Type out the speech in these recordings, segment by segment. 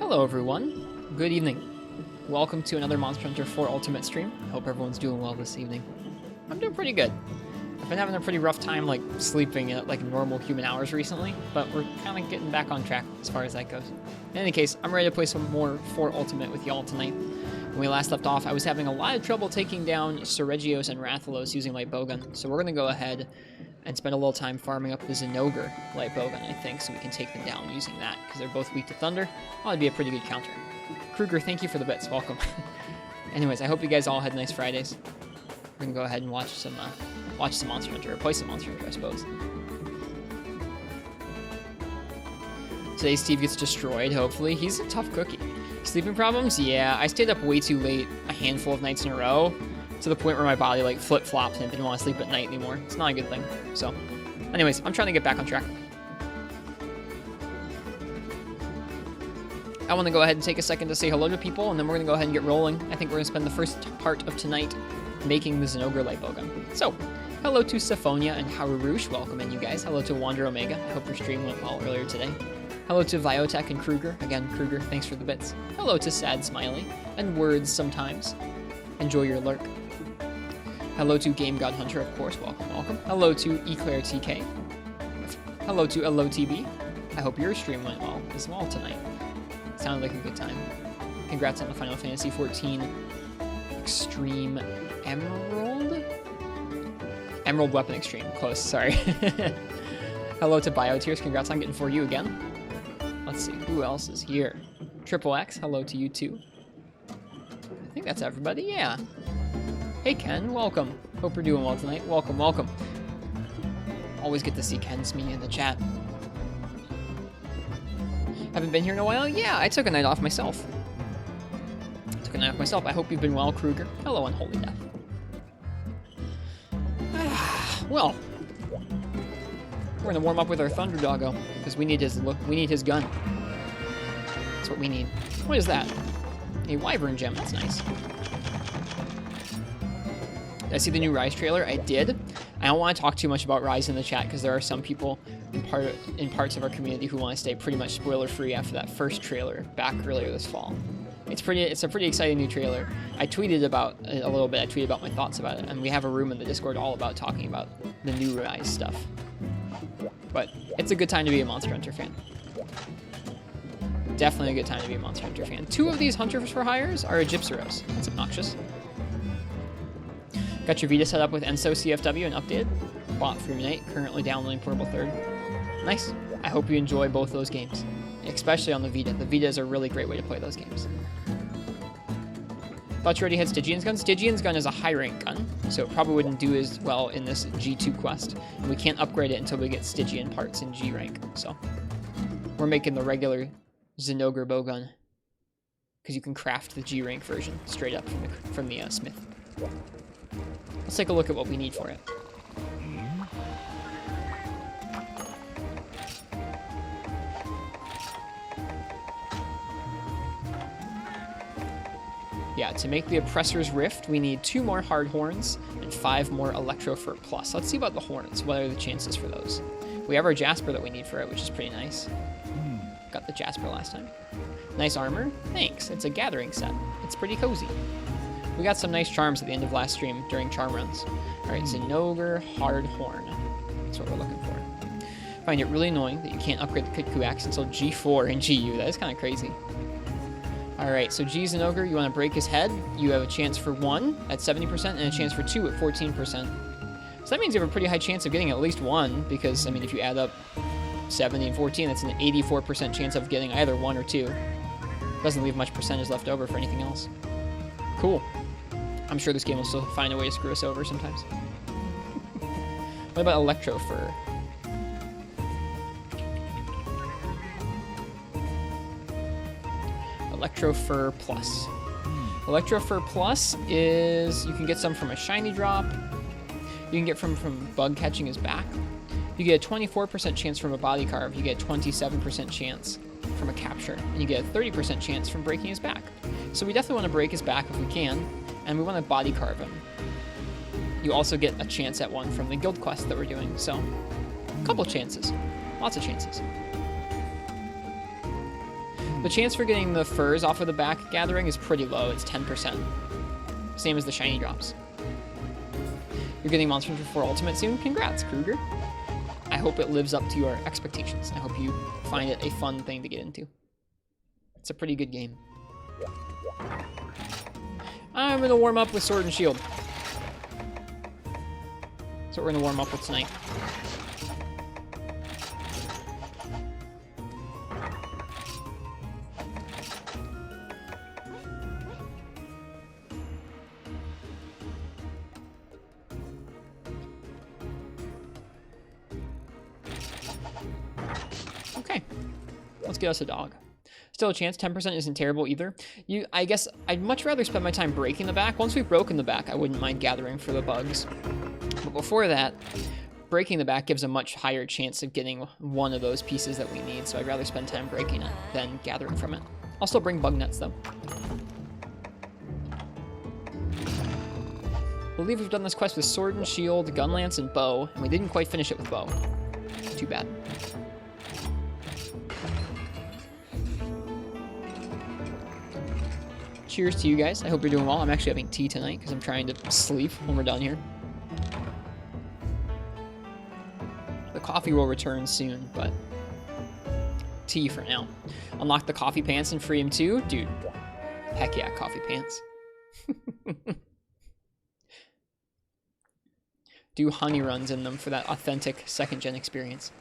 Hello everyone, good evening. Welcome to another Monster Hunter 4 Ultimate stream. Hope everyone's doing well this evening. I'm doing pretty good. I've been having a pretty rough time sleeping at normal human hours recently, but we're kind of getting back on track as far as that goes. In any case, I'm ready to play some more 4 Ultimate with y'all tonight. When we last left off, I was having a lot of trouble taking down Seregios and Rathalos using light bowgun, so we're going to go ahead and spend a little time farming up the Zinogre light bowgun, I think, so we can take them down using that, because they're both weak to thunder. Oh, it'd be a pretty good counter. Kruger, thank you for the bits. Welcome. Anyways, I hope you guys all had nice Fridays. We're going to go ahead and watch some Monster Hunter, or play some Monster Hunter, I suppose. Today, Steve gets destroyed, hopefully. He's a tough cookie. Sleeping problems? Yeah, I stayed up way too late a handful of nights in a row, to the point where my body flip-flopped and didn't want to sleep at night anymore. It's not a good thing. So, anyways, I'm trying to get back on track. I want to go ahead and take a second to say hello to people, and then we're going to go ahead and get rolling. I think we're going to spend the first part of tonight making the Zinogre light bowgun. So, hello to Syphonia and Harurush. Welcome in, you guys. Hello to Wander Omega. I hope your stream went well earlier today. Hello to Viotech and Kruger. Again, Kruger, thanks for the bits. Hello to Sad Smiley and Words Sometimes. Enjoy your lurk. Hello to Game God Hunter, of course. Welcome, welcome. Hello to Eclair TK. Hello to LOTB. I hope your stream went well as well tonight. Sounded like a good time. Congrats on the Final Fantasy XIV Extreme Emerald? Emerald Weapon Extreme. Close, sorry. Hello to Biotears. Congrats on getting 4U again. Let's see, who else is here? Triple X, hello to you too. I think that's everybody, yeah. Hey Ken, welcome. Hope you're doing well tonight. Welcome, welcome. Always good to see Ken's me in the chat. Haven't been here in a while? Yeah, I took a night off myself. I hope you've been well, Kruger. Hello, Unholy Death. Well, we're gonna warm up with our Thunder Doggo because we need his gun. That's what we need. What is that? A Wyvern gem. That's nice. Did I see the new Rise trailer? I did. I don't want to talk too much about Rise in the chat because there are some people in parts of our community who want to stay pretty much spoiler free after that first trailer back earlier this fall. It's a pretty exciting new trailer. I tweeted about it a little bit. I tweeted about my thoughts about it, and we have a room in the Discord all about talking about the new Rise stuff. But it's a good time to be a Monster Hunter fan. Definitely a good time to be a Monster Hunter fan. 2 of these Hunters for Hires are Egypteros. That's obnoxious. Got your Vita set up with Enso CFW and updated. Bought for Unite, currently downloading Portable 3rd. Nice. I hope you enjoy both those games, especially on the Vita. The Vita is a really great way to play those games. Thought you already had Stygian's gun. Stygian's gun is a high rank gun, so it probably wouldn't do as well in this G2 quest. And we can't upgrade it until we get Stygian parts in G rank. So we're making the regular Zinogre bowgun because you can craft the G rank version straight up from the smith. Let's take a look at what we need for it. Yeah, to make the Oppressor's Rift, we need 2 more Hard Horns and 5 more Electrofur Plus. Let's see about the Horns. What are the chances for those? We have our Jasper that we need for it, which is pretty nice. Got the Jasper last time. Nice armor. Thanks. It's a gathering set. It's pretty cozy. We got some nice charms at the end of last stream during charm runs. Alright, Zinogre, Hard Horn. That's what we're looking for. Find it really annoying that you can't upgrade the Kitku Axe until G4 in GU. That is kind of crazy. Alright, so G Zinogre, you want to break his head. You have a chance for 1 at 70% and a chance for 2 at 14%. So that means you have a pretty high chance of getting at least 1, because, I mean, if you add up 70 and 14, that's an 84% chance of getting either 1 or 2. Doesn't leave much percentage left over for anything else. Cool. I'm sure this game will still find a way to screw us over sometimes. What about Electrofur? Electrofur Plus. Electrofur Plus is, you can get some from a shiny drop. You can get from bug catching his back. You get a 24% chance from a body carve. You get a 27% chance from a capture. And you get a 30% chance from breaking his back. So we definitely want to break his back if we can. And we want to body carve him. You also get a chance at 1 from the guild quest that we're doing. So, a couple chances. Lots of chances. The chance for getting the furs off of the back gathering is pretty low. It's 10%. Same as the shiny drops. You're getting Monster Hunter 4 Ultimate soon? Congrats, Kruger. I hope it lives up to your expectations. I hope you find it a fun thing to get into. It's a pretty good game. I'm going to warm up with Sword and Shield. That's what we're going to warm up with tonight. Okay, let's get us a dog. Still a chance, 10% isn't terrible either. I guess I'd much rather spend my time breaking the back. Once we've broken the back, I wouldn't mind gathering for the bugs. But before that, breaking the back gives a much higher chance of getting one of those pieces that we need, so I'd rather spend time breaking it than gathering from it. I'll still bring bug nets, though. I believe we've done this quest with Sword and Shield, Gun Lance, and Bow, and we didn't quite finish it with Bow. Too bad. Cheers to you guys. I hope you're doing well. I'm actually having tea tonight because I'm trying to sleep when we're done here. The coffee will return soon, but tea for now. Unlock the coffee pants and free him too? Dude, heck yeah, coffee pants. Do honey runs in them for that authentic second-gen experience.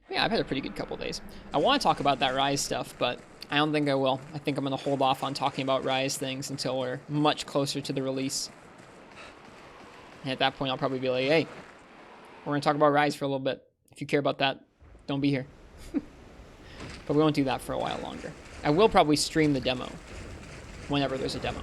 Yeah, I've had a pretty good couple days. I want to talk about that Rise stuff, but I don't think I will. I think I'm going to hold off on talking about Rise things until we're much closer to the release. And at that point, I'll probably be like, hey, we're going to talk about Rise for a little bit. If you care about that, don't be here. But we won't do that for a while longer. I will probably stream the demo whenever there's a demo.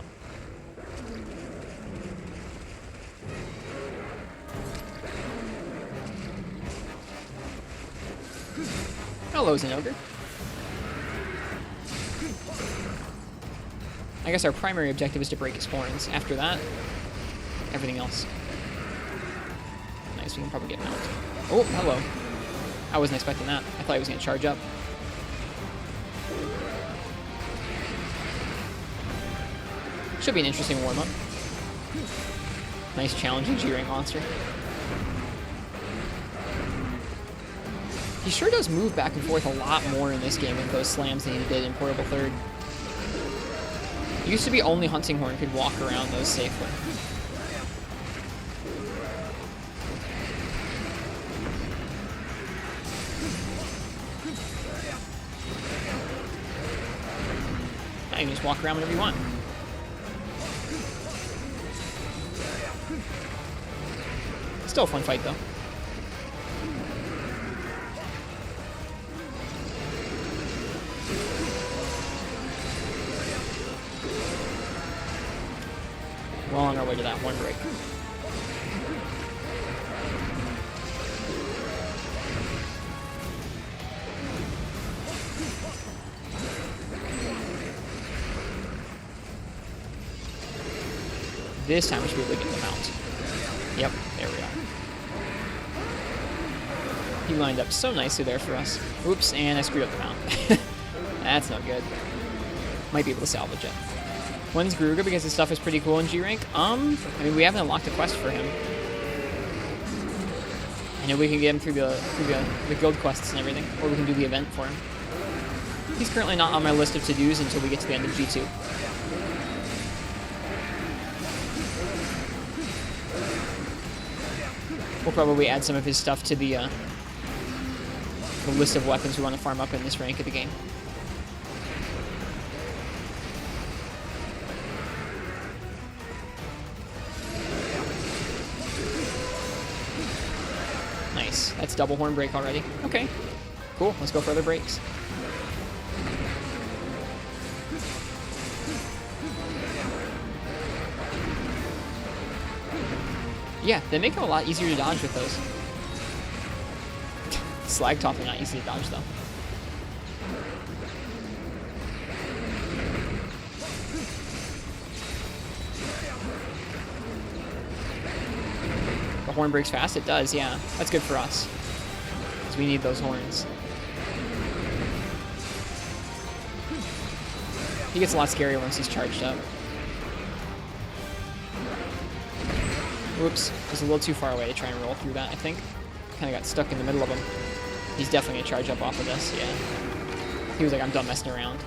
Hello, Zenogre. I guess our primary objective is to break his horns. After that, everything else. Nice, we can probably get him out. Oh, hello. I wasn't expecting that. I thought he was going to charge up. Should be an interesting warm-up. Nice challenging G-Rank monster. He sure does move back and forth a lot more in this game with those slams than he did in Portable Third. It used to be only Hunting Horn could walk around those safely. Now you can just walk around whenever you want. Still a fun fight, though. Well on our way to that one break. This time we should be able to get the mount. Yep, there we are. He lined up so nicely there for us. Oops, and I screwed up the mount. That's not good. Might be able to salvage it. When's Garuga? Because his stuff is pretty cool in G-Rank. I mean, we haven't unlocked a quest for him. I know we can get him through the guild quests and everything, or we can do the event for him. He's currently not on my list of to-dos until we get to the end of G2. We'll probably add some of his stuff to the list of weapons we want to farm up in this rank of the game. Nice. That's double horn break already. Okay. Cool. Let's go for other breaks. Yeah, they make them a lot easier to dodge with those. Slag Top are not easy to dodge, though. horn breaks fast? It does, yeah. That's good for us. Because we need those horns. He gets a lot scarier once he's charged up. Whoops. I was a little too far away to try and roll through that, I think. Kind of got stuck in the middle of him. He's definitely going to charge up off of this, yeah. He was like, I'm done messing around.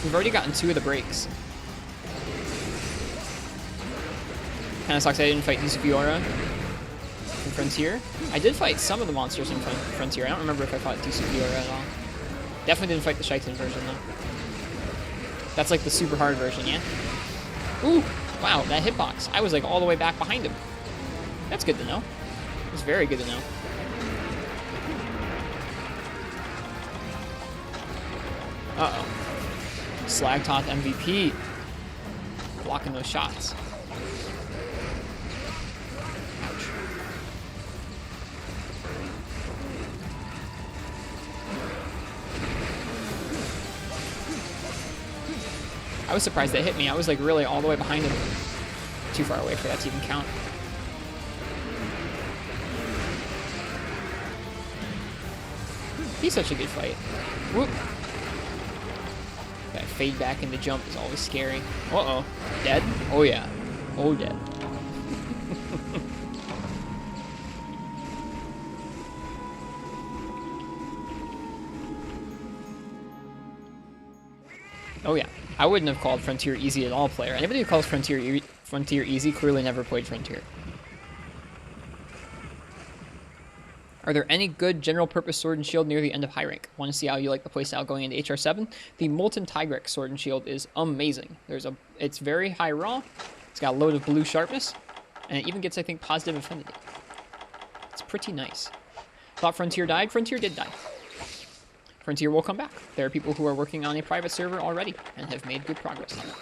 We've already gotten 2 of the breaks. Kind of sucks I didn't fight Fiora in Frontier. I did fight some of the monsters in Frontier. I don't remember if I fought Fiora at all. Definitely didn't fight the Shaitan version, though. That's like the super hard version, yeah? Ooh! Wow, that hitbox. I was like all the way back behind him. That's good to know. It's very good to know. Uh-oh. Slagtoth MVP. Blocking those shots. Ouch. I was surprised that hit me. I was like really all the way behind him. Too far away for that to even count. He's such a good fight. Whoop. That fade back into jump is always scary. Uh-oh. Dead? Oh yeah. Oh, dead. Oh yeah. I wouldn't have called Frontier easy at all, player. Anybody who calls Frontier easy clearly never played Frontier. Are there any good general-purpose sword and shield near the end of high rank? Want to see how you like the playstyle going into HR7? The Molten Tigrex sword and shield is amazing. It's very high raw. It's got a load of blue sharpness, and it even gets, I think, positive affinity. It's pretty nice. Thought Frontier died? Frontier did die. Frontier will come back. There are people who are working on a private server already and have made good progress on it.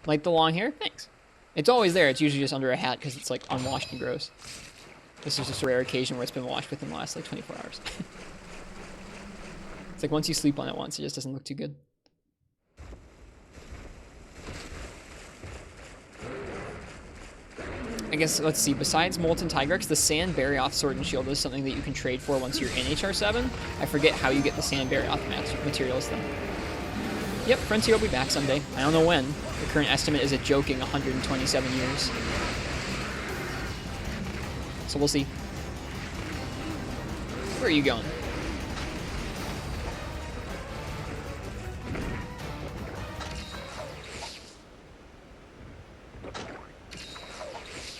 Like the long hair? Thanks. It's always there. It's usually just under a hat because it's like unwashed and gross. This is just a rare occasion where it's been washed within the last like 24 hours. It's like once you sleep on it once, it just doesn't look too good. I guess, let's see, besides Molten Tigrex, the Sand Barioth Sword and Shield is something that you can trade for once you're in HR7. I forget how you get the Sand Barioth materials, though. Yep, Frontier will be back someday. I don't know when. The current estimate is a joking 127 years. So we'll see. Where are you going?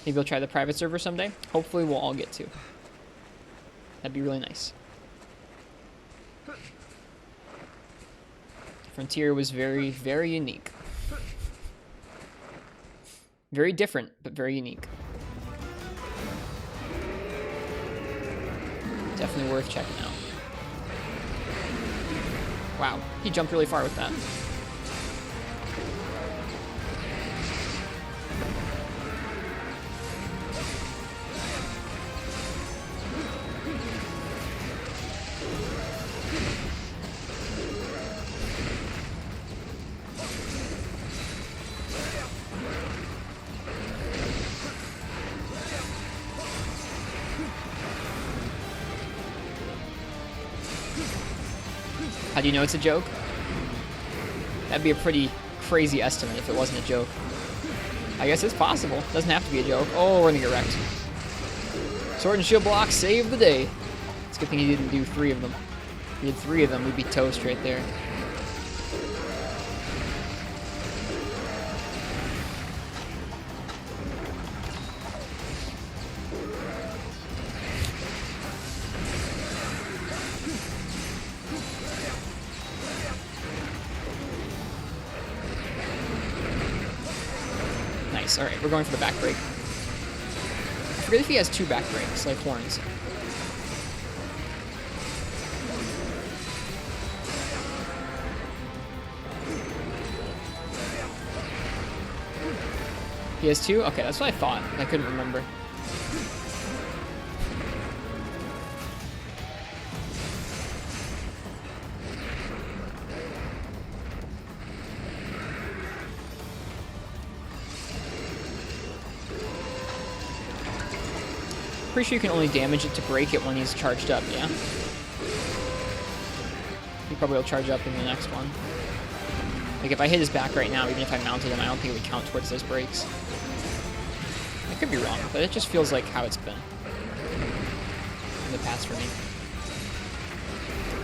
Maybe we'll try the private server someday. Hopefully we'll all get to. That'd be really nice. Frontier was very, very unique. Very different, but very unique. Definitely worth checking out. Wow, he jumped really far with that. How do you know it's a joke? That'd be a pretty crazy estimate if it wasn't a joke. I guess it's possible. Doesn't have to be a joke. Oh, we're gonna get wrecked. Sword and shield block, save the day. It's a good thing he didn't do 3 of them. If he did 3 of them, we'd be toast right there. Nice. Alright, we're going for the back break. I forget if he has 2 back breaks, like horns. He has 2? Okay, that's what I thought. I couldn't remember. pretty sure you can only damage it to break it when he's charged up, yeah? He probably will charge up in the next one. Like, if I hit his back right now, even if I mounted him, I don't think it would count towards those breaks. I could be wrong, but it just feels like how it's been in the past for me.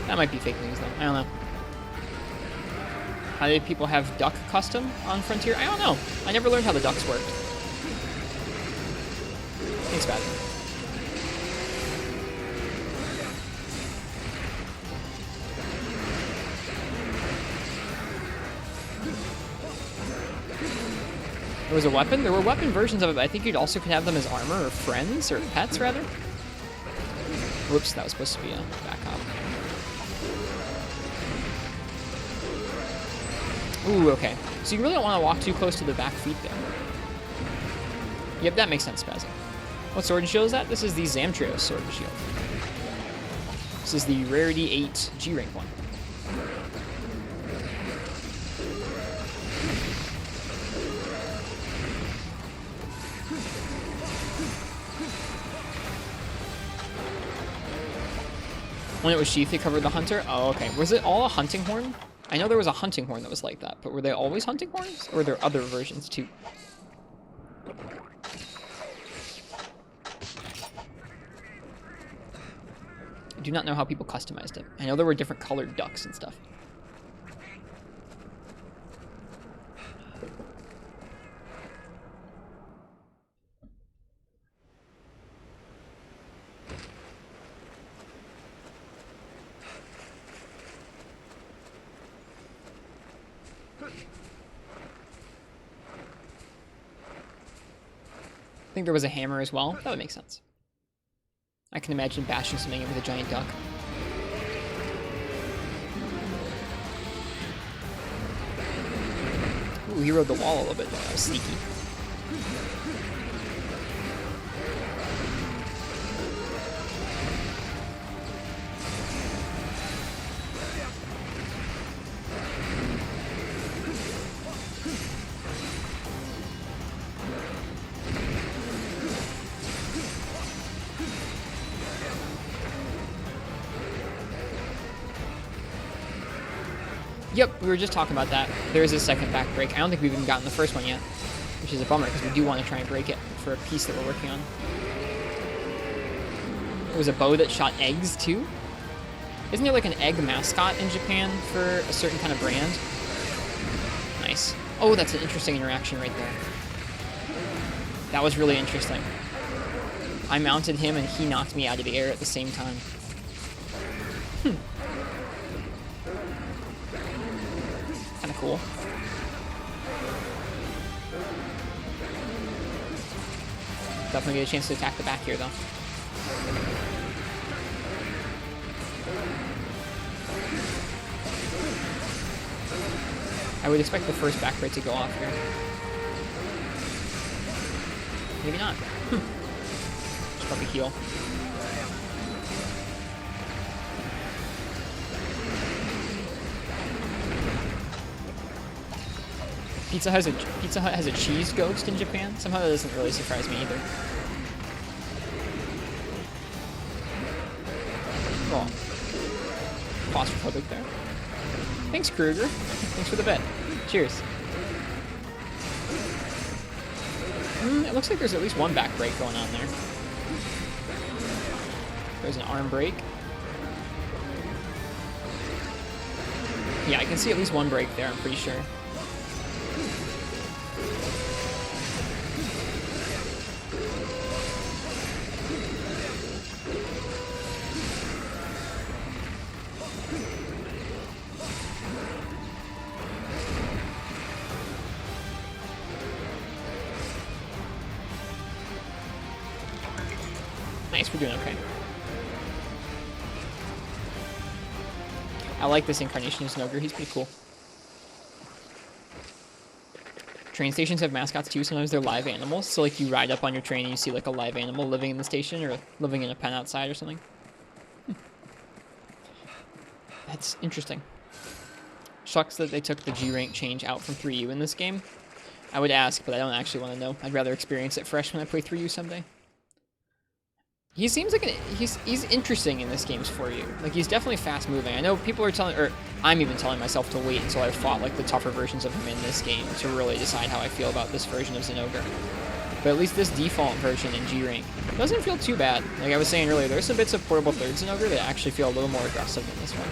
That might be fake news, though. I don't know. How did people have duck custom on Frontier? I don't know. I never learned how the ducks worked. Thanks, bad. There was a weapon? There were weapon versions of it, but I think you also could have them as armor or friends, or pets, rather. Whoops, that was supposed to be a backup. Ooh, okay. So you really don't want to walk too close to the back feet there. Yep, that makes sense, Spazzy. What sword and shield is that? This is the Zamtrios sword and shield. This is the Rarity 8 G-Rank one. When it was Sheath, it covered the hunter? Oh, okay. Was it all a hunting horn? I know there was a hunting horn that was like that, but were they always hunting horns? Or were there other versions too? I do not know how people customized it. I know there were different colored ducks and stuff. I think there was a hammer as well. That would make sense. I can imagine bashing something in with a giant duck. Ooh, he rode the wall a little bit though. That was sneaky. Yep, we were just talking about that. There is a second back break. I don't think we've even gotten the first one yet, which is a bummer because we do want to try and break it for a piece that we're working on. There was a bow that shot eggs too. Isn't there like an egg mascot in Japan for a certain kind of brand? Nice. Oh, that's an interesting interaction right there. That was really interesting. I mounted him and he knocked me out of the air at the same time. Kinda cool. Definitely get a chance to attack the back here, though. I would expect the first back break to go off here. Maybe not. Just probably heal. Pizza Hut has a cheese ghost in Japan. Somehow that doesn't really surprise me either. Oh, claustrophobic there. Thanks, Kruger. Thanks for the bet. Cheers. It looks like there's at least one back break going on there. There's an arm break. Yeah, I can see at least one break there, I'm pretty sure. Nice, we're doing okay. I like this incarnation of Snoger, he's pretty cool. Train stations have mascots too, sometimes they're live animals. So like you ride up on your train and you see like a live animal living in the station or living in a pen outside or something. That's interesting. Shucks that they took the G-Rank change out from 3U in this game. I would ask, but I don't actually want to know. I'd rather experience it fresh when I play 3U someday. He seems like he's interesting in this games for you. Like, he's definitely fast moving. I know people are telling, or I'm even telling myself to wait until I've fought like the tougher versions of him in this game to really decide how I feel about this version of Zinogre. But at least this default version in G rank doesn't feel too bad. Like I was saying earlier, there's some bits of portable third Zinogre that actually feel a little more aggressive than this one.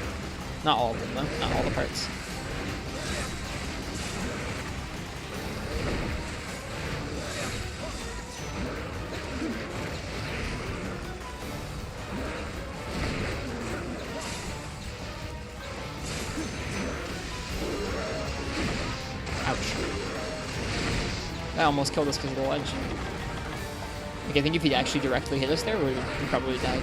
Not all of them though, not all the parts. That almost killed us because of the ledge. Like, I think if he'd actually directly hit us there, we probably died.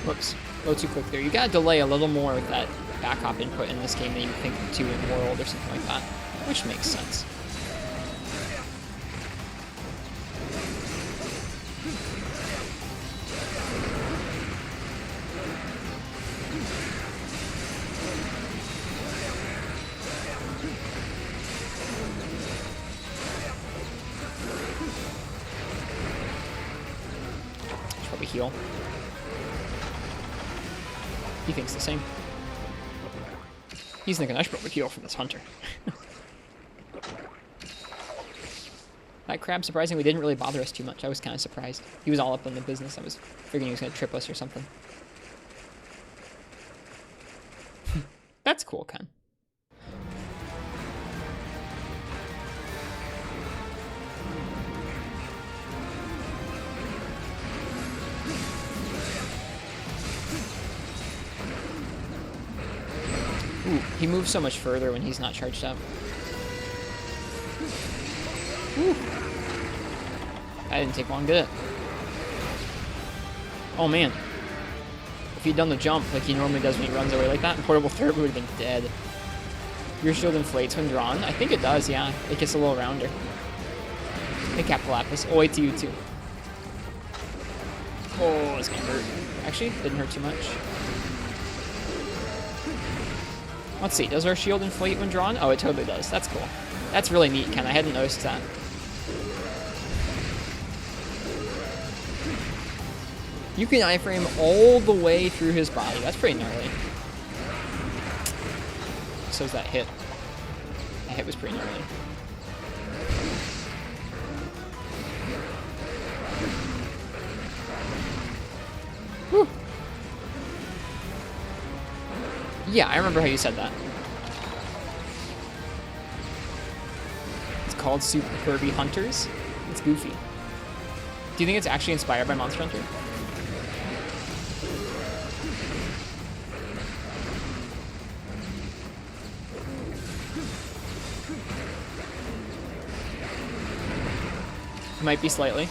Whoops. A little too quick there. You gotta delay a little more with that back hop input in this game than you think to in World or something like that. Which makes sense. Should probably heal. He thinks the same. He's thinking I should probably heal from this hunter. That crab surprisingly didn't really bother us too much. I was kind of surprised. He was all up in the business. I was figuring he was going to trip us or something. That's cool, Ken. Ooh, he moves so much further when he's not charged up. Ooh. That didn't take long, did it? Oh man. If he'd done the jump like he normally does when he runs away like that, and portable third would have been dead. Your shield inflates when drawn? I think it does, yeah. It gets a little rounder. Hey, Capital Lapis. Oh, wait to you too. Oh, it's gonna hurt. Actually, didn't hurt too much. Let's see, does our shield inflate when drawn? Oh, it totally does. That's cool. That's really neat, Ken. I hadn't noticed that. You can iframe all the way through his body. That's pretty gnarly. So's that hit. That hit was pretty gnarly. Whew. Yeah, I remember how you said that. It's called Super Kirby Hunters. It's goofy. Do you think it's actually inspired by Monster Hunter? Might be slightly.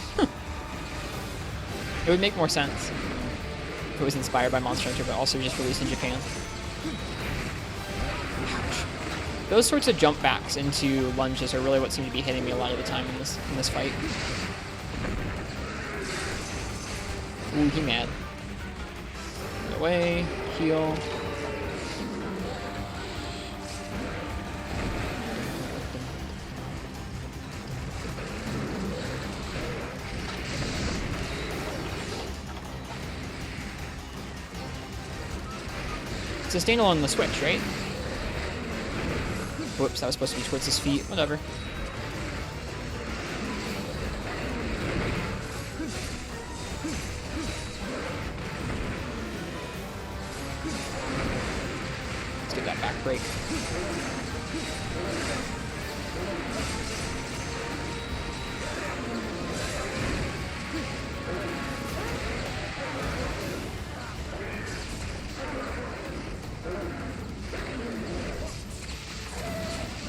It would make more sense if it was inspired by Monster Hunter, but also just released in Japan. Ouch. Those sorts of jump backs into lunges are really what seem to be hitting me a lot of the time in this fight. Ooh, he mad. Get away, heal. It's a standalone on the Switch, right? Whoops, that was supposed to be towards his feet. Whatever. Let's get that back break.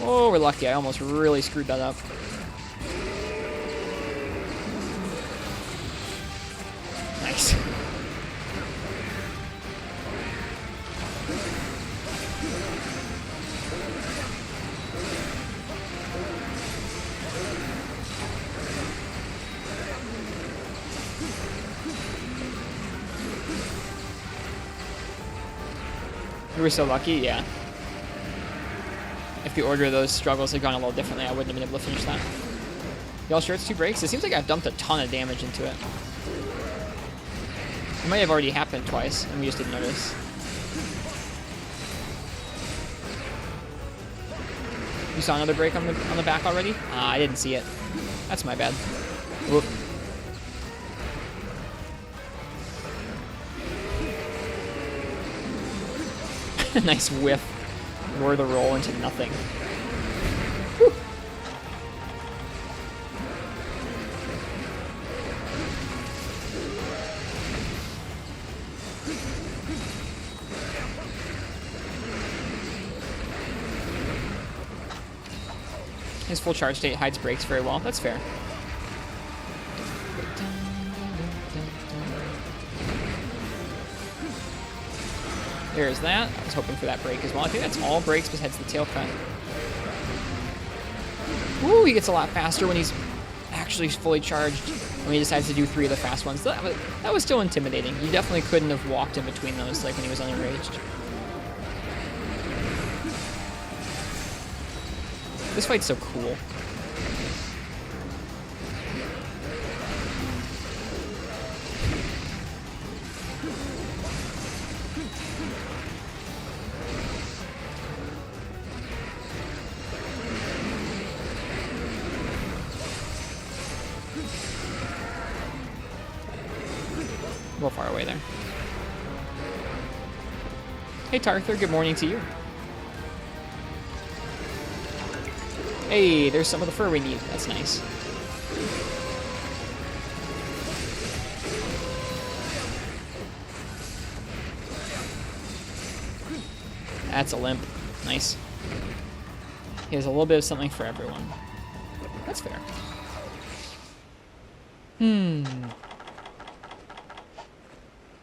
Oh, we're lucky. I almost really screwed that up. We were so lucky, yeah. If the order of those struggles had gone a little differently, I wouldn't have been able to finish that. Y'all sure it's 2 breaks? It seems like I've dumped a ton of damage into it. It might have already happened twice, and we just didn't notice. You saw another break on the back already? Ah, I didn't see it. That's my bad. Whoop. Nice whiff. Roar the roll into nothing. Whew. His full charge state hides breaks very well. That's fair. There's that. I was hoping for that break as well. I think that's all breaks besides the tail cut. Ooh, he gets a lot faster when he's actually fully charged. When he decides to do 3 of the fast ones. That was still intimidating. You definitely couldn't have walked in between those like when he was unenraged. This fight's so cool. A little far away there. Hey Tarthur, good morning to you. Hey, there's some of the fur we need. That's nice. That's a limp. Nice. He has a little bit of something for everyone. That's fair.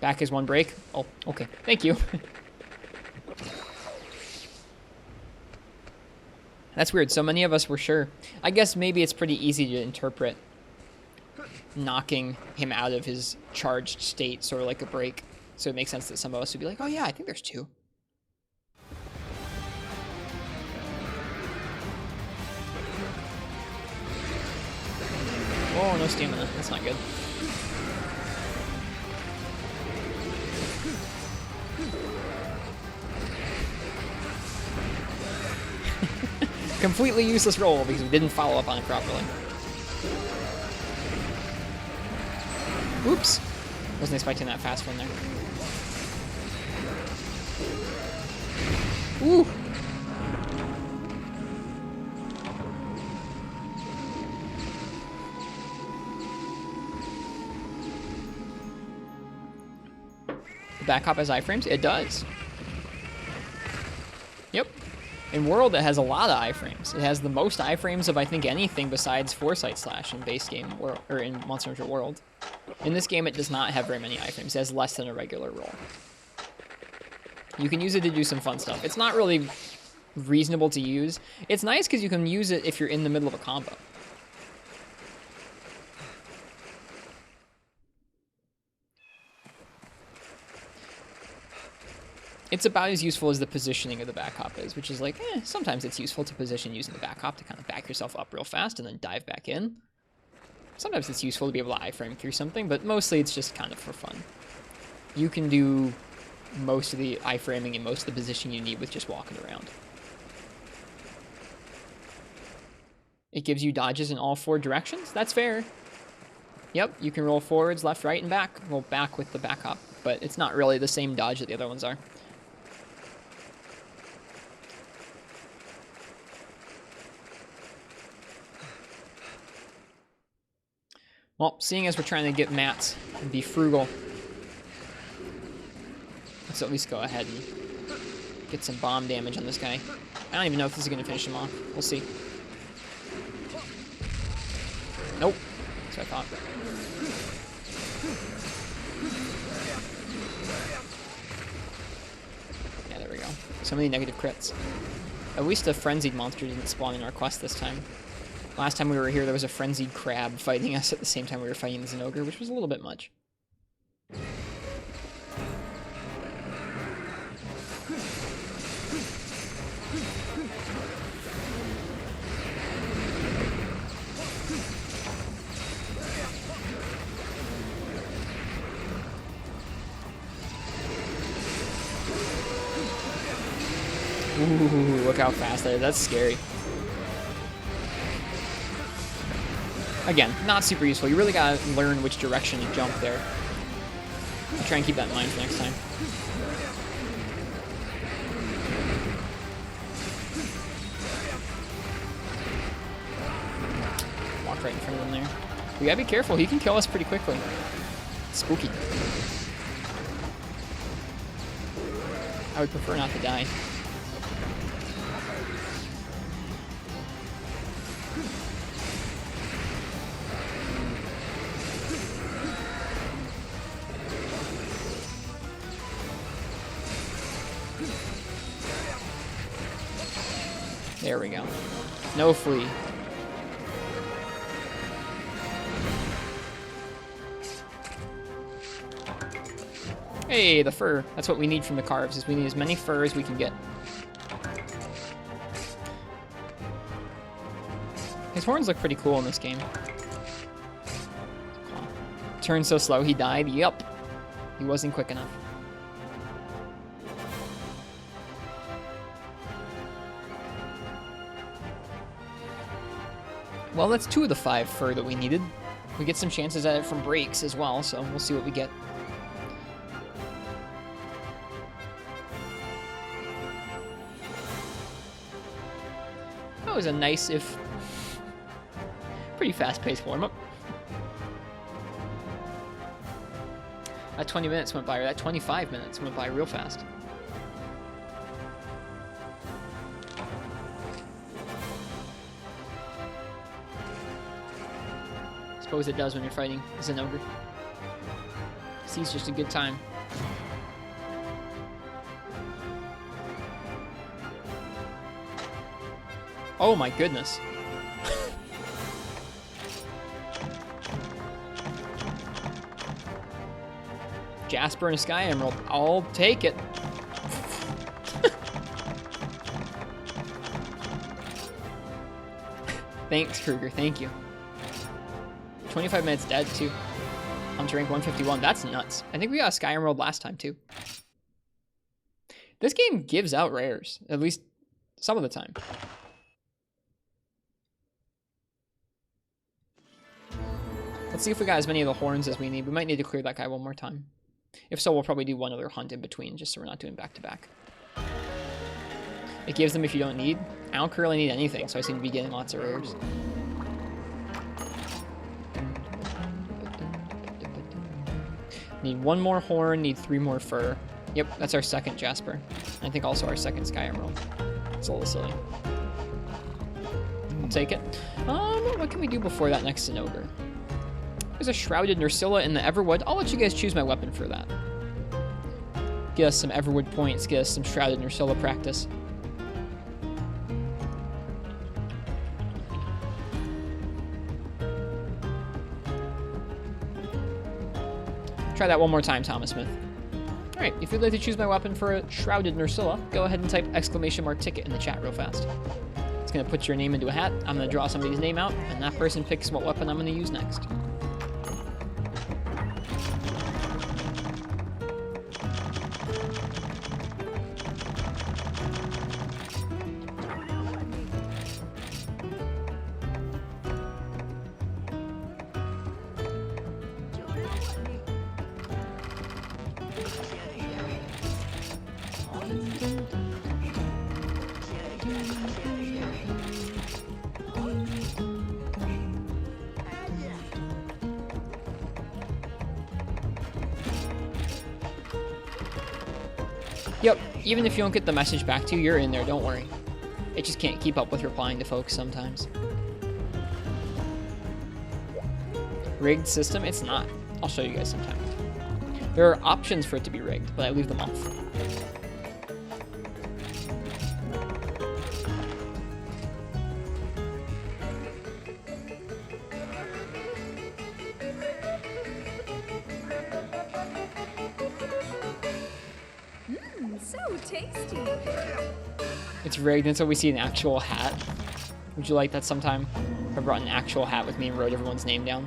Back is 1 break. Oh, okay. Thank you. That's weird. So many of us were sure. I guess maybe it's pretty easy to interpret knocking him out of his charged state, sort of like a break. So it makes sense that some of us would be like, oh yeah, I think there's 2. Oh, no stamina. That's not good. Completely useless roll because we didn't follow up on it properly. Oops. Wasn't expecting that fast one there. Ooh. The back hop has iframes? It does. Yep. In World, it has a lot of iframes. It has the most iframes of, I think, anything besides Foresight Slash in base game, or in Monster Hunter World. In this game, it does not have very many iframes. It has less than a regular roll. You can use it to do some fun stuff. It's not really reasonable to use. It's nice because you can use it if you're in the middle of a combo. It's about as useful as the positioning of the back hop is, which is like, sometimes it's useful to position using the back hop to kind of back yourself up real fast and then dive back in. Sometimes it's useful to be able to iframe through something, but mostly it's just kind of for fun. You can do most of the iframing and most of the position you need with just walking around. It gives you dodges in all 4 directions. That's fair. Yep, you can roll forwards, left, right, and back. Roll back with the back hop, but it's not really the same dodge that the other ones are. Well, seeing as we're trying to get mats and be frugal, let's at least go ahead and get some bomb damage on this guy. I don't even know if this is going to finish him off. We'll see. Nope. That's what I thought. Yeah, there we go. So many negative crits. At least a frenzied monster didn't spawn in our quest this time. Last time we were here, there was a frenzied crab fighting us at the same time we were fighting the Zinogre, which was a little bit much. Ooh, look how fast that is. That's scary. Again, not super useful. You really gotta learn which direction to jump there. I'll try and keep that in mind for next time. Walk right in front of him there. We gotta be careful. He can kill us pretty quickly. It's spooky. I would prefer not to die. There we go. No flee. Hey, the fur. That's what we need from the carves, is we need as many fur as we can get. His horns look pretty cool in this game. Oh. Turned so slow, he died? Yup. He wasn't quick enough. Well, that's 2 of the 5 fur that we needed. We get some chances at it from breaks as well, so we'll see what we get. That was a nice, if pretty fast-paced warm-up. That 20 minutes went by, or that 25 minutes went by real fast. Suppose it does when you're fighting Zinogre. He's just a good time. Oh my goodness. Jasper and a Sky Emerald. I'll take it. Thanks, Kruger. Thank you. 25 minutes dead, too. Hunter rank 151. That's nuts. I think we got a Sky Emerald last time, too. This game gives out rares. At least some of the time. Let's see if we got as many of the horns as we need. We might need to clear that guy one more time. If so, we'll probably do one other hunt in between, just so we're not doing back-to-back. It gives them if you don't need. I don't currently need anything, so I seem to be getting lots of rares. Need 1 more horn, need 3 more fur. Yep, that's our second Jasper. I think also our second Sky Emerald. It's a little silly. I'll take it. What can we do before that next Zinogre? There's a Shrouded Nursilla in the Everwood. I'll let you guys choose my weapon for that. Get us some Everwood points, get us some Shrouded Nursilla practice. Try that one more time, Thomas Smith. Alright, if you'd like to choose my weapon for a Shrouded Nursilla, go ahead and type !ticket in the chat real fast. It's going to put your name into a hat, I'm going to draw somebody's name out, and that person picks what weapon I'm going to use next. Yep, even if you don't get the message back to you, you're in there, don't worry. It just can't keep up with replying to folks sometimes. Rigged system? It's not. I'll show you guys sometime. There are options for it to be rigged, but I leave them off. So tasty. It's rigged until we see an actual hat. Would you like that sometime? I brought an actual hat with me and wrote everyone's name down.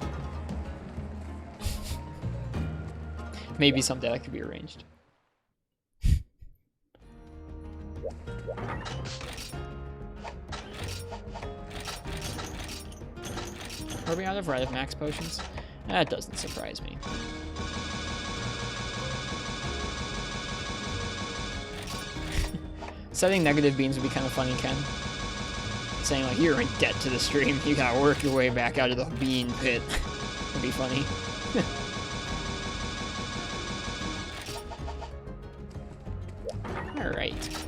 Maybe someday that could be arranged. Are we out of max potions? That doesn't surprise me. Setting negative beans would be kind of funny, Ken. Saying like, you're in debt to the stream, you gotta work your way back out of the bean pit. Would be funny. Alright.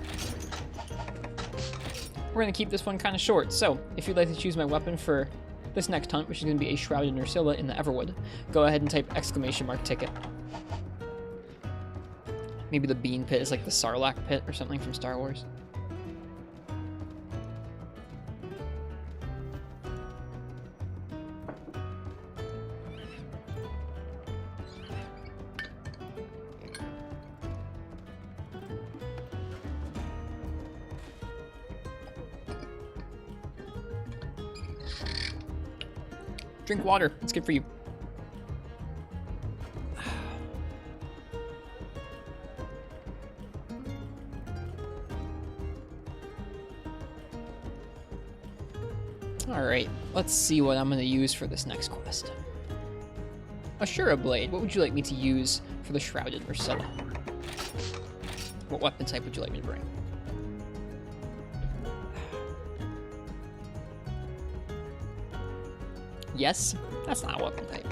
We're gonna keep this one kind of short, so if you'd like to choose my weapon for this next hunt, which is going to be a Shrouded Nursilla in the Everwood, go ahead and type ! ticket. Maybe the bean pit is like the Sarlacc pit or something from Star Wars. Drink water. It's good for you. Alright, let's see what I'm going to use for this next quest. Ashura Blade. What would you like me to use for the Shrouded Nursilla? What weapon type would you like me to bring? Yes, that's not a weapon type.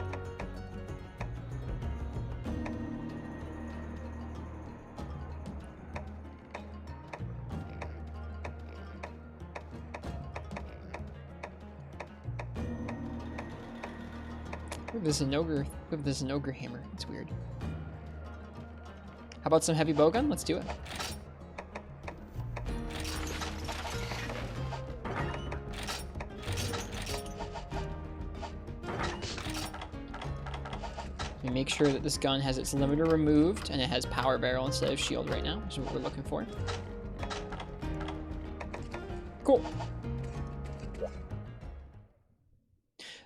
This is an ogre hammer. It's weird. How about some heavy bowgun? Let's do it. We make sure that this gun has its limiter removed and it has power barrel instead of shield right now, which is what we're looking for. Cool.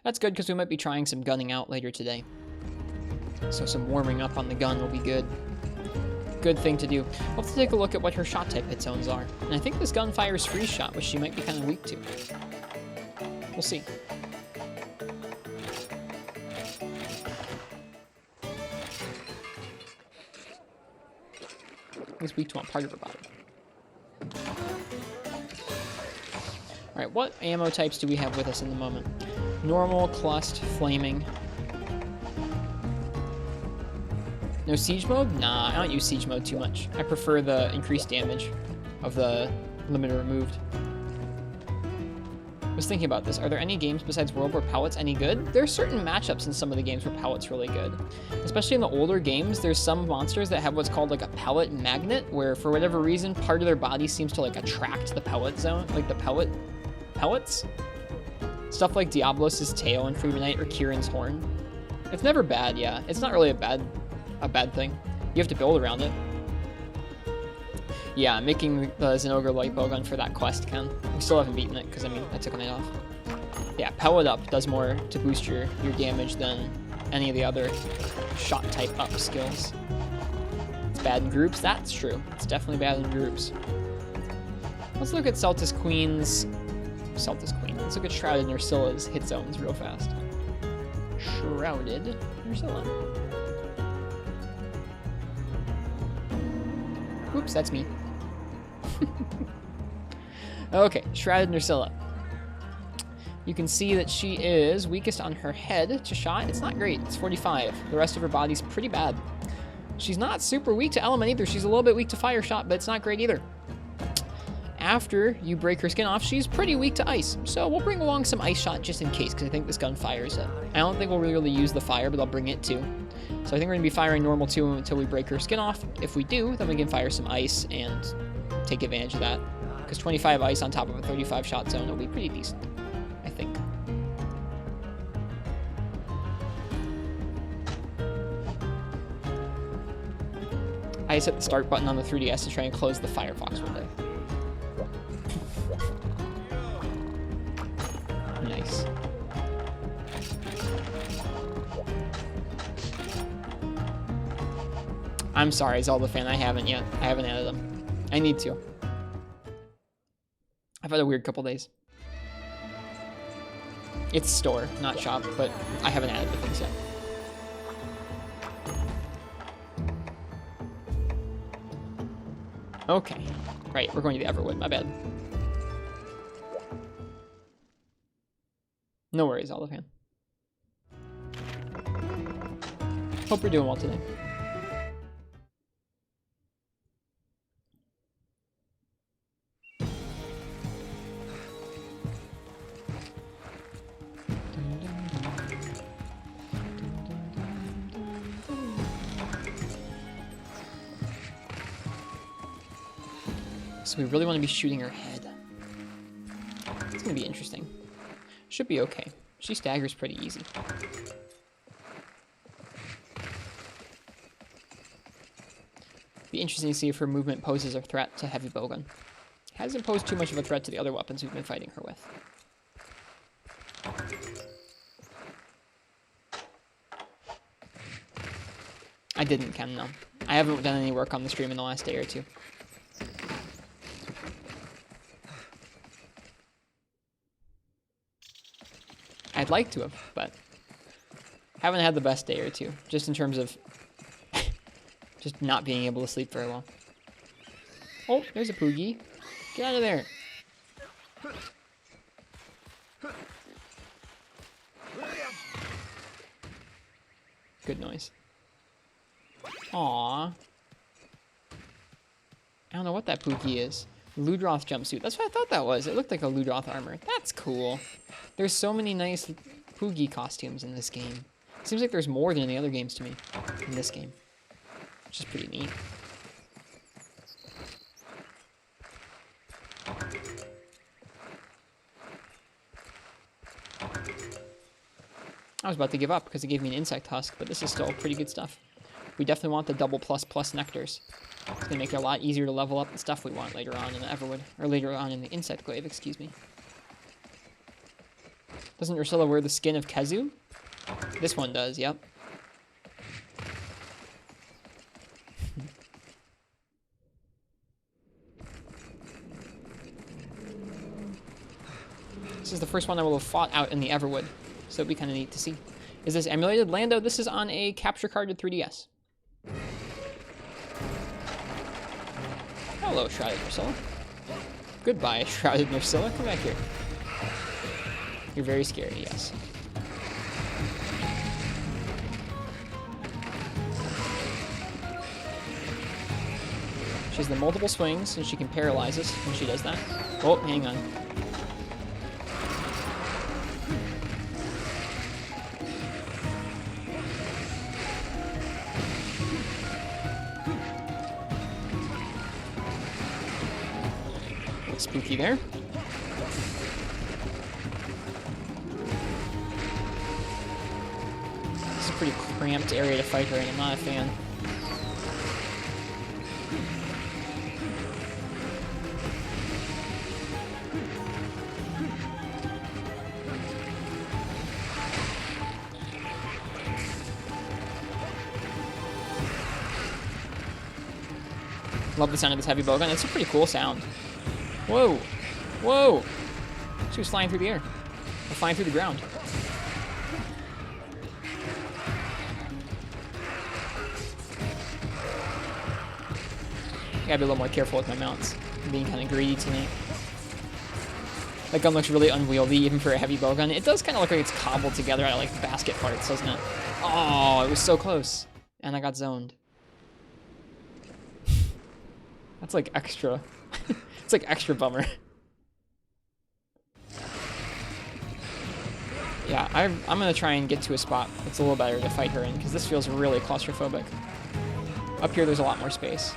That's good because we might be trying some gunning out later today. So some warming up on the gun will be good. Good thing to do. We'll have to take a look at what her shot type hit zones are. And I think this gun fires freeze shot, which she might be kind of weak to. We'll see. It's weak to one part of her body. Alright, what ammo types do we have with us in the moment? Normal, clust, flaming. No siege mode? Nah, I don't use siege mode too much. I prefer the increased damage of the limiter removed. I was thinking about this. Are there any games besides World where pellet's any good? There are certain matchups in some of the games where pellet's really good. Especially in the older games, there's some monsters that have what's called like a pellet magnet, where for whatever reason, part of their body seems to like attract the pellet zone, like the pellets. Stuff like Diablos' tail in Freemanite or Kieran's horn. It's never bad, yeah. It's not really a bad thing. You have to build around it. Yeah, I'm making the Zinogre light bowgun for that quest, Ken. We still haven't beaten it, because, I mean, I took a night off. Yeah, pellet up does more to boost your damage than any of the other shot type up skills. It's bad in groups, that's true. It's definitely bad in groups. Let's look at Celtis Queen. Let's look at Shrouded Nursilla's hit zones real fast. Shrouded Nursilla. Oops, that's me. Okay, Shrouded Nursilla. You can see that she is weakest on her head to shot. It's not great. It's 45. The rest of her body's pretty bad. She's not super weak to element either. She's a little bit weak to fire shot, but it's not great either. After you break her skin off, she's pretty weak to ice. So we'll bring along some ice shot just in case, because I think this gun fires it. I don't think we'll really use the fire, but I'll bring it too. So I think we're going to be firing normal too until we break her skin off. If we do, then we can fire some ice and take advantage of that. Because 25 ice on top of a 35 shot zone will be pretty decent, I think. I just hit the start button on the 3DS to try and close the Firefox window. Nice. I'm sorry, Zelda fan, I haven't yet. I haven't added them. I need to. I've had a weird couple days. It's store, not shop, but I haven't added the things yet. Okay. Right, we're going to the Everwood, my bad. No worries, Olive. Hope you're doing well today. So we really want to be shooting her head. It's going to be interesting. Should be okay. She staggers pretty easy. Be interesting to see if her movement poses a threat to heavy bowgun. Hasn't posed too much of a threat to the other weapons we've been fighting her with. I didn't, Ken, no. I haven't done any work on the stream in the last day or two. I'd like to have, but haven't had the best day or two, just in terms of just not being able to sleep very well. Oh, there's a Poogie. Get out of there. Good noise. Aww. I don't know what that Poogie is. Ludroth jumpsuit. That's what I thought that was. It looked like a Ludroth armor. That's cool. There's so many nice Poogie costumes in this game. Seems like there's more than in the other games to me in this game, which is pretty neat. I was about to give up because it gave me an insect husk, but this is still pretty good stuff. We definitely want the double plus nectars. It's going to make it a lot easier to level up the stuff we want later on in the Everwood, or later on in the Insect Glaive, excuse me. Doesn't Ursula wear the skin of Kezu? This one does, yep. This is the first one I will have fought out in the Everwood, so it'd be kind of neat to see. Is this emulated? Lando, this is on a capture carded 3DS. Hello, Shrouded Ursula. Goodbye, Shrouded Ursula. Come back here. You're very scary, yes. She has the multiple swings, and she can paralyze us when she does that. Oh, hang on. Spooky there. This is a pretty cramped area to fight her in. I'm not a fan. Love the sound of this heavy bowgun. It's a pretty cool sound. Whoa! Whoa! She was flying through the air. Or flying through the ground. Gotta be a little more careful with my mounts. I'm being kind of greedy tonight. That gun looks really unwieldy, even for a heavy bowgun. It does kind of look like it's cobbled together out of like basket parts, doesn't it? Oh, it was so close. And I got zoned. That's like extra. It's like extra bummer. Yeah, I'm gonna try and get to a spot that's a little better to fight her in, because this feels really claustrophobic. Up here, there's a lot more space.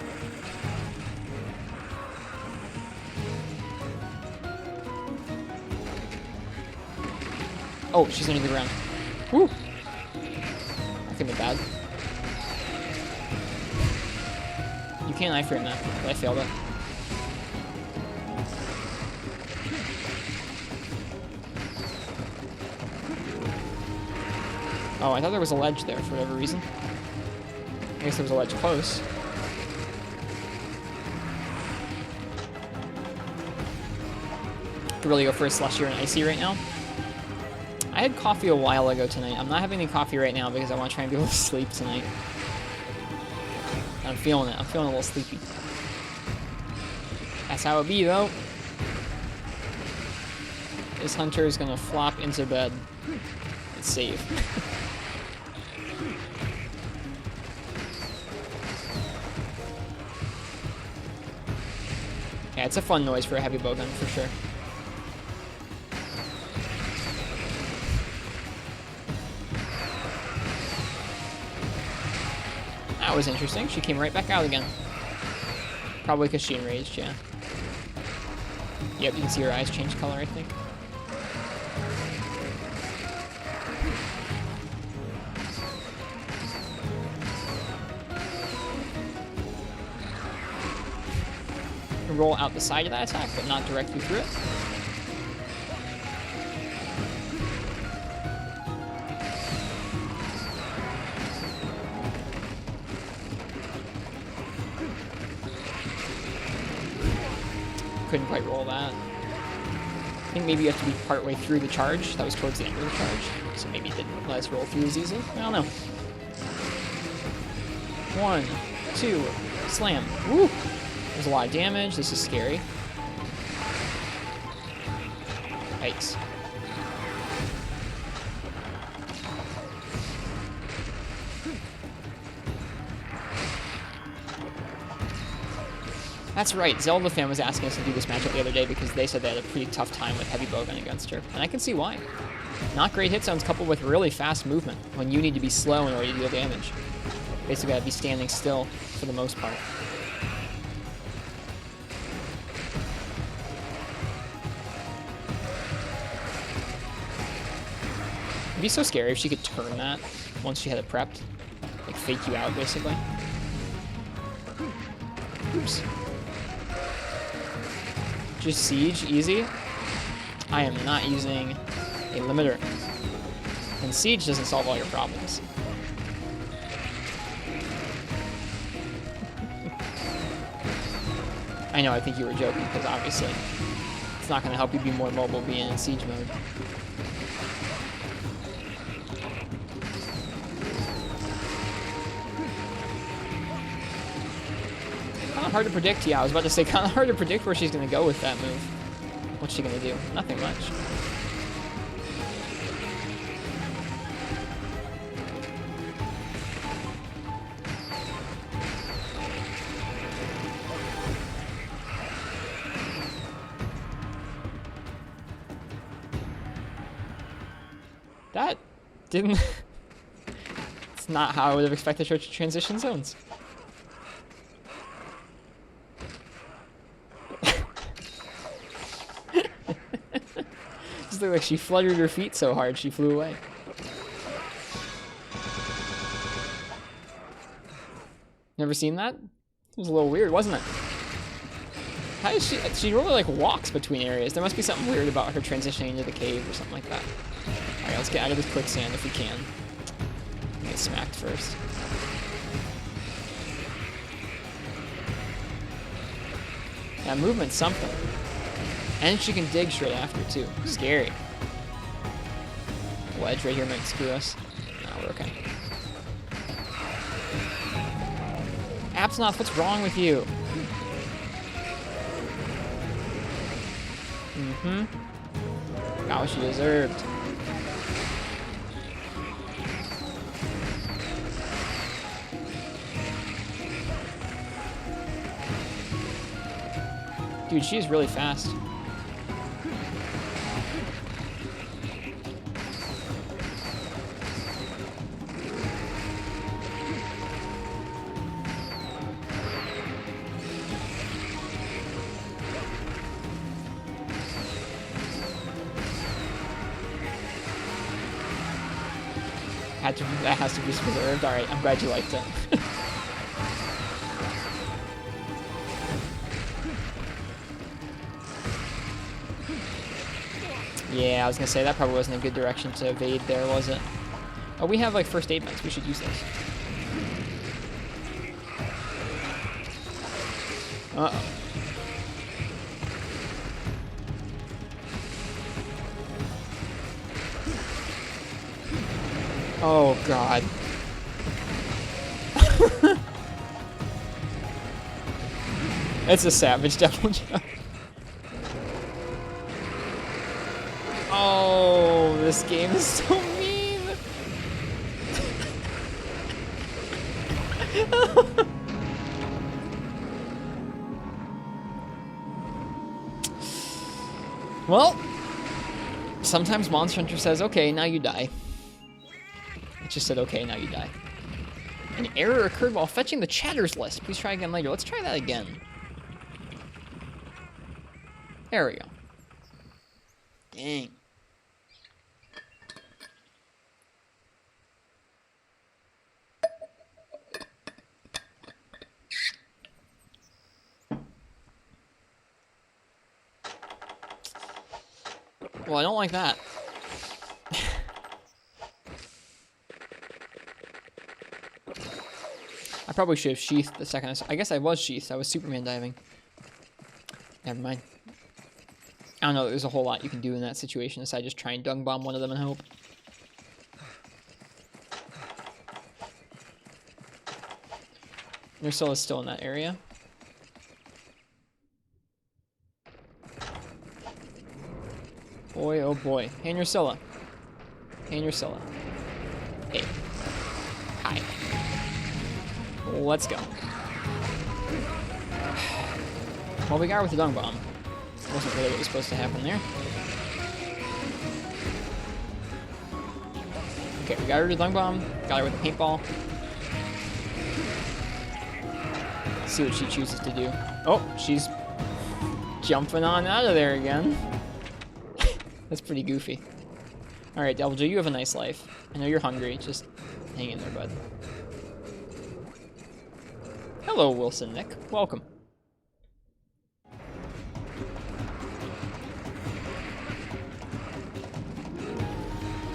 Oh, she's under the ground. Woo! That could be bad. You can't iframe that, but I failed it. Oh, I thought there was a ledge there for whatever reason. I guess there was a ledge close. could really go for a slushy or an icy right now. I had coffee a while ago tonight. I'm not having any coffee right now because I want to try and be able to sleep tonight. I'm feeling it. I'm feeling a little sleepy. That's how it be, though. This hunter is gonna flop into bed. It's safe. Yeah, it's a fun noise for a heavy bowgun, for sure. That was interesting. She came right back out again. Probably because she enraged, yeah. Yep, you can see her eyes change color, I think. Roll out the side of that attack, but not directly through it. Couldn't quite roll that. I think maybe you have to be partway through the charge. That was towards the end of the charge, so maybe it didn't let us roll through as easily. I don't know. 1, 2, slam. Woo! There's a lot of damage. This is scary. Yikes. That's right, Zelda fan was asking us to do this matchup the other day because they said they had a pretty tough time with heavy bowgun against her, and I can see why. Not great hit zones coupled with really fast movement when you need to be slow in order to deal damage. Basically gotta be standing still for the most part. It'd be so scary if she could turn that once she had it prepped. Like fake you out, basically. Oops. Just siege, easy. I am not using a limiter. And siege doesn't solve all your problems. I know, I think you were joking, because obviously it's not going to help you be more mobile being in siege mode. Kind of hard to predict, yeah, I was about to say kind of hard to predict where she's going to go with that move. What's she going to do? Nothing much. That didn't... It's not how I would have expected her to transition zones. Just looked like she fluttered her feet so hard she flew away. Never seen that? It was a little weird, wasn't it? How is she really like walks between areas. There must be something weird about her transitioning into the cave or something like that. Alright, let's get out of this quicksand if we can. Get smacked first. Yeah, movement's something. And she can dig straight after, too. Scary. Wedge right here might screw us. No, we're okay. Absnoth, what's wrong with you? Mm-hmm. Got what she deserved. Dude, she's really fast. That has to be preserved. Alright, I'm glad you liked it. Yeah, I was gonna say that probably wasn't a good direction to evade there, was it? Oh, we have like first aid meds. We should use those. Uh-oh. Oh, God. It's a savage devil jump. Oh, this game is so mean. Well, sometimes Monster Hunter says, okay, now you die. It just said, okay, now you die. An error occurred while fetching the chatters list. Please try again later. Let's try that again. There we go. Dang. Well, I don't like that. I probably should have sheathed the second. I guess I was sheathed. I was Superman diving. Never mind. I don't know. There's a whole lot you can do in that situation aside just try and dung bomb one of them and hope. Ursula's still in that area. Boy, oh boy. Hey, Ursula. Hey, Ursula. Hey. Hi. Let's go. Well, we got her with the dung bomb. Wasn't really what was supposed to happen there. Okay, we got her with the dung bomb. Got her with the paintball. Let's see what she chooses to do. Oh, she's jumping on out of there again. That's pretty goofy. Alright, Devil Joe, you have a nice life. I know you're hungry. Just hang in there, bud. Hello, Wilson Nick. Welcome.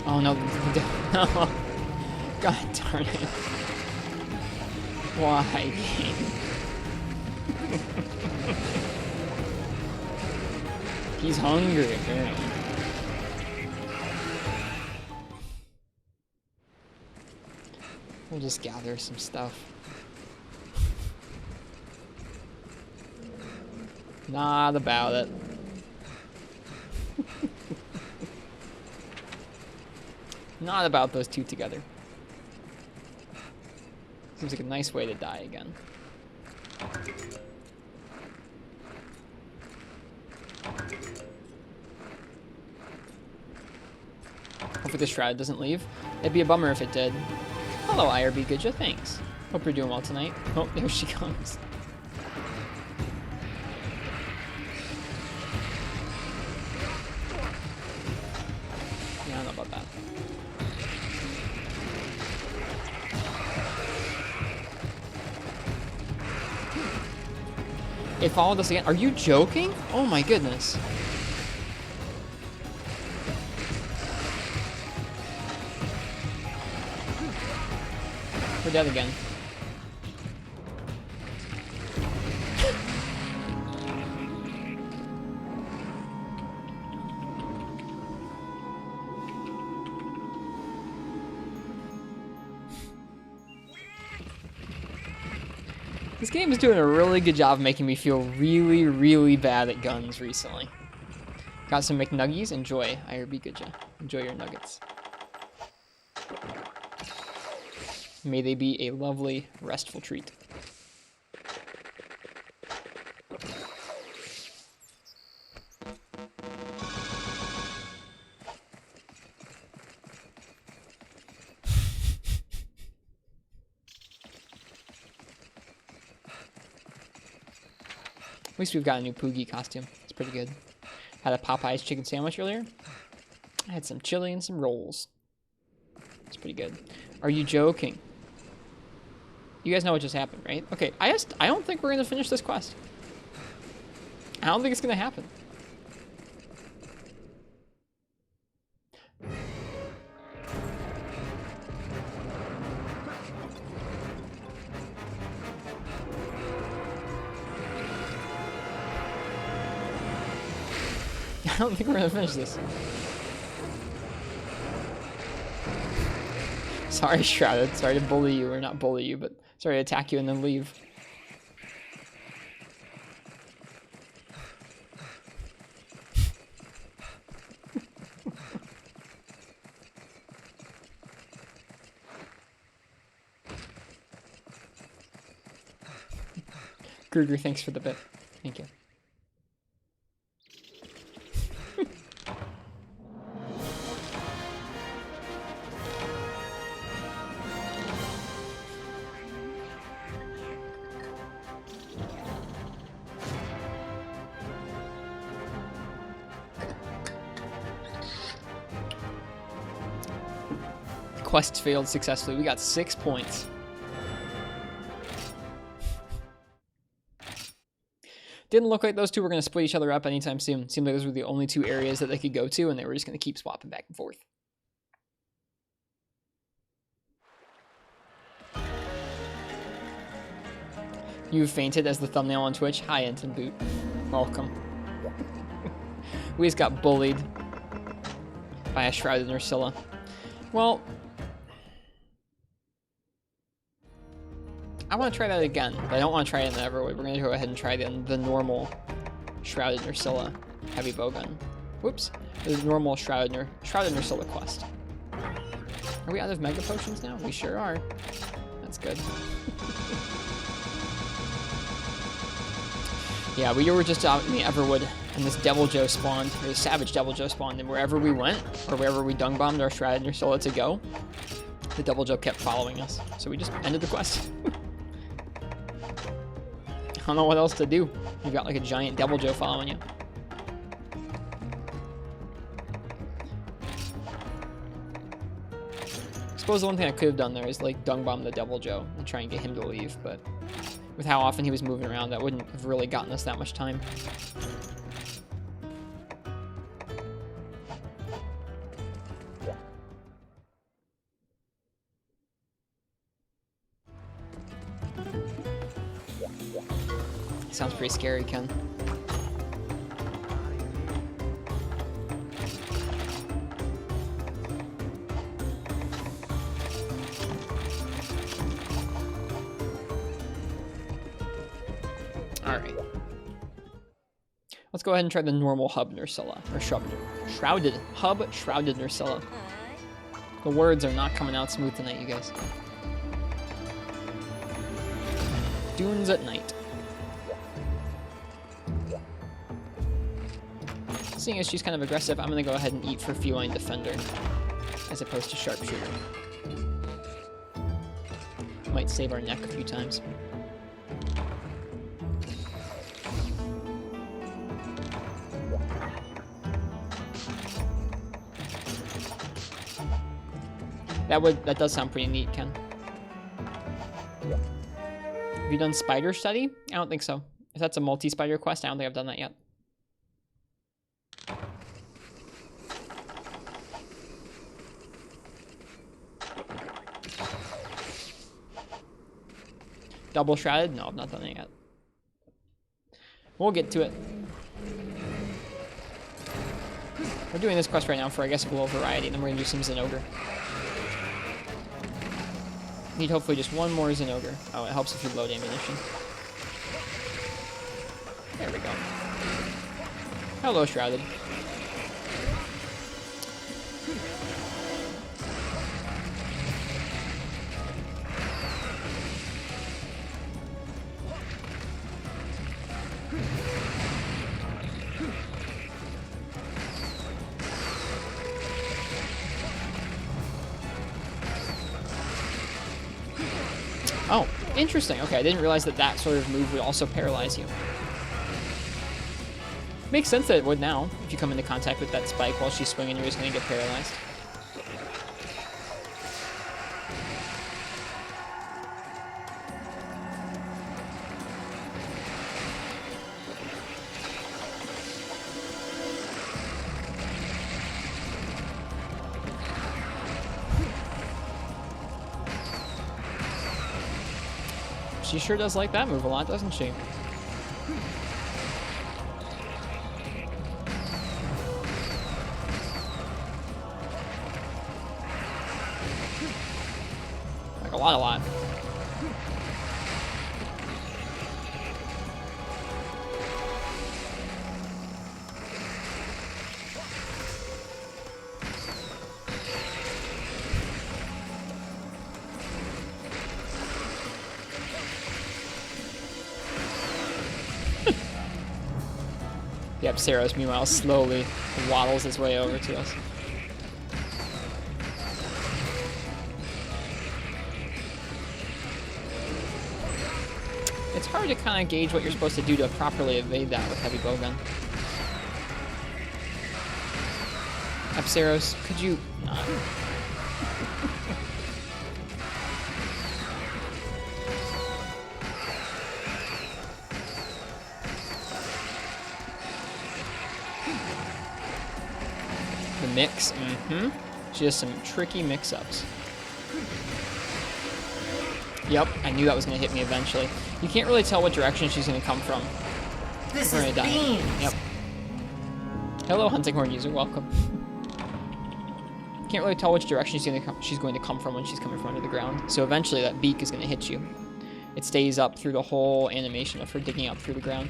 Oh, no. No. God darn it. Why, game? He's hungry, apparently. We'll just gather some stuff. Not about it. Not about those two together. Seems like a nice way to die again. Hopefully the shroud doesn't leave. It'd be a bummer if it did. Hello, IRB Goodja, thanks. Hope you're doing well tonight. Oh, there she comes. Yeah, I don't know about that. It followed us again. Are you joking? Oh my goodness. We're dead again. This game is doing a really good job of making me feel really, really bad at guns recently. Got some McNuggies? Enjoy. IRB Goodja. Enjoy your nuggets. May they be a lovely, restful treat. At least we've got a new Poogie costume. It's pretty good. Had a Popeye's chicken sandwich earlier. I had some chili and some rolls. It's pretty good. Are you joking? You guys know what just happened, right? Okay, I don't think we're gonna finish this quest. I don't think it's gonna happen. I don't think we're gonna finish this. Sorry, Shrouded. Sorry to bully you, or not bully you, but sorry to attack you and then leave. Gruger, thanks for the bit. Thank you. Quest failed successfully. We got 6 points. Didn't look like those two were going to split each other up anytime soon. Seemed like those were the only 2 areas that they could go to, and they were just going to keep swapping back and forth. You fainted as the thumbnail on Twitch. Hi, Enton Boot. Welcome. We just got bullied by a Shrouded Ursula. Well, I want to try that again, but I don't want to try it in the Everwood. We're going to go ahead and try the normal Shrouded Ursula heavy bowgun. Whoops. The normal Shrouded Ursula quest. Are we out of Mega Potions now? We sure are. That's good. Yeah, we were just out in the Everwood, and this Devil Joe spawned, or the Savage Devil Joe spawned, and wherever we went, or wherever we dung bombed our Shrouded Ursula to go, the Devil Joe kept following us. So we just ended the quest. I don't know what else to do. You've got like a giant Devil Joe following you. I suppose the one thing I could have done there is like dung bomb the Devil Joe and try and get him to leave, but with how often he was moving around, that wouldn't have really gotten us that much time. Sounds pretty scary, Ken. Alright. Let's go ahead and try the normal hub Nursilla. Or Shrouded Nursilla. The words are not coming out smooth tonight, you guys. Dunes at night. Seeing as she's kind of aggressive, I'm going to go ahead and eat for Feline Defender as opposed to Sharpshooter. Might save our neck a few times. That does sound pretty neat, Ken. Have you done Spider Study? I don't think so. If that's a multi-spider quest, I don't think I've done that yet. Double Shrouded? No, I've not done it yet. We'll get to it. We're doing this quest right now for, I guess, a little variety, and then we're going to do some Zinogre. Need hopefully just one more Zinogre. Oh, it helps if you load ammunition. There we go. Hello, Shrouded. Oh, interesting. Okay, I didn't realize that that sort of move would also paralyze you. Makes sense that it would now. If you come into contact with that spike while she's swinging, you're just going to get paralyzed. She sure does like that move a lot, doesn't she? a lot. Yep, Saros, meanwhile, slowly waddles his way over to us. It's hard to kind of gauge what you're supposed to do to properly evade that with heavy bowgun. Saros, could you not? The mix, She has some tricky mix-ups. Yep, I knew that was going to hit me eventually. You can't really tell what direction she's going to come from. This is beans. Yep. Hello, Hunting Horn user. Welcome. Can't really tell which direction she's going to come from when she's coming from under the ground. So eventually that beak is going to hit you. It stays up through the whole animation of her digging up through the ground.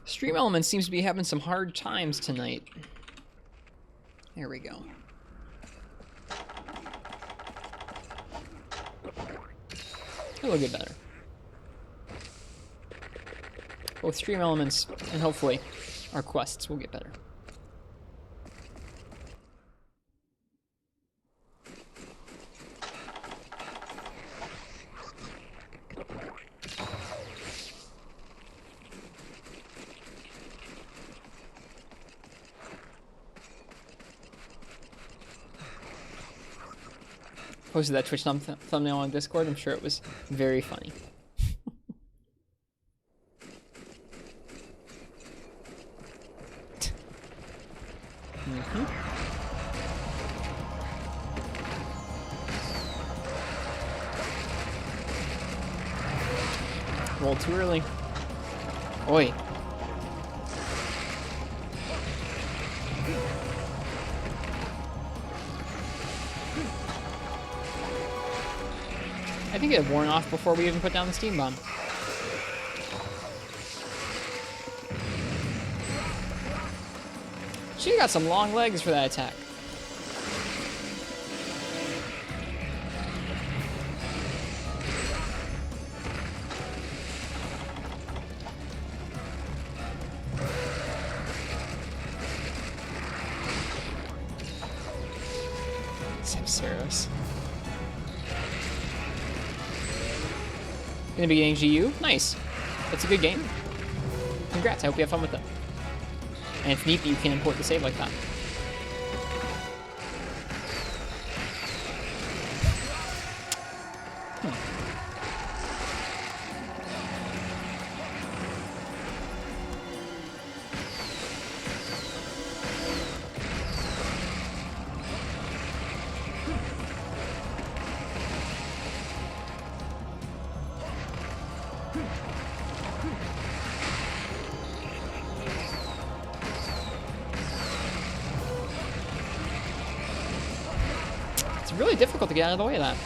Stream Element seems to be having some hard times tonight. There we go. It'll get better. Both Stream Elements and hopefully our quests will get better. Posted that Twitch thumbnail on Discord. I'm sure it was very funny. Roll too early. Oi. I think it had worn off before we even put down the steam bomb. She got some long legs for that attack. Saros. Gonna be getting GU? Nice. That's a good game. Congrats, I hope you have fun with it. And it's neat that you can import the save like that. It's really difficult to get out of the way of that.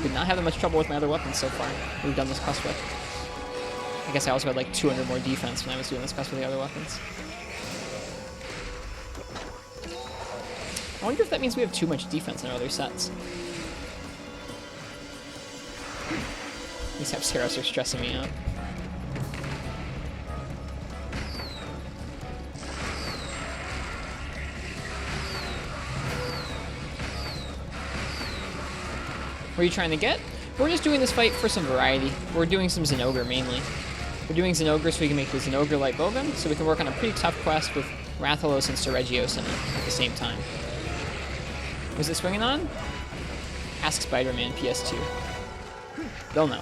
Did not have that much trouble with my other weapons so far we've done this quest with. I guess I also had like 200 more defense when I was doing this quest with the other weapons. I wonder if that means we have too much defense in our other sets. These Saros are stressing me out. What are you trying to get? We're just doing this fight for some variety. We're doing some Zenogre mainly. We're doing Zenogre so we can make the Zenogre light bowgun, so we can work on a pretty tough quest with Rathalos and Seregios in it at the same time. Was it swinging on? Ask Spider-Man PS2. They'll know.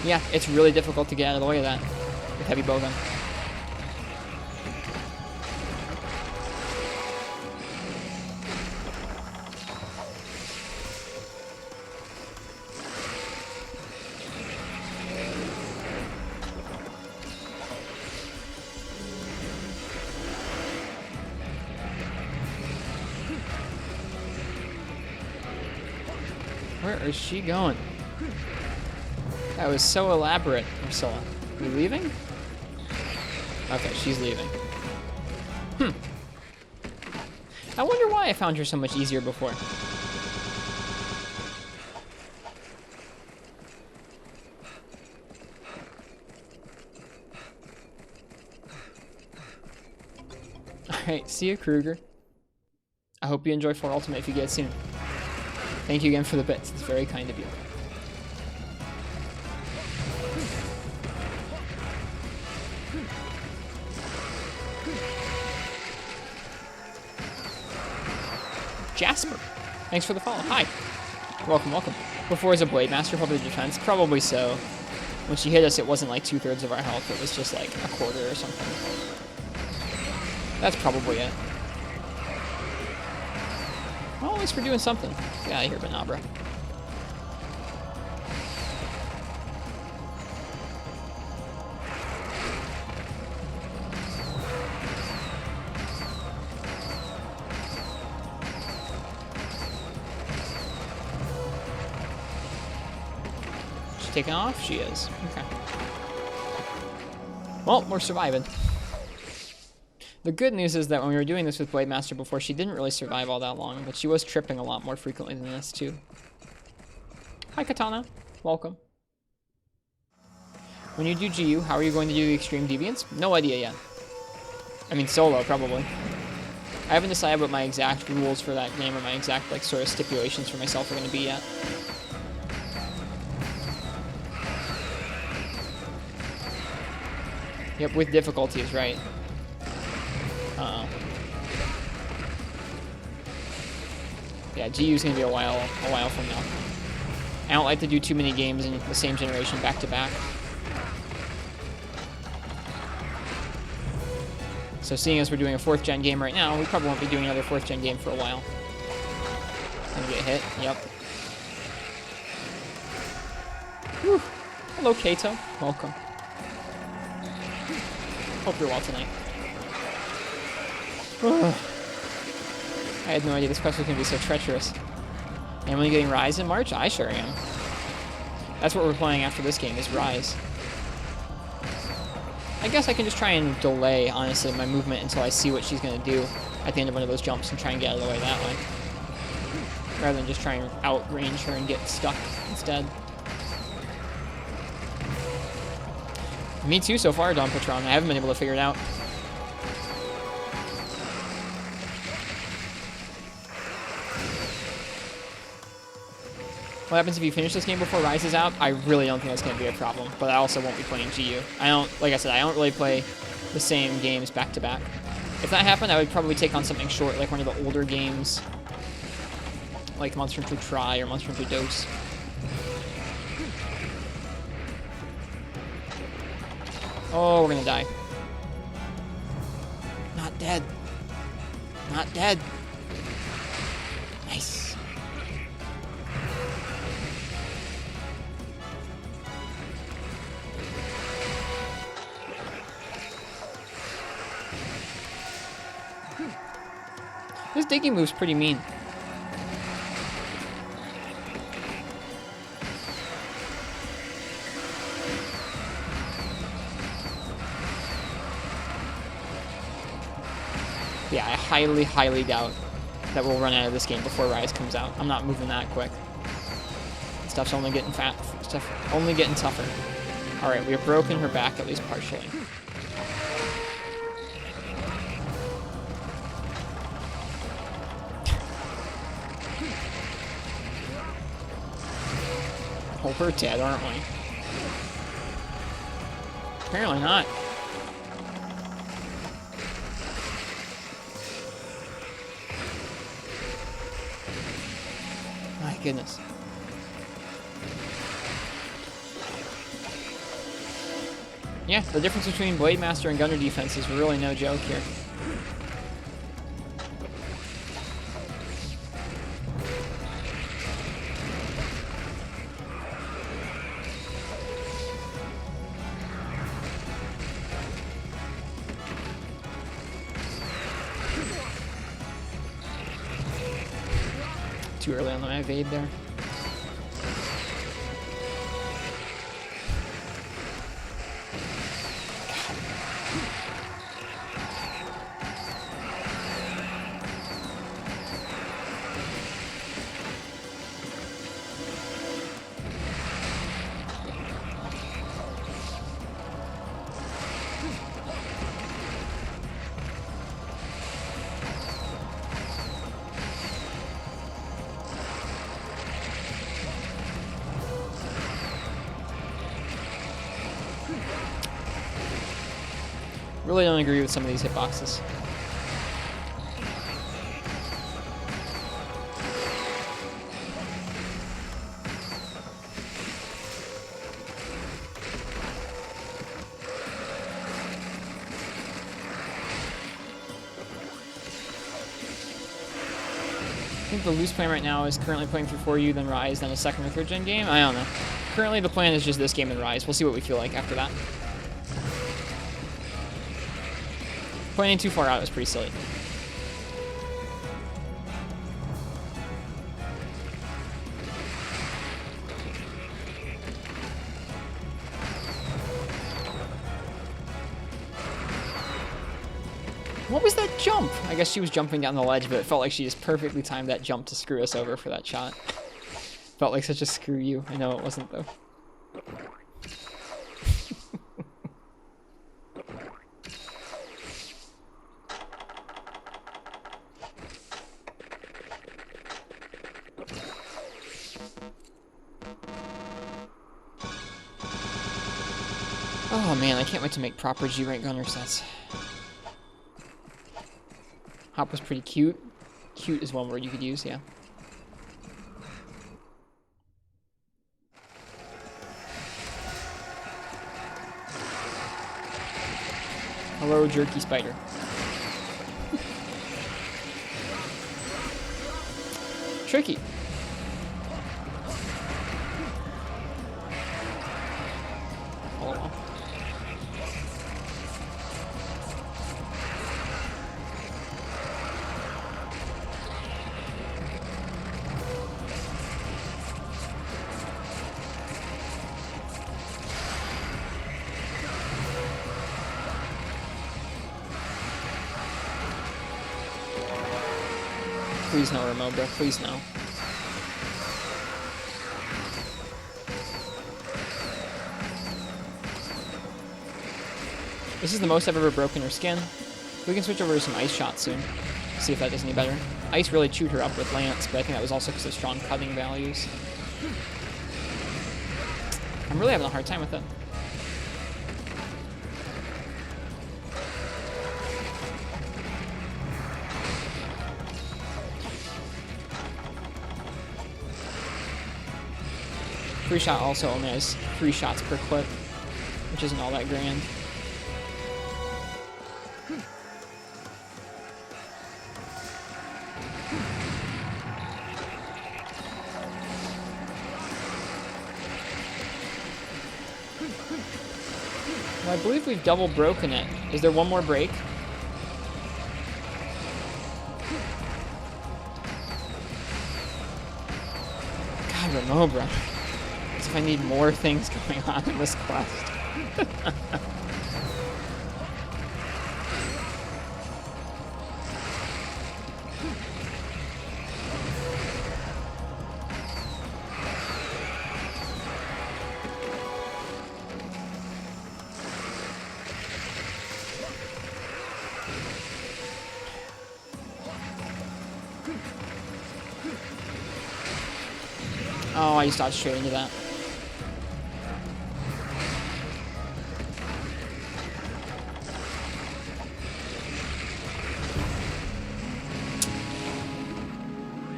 Yeah, it's really difficult to get out of the way of that with heavy bowgun. Where is she going? That was so elaborate, Ursula. You leaving? Okay, she's leaving. I wonder why I found her so much easier before. Alright, see you, Kruger. I hope you enjoy 4 Ultimate if you get it soon. Thank you again for the bits. It's very kind of you. Jasper, thanks for the follow. Hi. Welcome, welcome. Before is a Blade Master public defense? Probably so. When she hit us, it wasn't like 2/3 of our health. It was just like a quarter or something. That's probably it. Well, at least we're doing something. Get out of here, Benabra. She taking off? She is. Okay. Well, we're surviving. The good news is that when we were doing this with Blade Master before, she didn't really survive all that long, but she was tripping a lot more frequently than this, too. Hi, Katana. Welcome. When you do GU, how are you going to do the Extreme Deviants? No idea yet. I mean, solo, probably. I haven't decided what my exact rules for that game or my exact, like, sort of stipulations for myself are going to be yet. Yep, with difficulties, right. Uh-oh. Yeah, GU's gonna be a while from now. I don't like to do too many games in the same generation back to back. So seeing as we're doing a 4th gen game right now, we probably won't be doing another 4th gen game for a while. Gonna get hit, yep. Whew. Hello, Kato. Welcome. Hope you're well tonight. I had no idea this quest was going to be so treacherous. Am I getting Rise in March? I sure am. That's what we're playing after this game, is Rise. I guess I can just try and delay, honestly, my movement until I see what she's going to do at the end of one of those jumps and try and get out of the way that way. Rather than just try and outrange her and get stuck instead. Me too so far, Don Patron. I haven't been able to figure it out. What happens if you finish this game before Rise is out? I really don't think that's going to be a problem, but I also won't be playing GU. Like I said, I don't really play the same games back to back. If that happened, I would probably take on something short, like one of the older games, like Monster Hunter Tri or Monster Hunter Dose. Oh, we're gonna die. Not dead. Not dead. Nice. This digging move's pretty mean. Yeah, I highly, highly doubt that we'll run out of this game before Rise comes out. I'm not moving that quick. Stuff's only getting only getting tougher. Alright, we have broken her back, at least partially. Hope we're dead, aren't we? Apparently not. My goodness. Yeah, the difference between Blade Master and Gunner defense is really no joke here. Too early on my evade there. Really don't agree with some of these hitboxes. I think the loose plan right now is currently playing through 4U, then Rise, then a second or third gen game. I don't know. Currently the plan is just this game and Rise. We'll see what we feel like after that. Planning too far out is pretty silly. What was that jump? I guess she was jumping down the ledge, but it felt like she just perfectly timed that jump to screw us over for that shot. Felt like such a screw you. I know it wasn't, though. Oh man, I can't wait to make proper G-rank gunner sets. Hop was pretty cute. Cute is one word you could use, yeah. Hello, jerky spider. Tricky. Oh. Please no, Ramobra. Please no. This is the most I've ever broken her skin. We can switch over to some Ice Shot soon. See if that does any better. Ice really chewed her up with Lance, but I think that was also because of strong cutting values. I'm really having a hard time with it. Free shot also only has 3 shots per clip, which isn't all that grand. Well, I believe we've double broken it. Is there one more break? God, Ramobra. As if I need more things going on in this quest. Oh, I just dodged straight into that.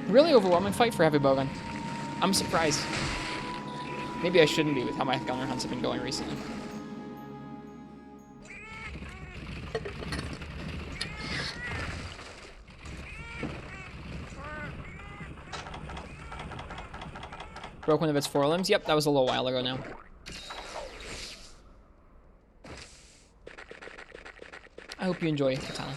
Really overwhelming fight for Heavy Bowgun. I'm surprised. Maybe I shouldn't be with how my gunner hunts have been going recently. Broke one of its forelimbs. Yep, that was a little while ago now. I hope you enjoy Katana.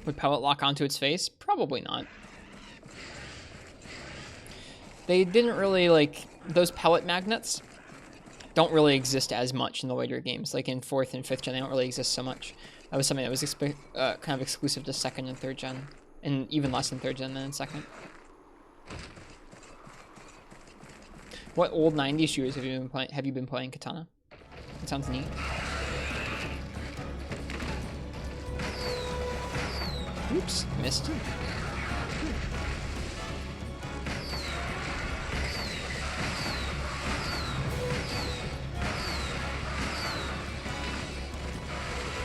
Would pellet lock onto its face? Probably not. They didn't really, like, those pellet magnets don't really exist as much in the later games. Like in 4th and 5th gen, they don't really exist so much. That was something that was kind of exclusive to 2nd and 3rd gen. And even less in 3rd gen than in 2nd. What old 90s shooters have you been playing, Katana? That sounds neat. Oops, missed.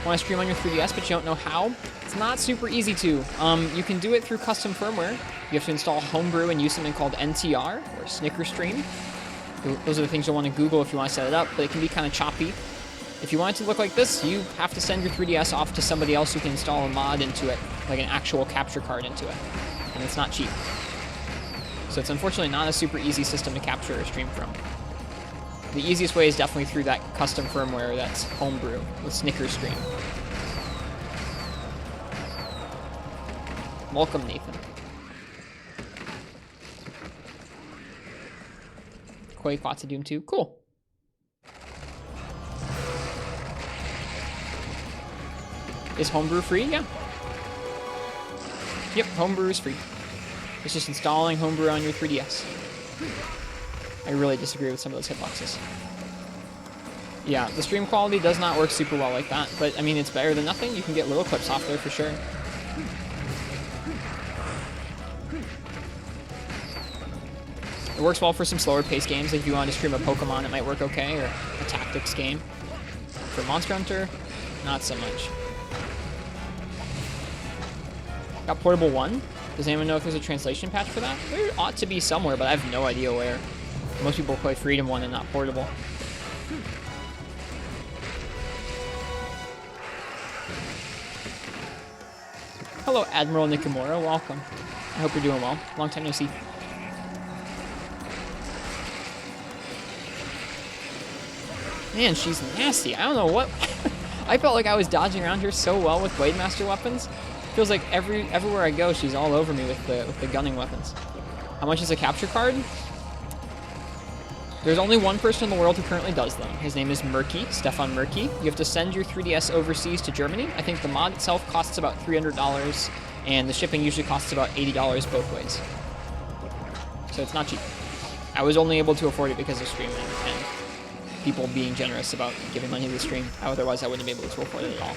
Want to stream on your 3DS but you don't know how? It's not super easy to. You can do it through custom firmware. You have to install Homebrew and use something called NTR or Snicker Stream. Those are the things you'll want to Google if you want to set it up, but it can be kind of choppy. If you want it to look like this, you have to send your 3DS off to somebody else who can install a mod into it, like an actual capture card into it. And it's not cheap. So it's unfortunately not a super easy system to capture or stream from. The easiest way is definitely through that custom firmware that's Homebrew with Snicker Stream. Welcome, Nathan. Quake, lots of Doom 2. Cool. Is Homebrew free? Yeah. Yep, Homebrew is free. It's just installing Homebrew on your 3DS. I really disagree with some of those hitboxes. Yeah, the stream quality does not work super well like that, but I mean, it's better than nothing. You can get little clips off there for sure. It works well for some slower paced games. Like if you want to stream a Pokemon, it might work okay, or a tactics game. For Monster Hunter, not so much. Got Portable 1. Does anyone know if there's a translation patch for that? There ought to be somewhere, but I have no idea where. Most people play Freedom 1 and not Portable. Hello, Admiral Nikamura. Welcome. I hope you're doing well. Long time no see. Man, she's nasty. I don't know what... I felt like I was dodging around here so well with Blade Master weapons. Feels like everywhere I go, she's all over me with the gunning weapons. How much is a capture card? There's only one person in the world who currently does them. His name is Murky, Stefan Murky. You have to send your 3DS overseas to Germany. I think the mod itself costs about $300, and the shipping usually costs about $80 both ways. So it's not cheap. I was only able to afford it because of streaming and people being generous about giving money to the stream. Otherwise, I wouldn't be able to afford it at all.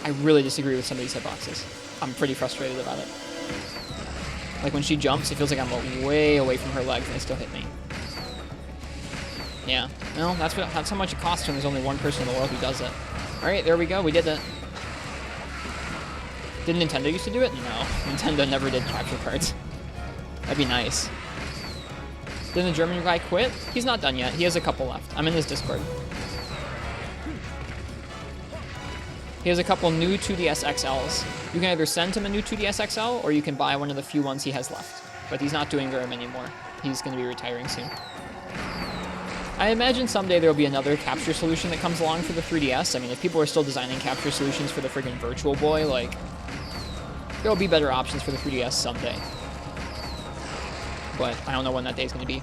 I really disagree with some of these hitboxes. I'm pretty frustrated about it. Like when she jumps, it feels like I'm way away from her legs and they still hit me. Yeah, well, that's how much it costs when there's only one person in the world who does it. Alright, there we go, we did it. Did Nintendo used to do it? No, Nintendo never did capture cards. That'd be nice. Did the German guy quit? He's not done yet, he has a couple left. I'm in his Discord. He has a couple new 2DS XLs. You can either send him a new 2DS XL, or you can buy one of the few ones he has left. But he's not doing very many more. He's going to be retiring soon. I imagine someday there will be another capture solution that comes along for the 3DS. I mean, if people are still designing capture solutions for the friggin' Virtual Boy, like, there will be better options for the 3DS someday. But I don't know when that day is going to be.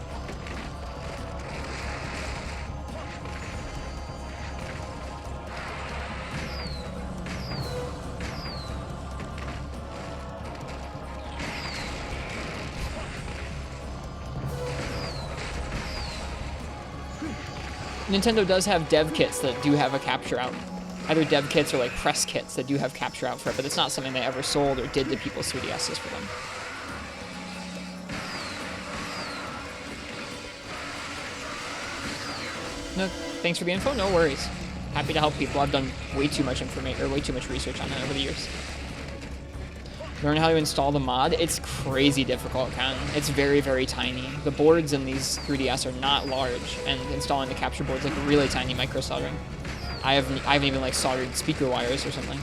Nintendo does have dev kits that do have a capture out. Either dev kits or like press kits that do have capture out for it, but it's not something they ever sold or did to people's 3DSs for them. No, thanks for the info. No worries. Happy to help people. I've done way too much information or way too much research on it over the years. Learn how to install the mod. It's crazy difficult, Ken. It's very, very tiny. The boards in these 3DS are not large, and installing the capture board's like really tiny micro soldering. I haven't even like soldered speaker wires or something.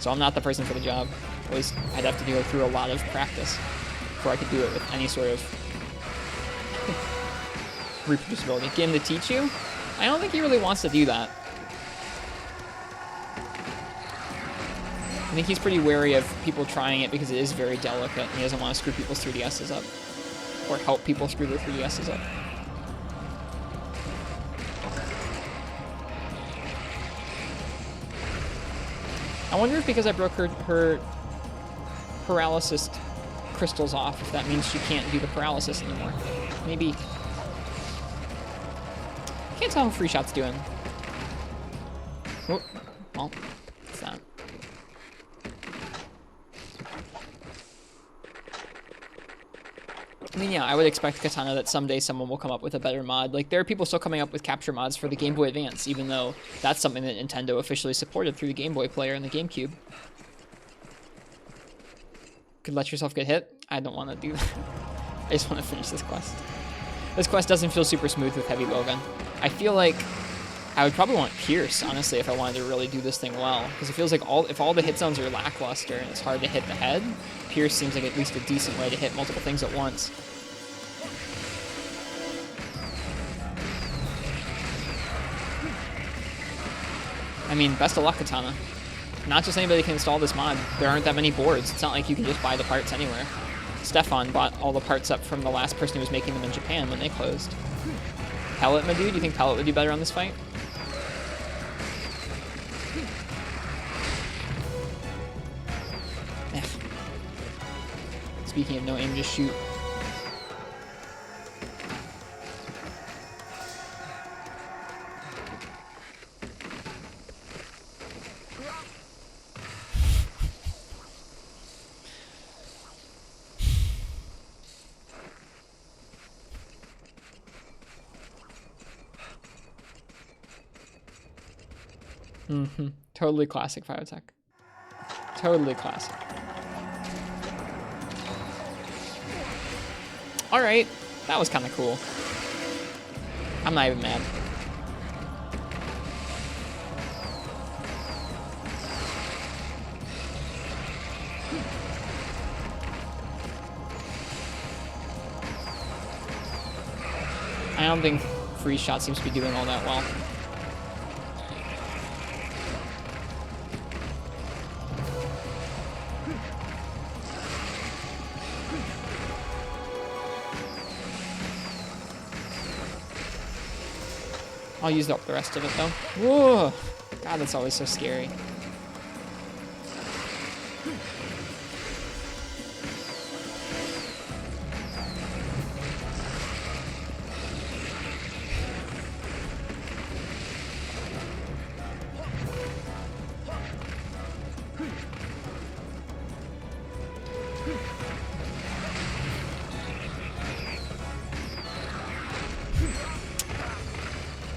So I'm not the person for the job. At least I'd have to go through a lot of practice before I could do it with any sort of reproducibility. Get him to teach you? I don't think he really wants to do that. I think he's pretty wary of people trying it because it is very delicate and he doesn't want to screw people's 3DSs up. Or help people screw their 3DSs up. I wonder if because I broke her paralysis crystals off, if that means she can't do the paralysis anymore. Maybe. Can't tell how Free Shot's doing. Oh, well, what's that? I mean, yeah, I would expect, Katana, that someday someone will come up with a better mod. Like, there are people still coming up with capture mods for the Game Boy Advance, even though that's something that Nintendo officially supported through the Game Boy player and the GameCube. Could let yourself get hit? I don't want to do that. I just want to finish this quest. This quest doesn't feel super smooth with heavy bowgun. I feel like I would probably want Pierce, honestly, if I wanted to really do this thing well. Because it feels like if all the hit zones are lackluster and it's hard to hit the head, Pierce seems like at least a decent way to hit multiple things at once. I mean, best of luck, Katana. Not just anybody can install this mod. There aren't that many boards. It's not like you can just buy the parts anywhere. Stefan bought all the parts up from the last person who was making them in Japan when they closed. Pellet, my dude? Do you think Pellet would do better on this fight? Eh. Speaking of no aim, just shoot. Mm-hmm. Totally classic Biotech. Totally classic. Alright, that was kind of cool. I'm not even mad. I don't think Free Shot seems to be doing all that well. I'll use up the rest of it, though. Whoa! God, that's always so scary.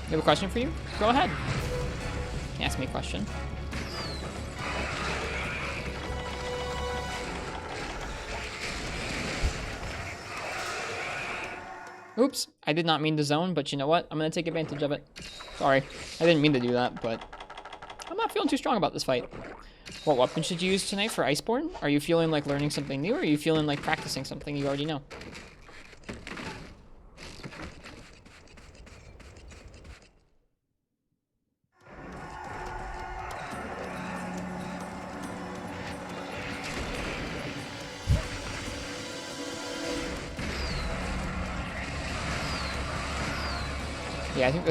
You have a question for you? Go ahead. Ask me a question. Oops, I did not mean to zone, but you know what? I'm going to take advantage of it. Sorry, I didn't mean to do that, but I'm not feeling too strong about this fight. What weapon should you use tonight for Iceborne? Are you feeling like learning something new, or are you feeling like practicing something you already know? Yeah, I think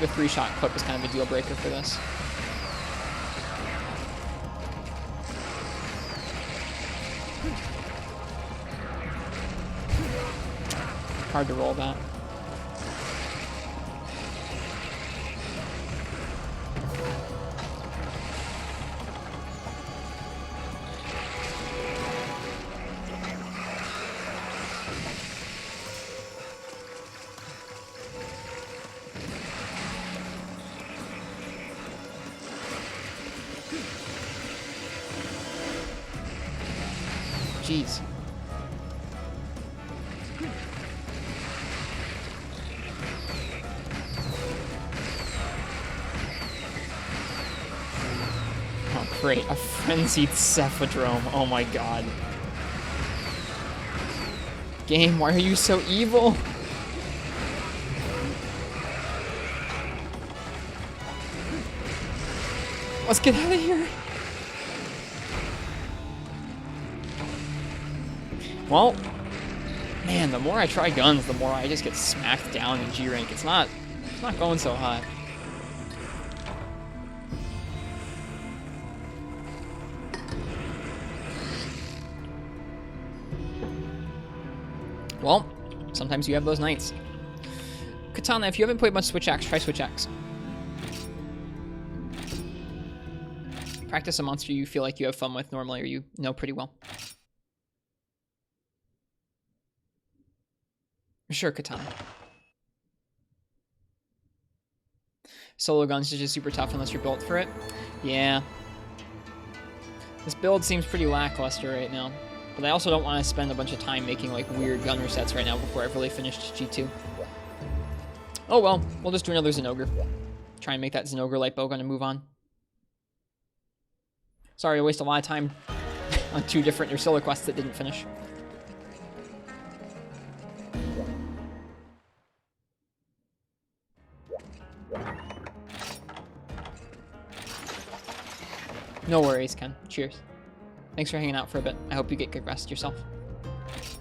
the three-shot clip is kind of a deal breaker for this. Hard to roll that. jeez. Oh, great. A frenzied Cephadrome. Oh my god. Game, why are you so evil? Let's get out of here. Well, man, the more I try guns, the more I just get smacked down in G rank. It's not going so hot. Well, sometimes you have those nights. Katana, if you haven't played much Switch Axe, try Switch Axe. Practice a monster you feel like you have fun with normally or you know pretty well. Sure, Katana. Solo guns is just super tough unless you're built for it. Yeah. This build seems pretty lackluster right now. But I also don't want to spend a bunch of time making like weird gun resets right now before I've really finished G2. Oh well, we'll just do another Zinogre. Try and make that Zinogre light bowgun and move on. Sorry to waste a lot of time on 2 different Ursula quests that didn't finish. No worries, Ken. Cheers. Thanks for hanging out for a bit. I hope you get good rest yourself.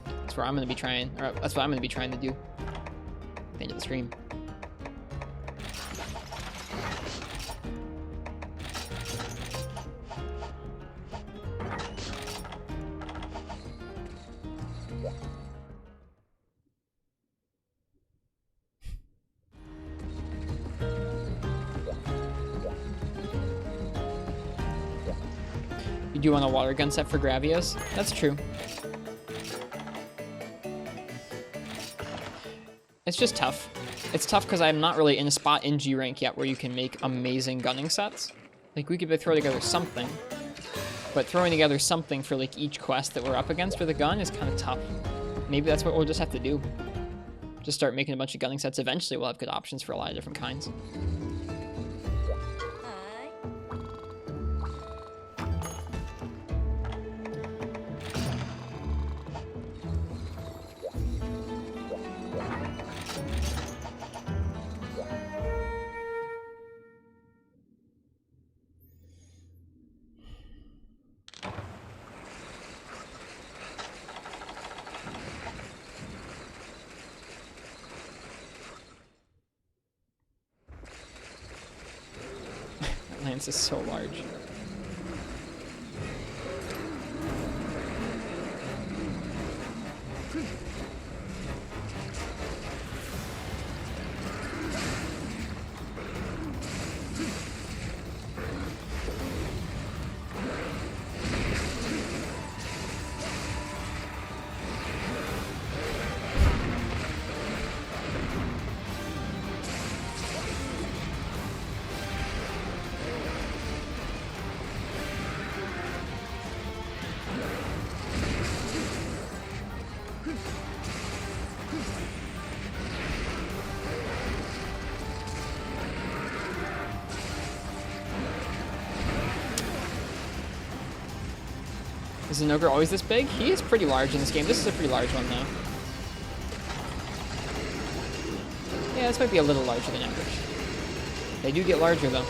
That's where I'm going to be trying, or that's what I'm going to be trying to do at the end of the stream. You do want a water gun set for Gravios? That's true. It's just tough. It's tough because I'm not really in a spot in G rank yet where you can make amazing gunning sets. Like, we could throw together something, but throwing together something for like each quest that we're up against with a gun is kind of tough. Maybe that's what we'll just have to do. Just start making a bunch of gunning sets. Eventually we'll have good options for a lot of different kinds. Lance is so large. Is Zinogre always this big? He is pretty large in this game. This is a pretty large one, though. Yeah, this might be a little larger than average. They do get larger, though.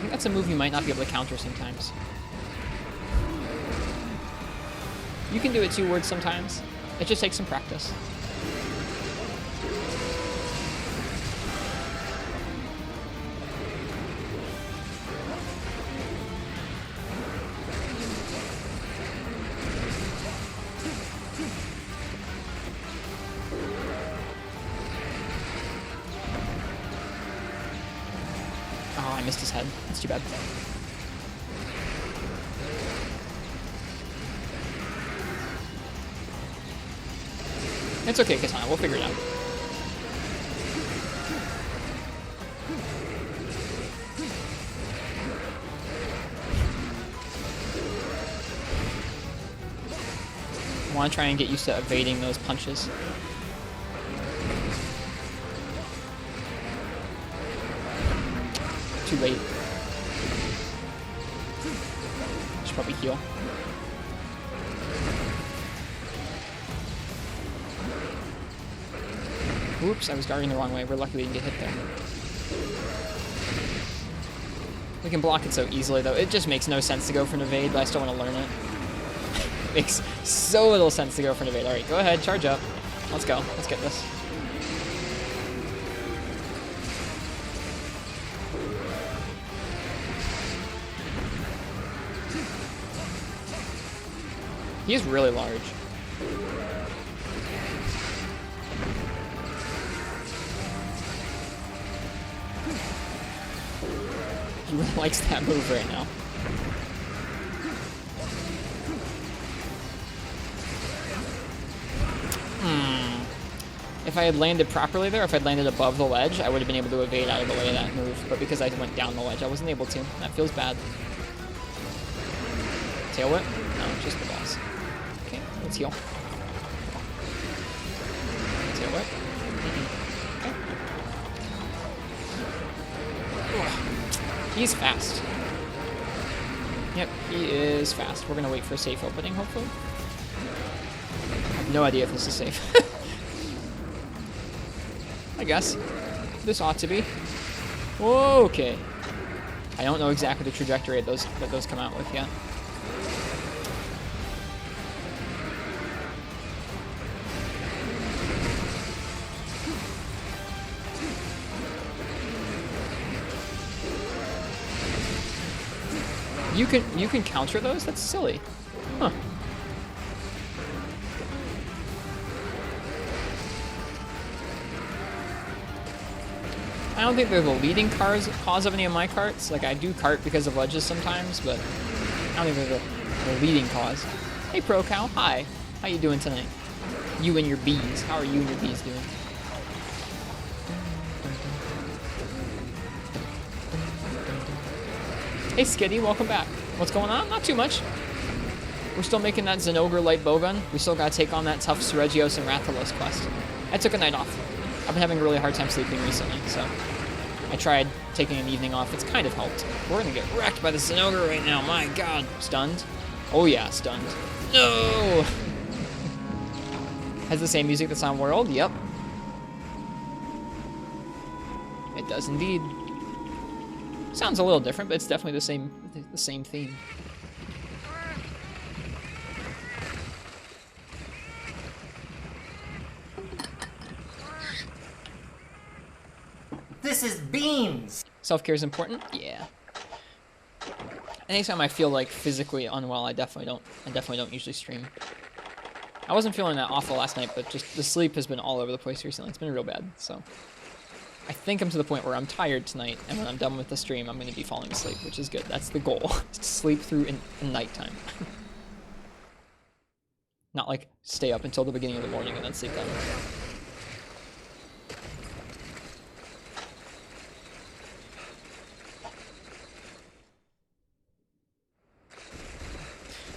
That's a move you might not be able to counter sometimes. You can do it 2 words sometimes. It just takes some practice. I missed his head. That's too bad. It's okay, Katana. We'll figure it out. I want to try and get used to evading those punches. Too late. Should probably heal. Oops, I was guarding the wrong way. We're lucky we didn't get hit there. We can block it so easily, though. It just makes no sense to go for an evade, but I still want to learn it. Makes so little sense to go for an evade. Alright, go ahead, charge up. Let's go. Let's get this. He is really large. He really likes that move right now. If I had landed properly there, if I'd landed above the ledge, I would have been able to evade out of the way of that move. But because I went down the ledge, I wasn't able to. That feels bad. Tail whip? No, just the boss. Okay, let's heal. Tail whip. Okay. He's fast. Yep, he is fast. We're gonna wait for a safe opening, hopefully. I have no idea if this is safe. I guess. This ought to be. Okay. I don't know exactly the trajectory that those come out with yet. You can counter those? That's silly. Huh. I don't think they're the leading cause of any of my carts. Like, I do cart because of ledges sometimes, but I don't think they're the leading cause. Hey, Pro Cow. Hi. How you doing tonight? You and your bees. How are you and your bees doing? Hey, Skitty. Welcome back. What's going on? Not too much. We're still making that Zenogre light bowgun. We still gotta take on that tough Seregios and Rathalos quest. I took a night off. I've been having a really hard time sleeping recently, so I tried taking an evening off. It's kind of helped. We're gonna get wrecked by the Zenogre right now. My god. Stunned? Oh yeah, stunned. No! Has the same music that's on World? Yep. It does indeed. Sounds a little different, but it's definitely the same theme. This is beans! Self-care is important? Yeah. Anytime I feel like physically unwell, I definitely don't usually stream. I wasn't feeling that awful last night, but just the sleep has been all over the place recently. It's been real bad, so I think I'm to the point where I'm tired tonight, and when I'm done with the stream, I'm going to be falling asleep, which is good. That's the goal, is to sleep through in nighttime. Not like stay up until the beginning of the morning and then sleep down.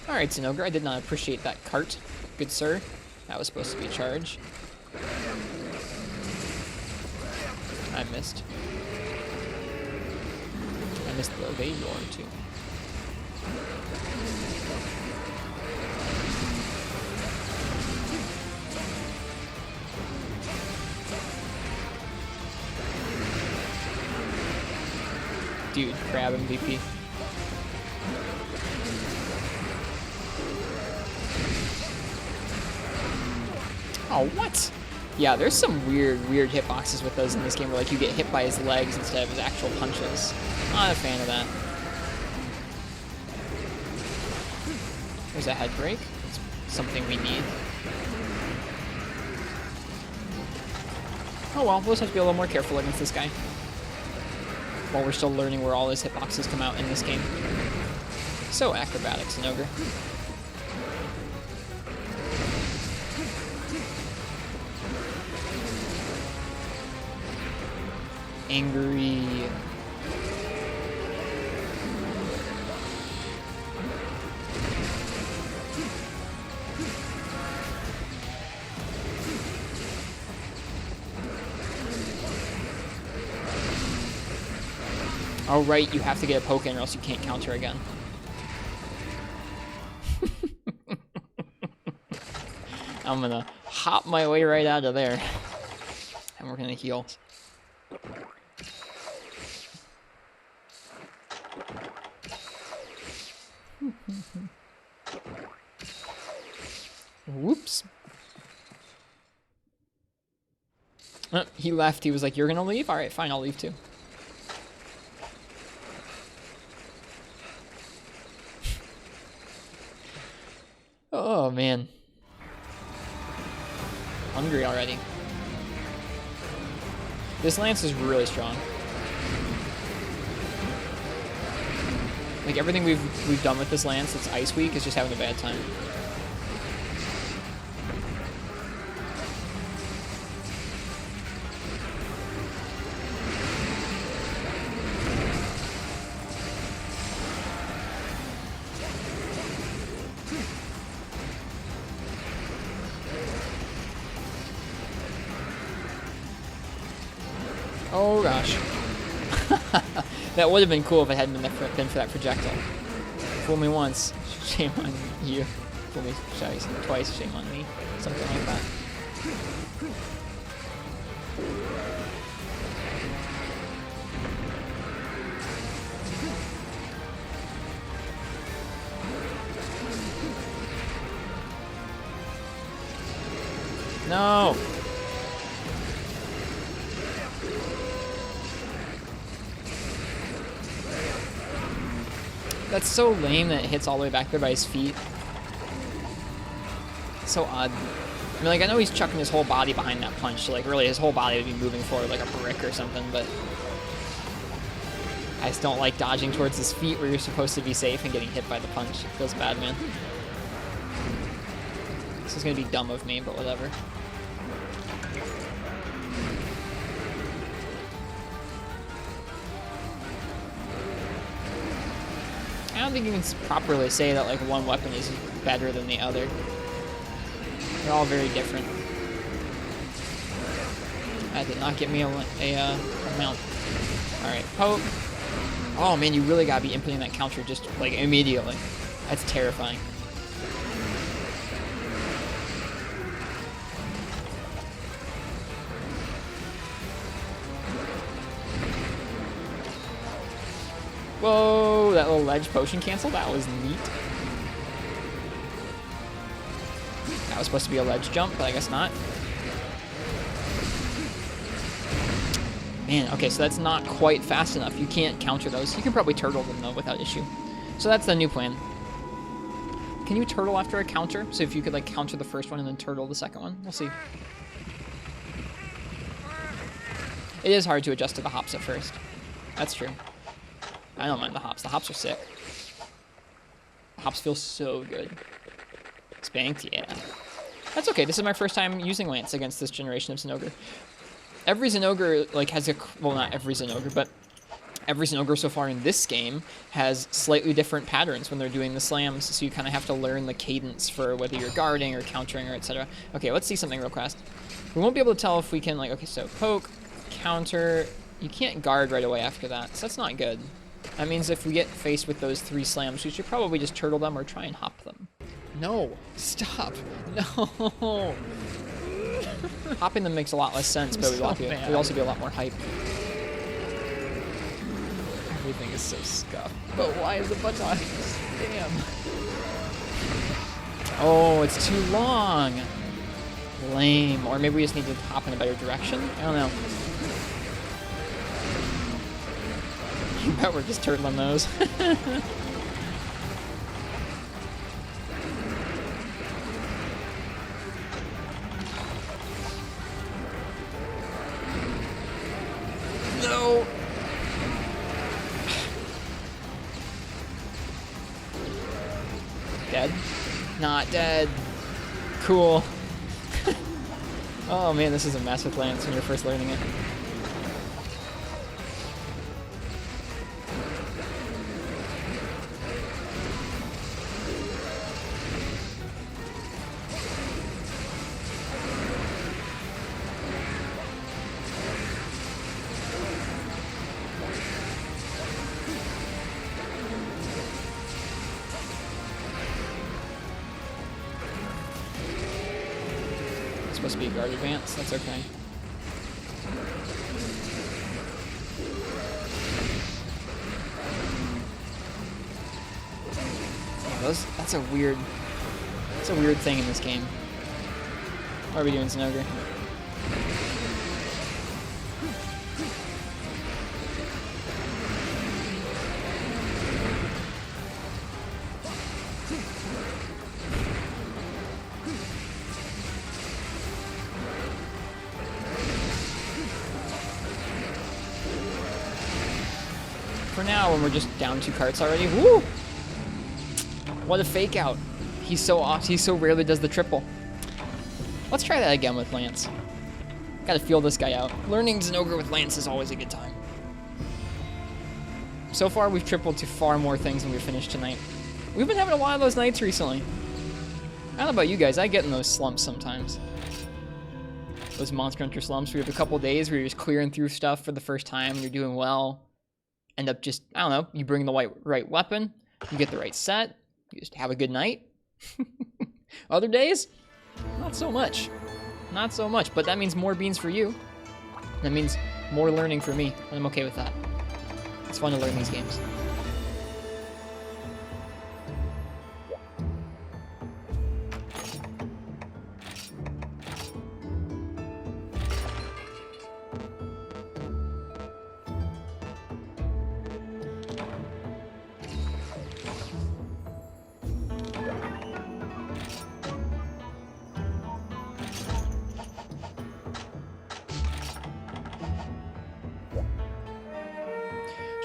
Alright, Zenogre, I did not appreciate that cart. Good sir. That was supposed to be a charge. I missed. I missed the evade door, too. Dude, crab MVP. Oh, what? Yeah, there's some weird hitboxes with those in this game where like you get hit by his legs instead of his actual punches. Not a fan of that. There's a head break. It's something we need. Oh well, we'll just have to be a little more careful against this guy. while we're still learning where all his hitboxes come out in this game. So acrobatic, Zinogre. Angry. Oh, right, you have to get a poke in or else you can't counter again. I'm gonna hop my way right out of there. And we're gonna heal. Whoops. He left. He was like, "You're gonna leave? Alright, fine, I'll leave too." Oh, man. Hungry already. This lance is really strong. Like, everything we've done with this lance that's Ice Weak is just having a bad time. Oh gosh. That would have been cool if it hadn't been for that projectile. Fool me once, shame on you. Fool me twice, shame on me. Something like that. No! That's so lame that it hits all the way back there by his feet. So odd. I mean, like, I know he's chucking his whole body behind that punch, so, like, really his whole body would be moving forward like a brick or something, but I just don't like dodging towards his feet where you're supposed to be safe and getting hit by the punch. It feels bad, man. This is gonna be dumb of me, but whatever. I don't think you can properly say that like one weapon is better than the other. They're all very different. That did not get me a mount. Alright, poke. Oh man, you really gotta be inputting that counter just like immediately. That's terrifying. Whoa, that little ledge potion cancel, that was neat. That was supposed to be a ledge jump, but I guess not. Man, okay, so that's not quite fast enough. You can't counter those. You can probably turtle them, though, without issue. So that's the new plan. Can you turtle after a counter? So if you could, like, counter the first one and then turtle the second one? We'll see. It is hard to adjust to the hops at first. That's true. I don't mind the hops. The hops are sick. The hops feel so good. Spanked? Yeah. That's okay. This is my first time using Lance against this generation of Zinogre. Every Zinogre, like, has a... Well, not every Zinogre, but every Zinogre so far in this game has slightly different patterns when they're doing the slams, so you kind of have to learn the cadence for whether you're guarding or countering or etc. Okay, let's see something real fast. We won't be able to tell if we can, like... Okay, so poke, counter... You can't guard right away after that, so that's not good. That means if we get faced with those 3 slams, we should probably just turtle them or try and hop them. No! Stop! No! Hopping them makes a lot less sense, but we'd also be a lot more hype. Everything is so scuffed. But why is the button? Damn! Oh, it's too long! Lame. Or maybe we just need to hop in a better direction? I don't know. I bet we're just turtling those. No! not dead. Cool. Oh man, this is a mess with Lance when you're first learning it. Supposed to be a guard advance, that's okay. Yeah, that's a weird thing in this game. What are we doing, Zinogre? For now, when we're just down 2 carts already, woo! What a fake out. He's so off. He so rarely does the triple. Let's try that again with Lance. Gotta feel this guy out. Learning Zinogre with Lance is always a good time. So far, we've tripled to far more things than we've finished tonight. We've been having a lot of those nights recently. I don't know about you guys, I get in those slumps sometimes. Those Monster Hunter slumps where you have a couple days where you're just clearing through stuff for the first time and you're doing well. End up just, I don't know, you bring the right weapon, you get the right set, you just have a good night. Other days, not so much. Not so much, but that means more beans for you. That means more learning for me, and I'm okay with that. It's fun to learn these games.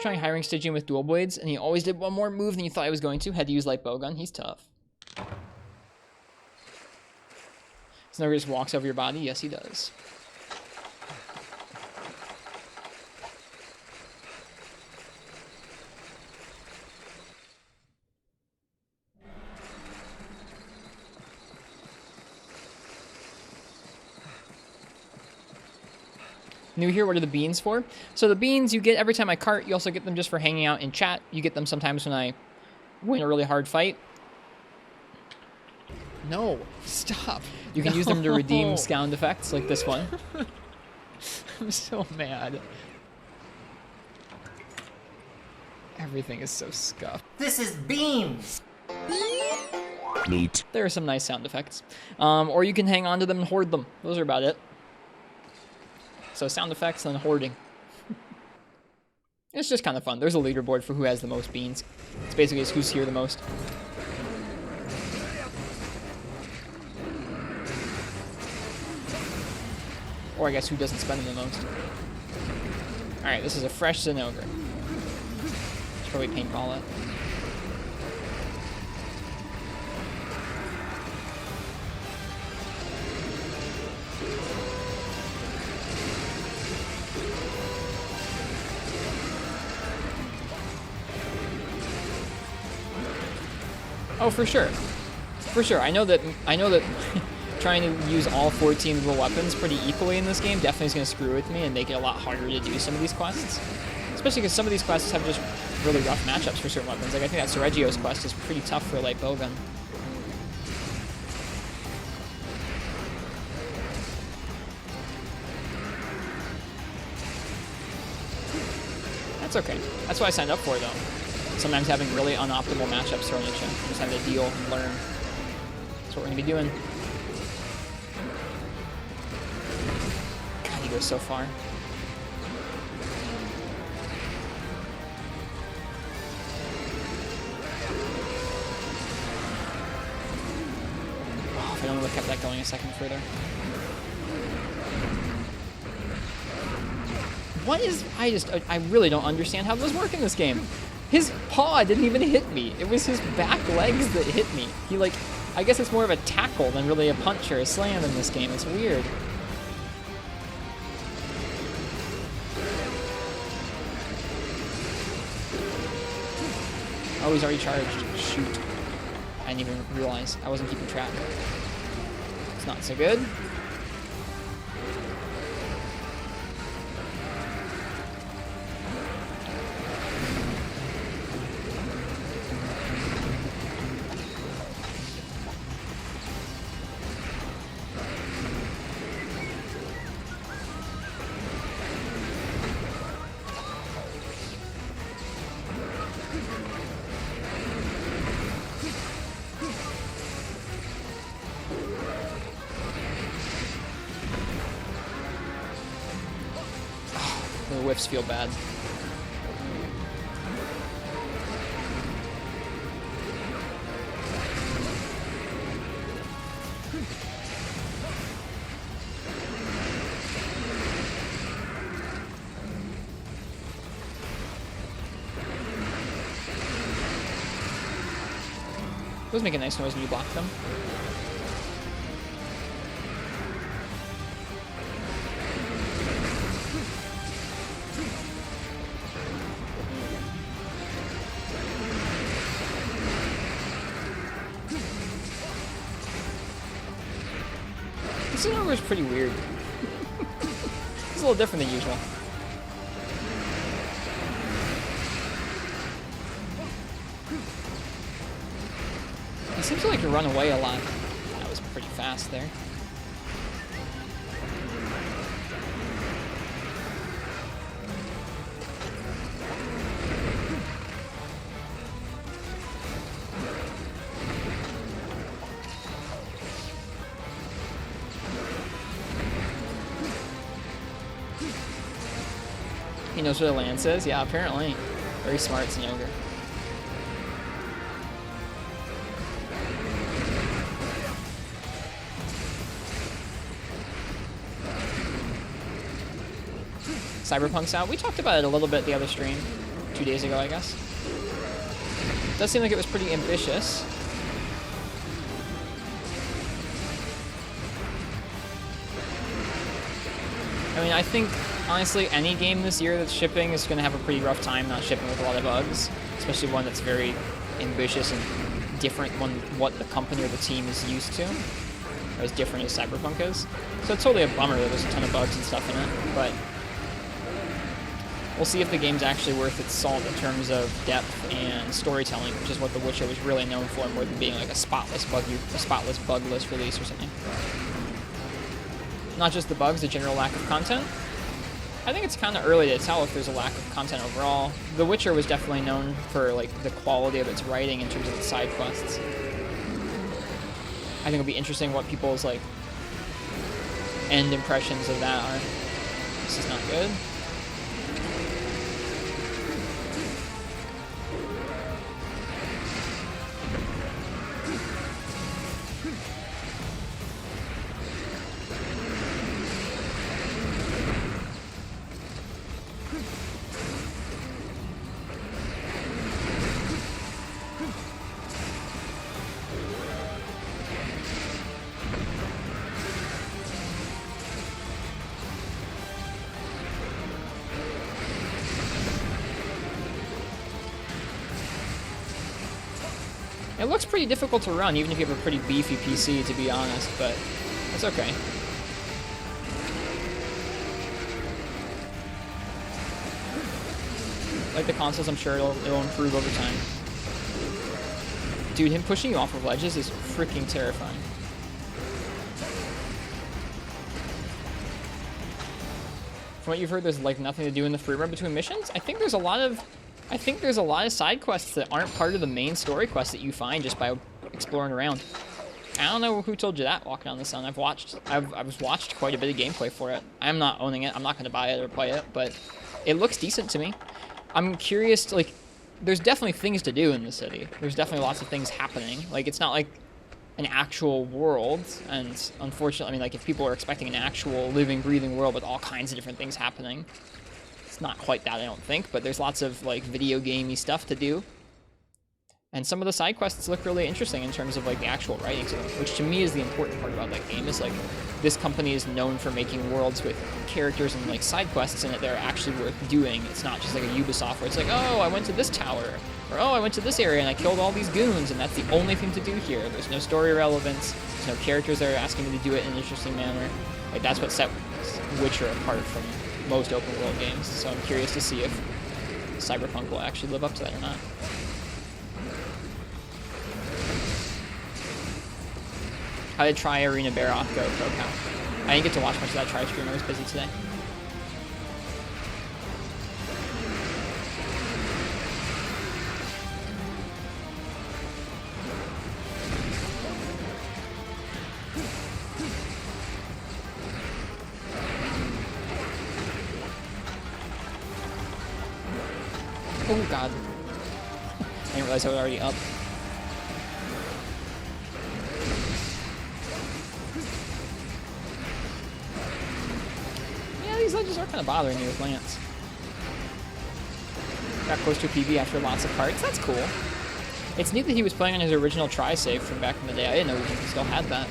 Trying hiring Stygian with dual blades, and he always did one more move than you thought he was going to. Had to use light bowgun. He's tough. Zinogre just walks over your body. Yes, he does. New here, what are the beans for? So the beans you get every time I cart. You also get them just for hanging out in chat. You get them sometimes when I win a really hard fight. No, stop. You can use them to redeem sound effects like this one. I'm so mad. Everything is so scuffed. This is beans! Neat. There are some nice sound effects. Or you can hang on to them and hoard them. Those are about it. So sound effects and hoarding. It's just kind of fun. There's a leaderboard for who has the most beans. It's basically just who's here the most. Or I guess who doesn't spend them the most. Alright, this is a fresh Zinogre. Should probably paintball it. Oh, for sure. For sure. I know that trying to use all 14 of the weapons pretty equally in this game definitely is going to screw with me and make it a lot harder to do some of these quests. Especially because some of these quests have just really rough matchups for certain weapons. Like, I think that Sergio's quest is pretty tough for a light bowgun. That's okay. That's what I signed up for, though. Sometimes having really unoptimal matchups thrown at you. Just having to deal and learn. That's what we're going to be doing. God, he goes so far. Oh, if I only would have kept that going a second further. What is... I really don't understand how those work in this game. His paw didn't even hit me. It was his back legs that hit me. I guess it's more of a tackle than really a punch or a slam in this game. It's weird. Oh, he's already charged. Shoot. I didn't even realize. I wasn't keeping track. It's not so good. The whiffs feel bad. Those make a nice noise when you block them. This Ogre is pretty weird. It's a little different than usual. He seems to like to run away a lot. That was pretty fast there. He knows where the lance is? Yeah, apparently. Very smart, Ogre. Cyberpunk's out. We talked about it a little bit the other stream. 2 days ago, I guess. It does seem like it was pretty ambitious. I mean, I think, honestly, any game this year that's shipping is going to have a pretty rough time not shipping with a lot of bugs. Especially one that's very ambitious and different from what the company or the team is used to. Or as different as Cyberpunk is. So it's totally a bummer that there's a ton of bugs and stuff in it. But we'll see if the game's actually worth its salt in terms of depth and storytelling, which is what The Witcher was really known for, more than being like a spotless, bugless release or something. Not just the bugs, the general lack of content. I think it's kind of early to tell if there's a lack of content overall. The Witcher was definitely known for like the quality of its writing in terms of its side quests. I think it'll be interesting what people's like end impressions of that are. This is not good. It looks pretty difficult to run, even if you have a pretty beefy PC, to be honest, but it's okay. Like the consoles, I'm sure it'll improve over time. Dude, him pushing you off of ledges is freaking terrifying. From what you've heard, there's like nothing to do in the free run between missions. I think there's a lot of side quests that aren't part of the main story quests that you find just by exploring around. I don't know who told you that walking on the sun. I've watched quite a bit of gameplay for it. I'm not owning it. I'm not going to buy it or play it, but it looks decent to me. I'm curious to, like, there's definitely things to do in the city. There's definitely lots of things happening. Like, it's not like an actual world, and unfortunately, I mean, like, if people are expecting an actual living, breathing world with all kinds of different things happening, it's not quite that, I don't think, but there's lots of, like, video gamey stuff to do. And some of the side quests look really interesting in terms of like the actual writing to them, which to me is the important part about that game. Is like this company is known for making worlds with characters and like side quests in it that are actually worth doing. It's not just like a Ubisoft where it's like, oh, I went to this tower, or oh, I went to this area and I killed all these goons, and that's the only thing to do here. There's no story relevance. There's no characters that are asking me to do it in an interesting manner. Like that's what set Witcher apart from most open world games. So I'm curious to see if Cyberpunk will actually live up to that or not. How did Try Arena Baroth go, ProCow? I didn't get to watch much of that Try stream. I was busy today. Oh god. I didn't realize I was already up. These ledges are kind of bothering me with Lance. Got close to a PB after lots of carts. That's cool. It's neat that he was playing on his original try save from back in the day. I didn't know he still had that.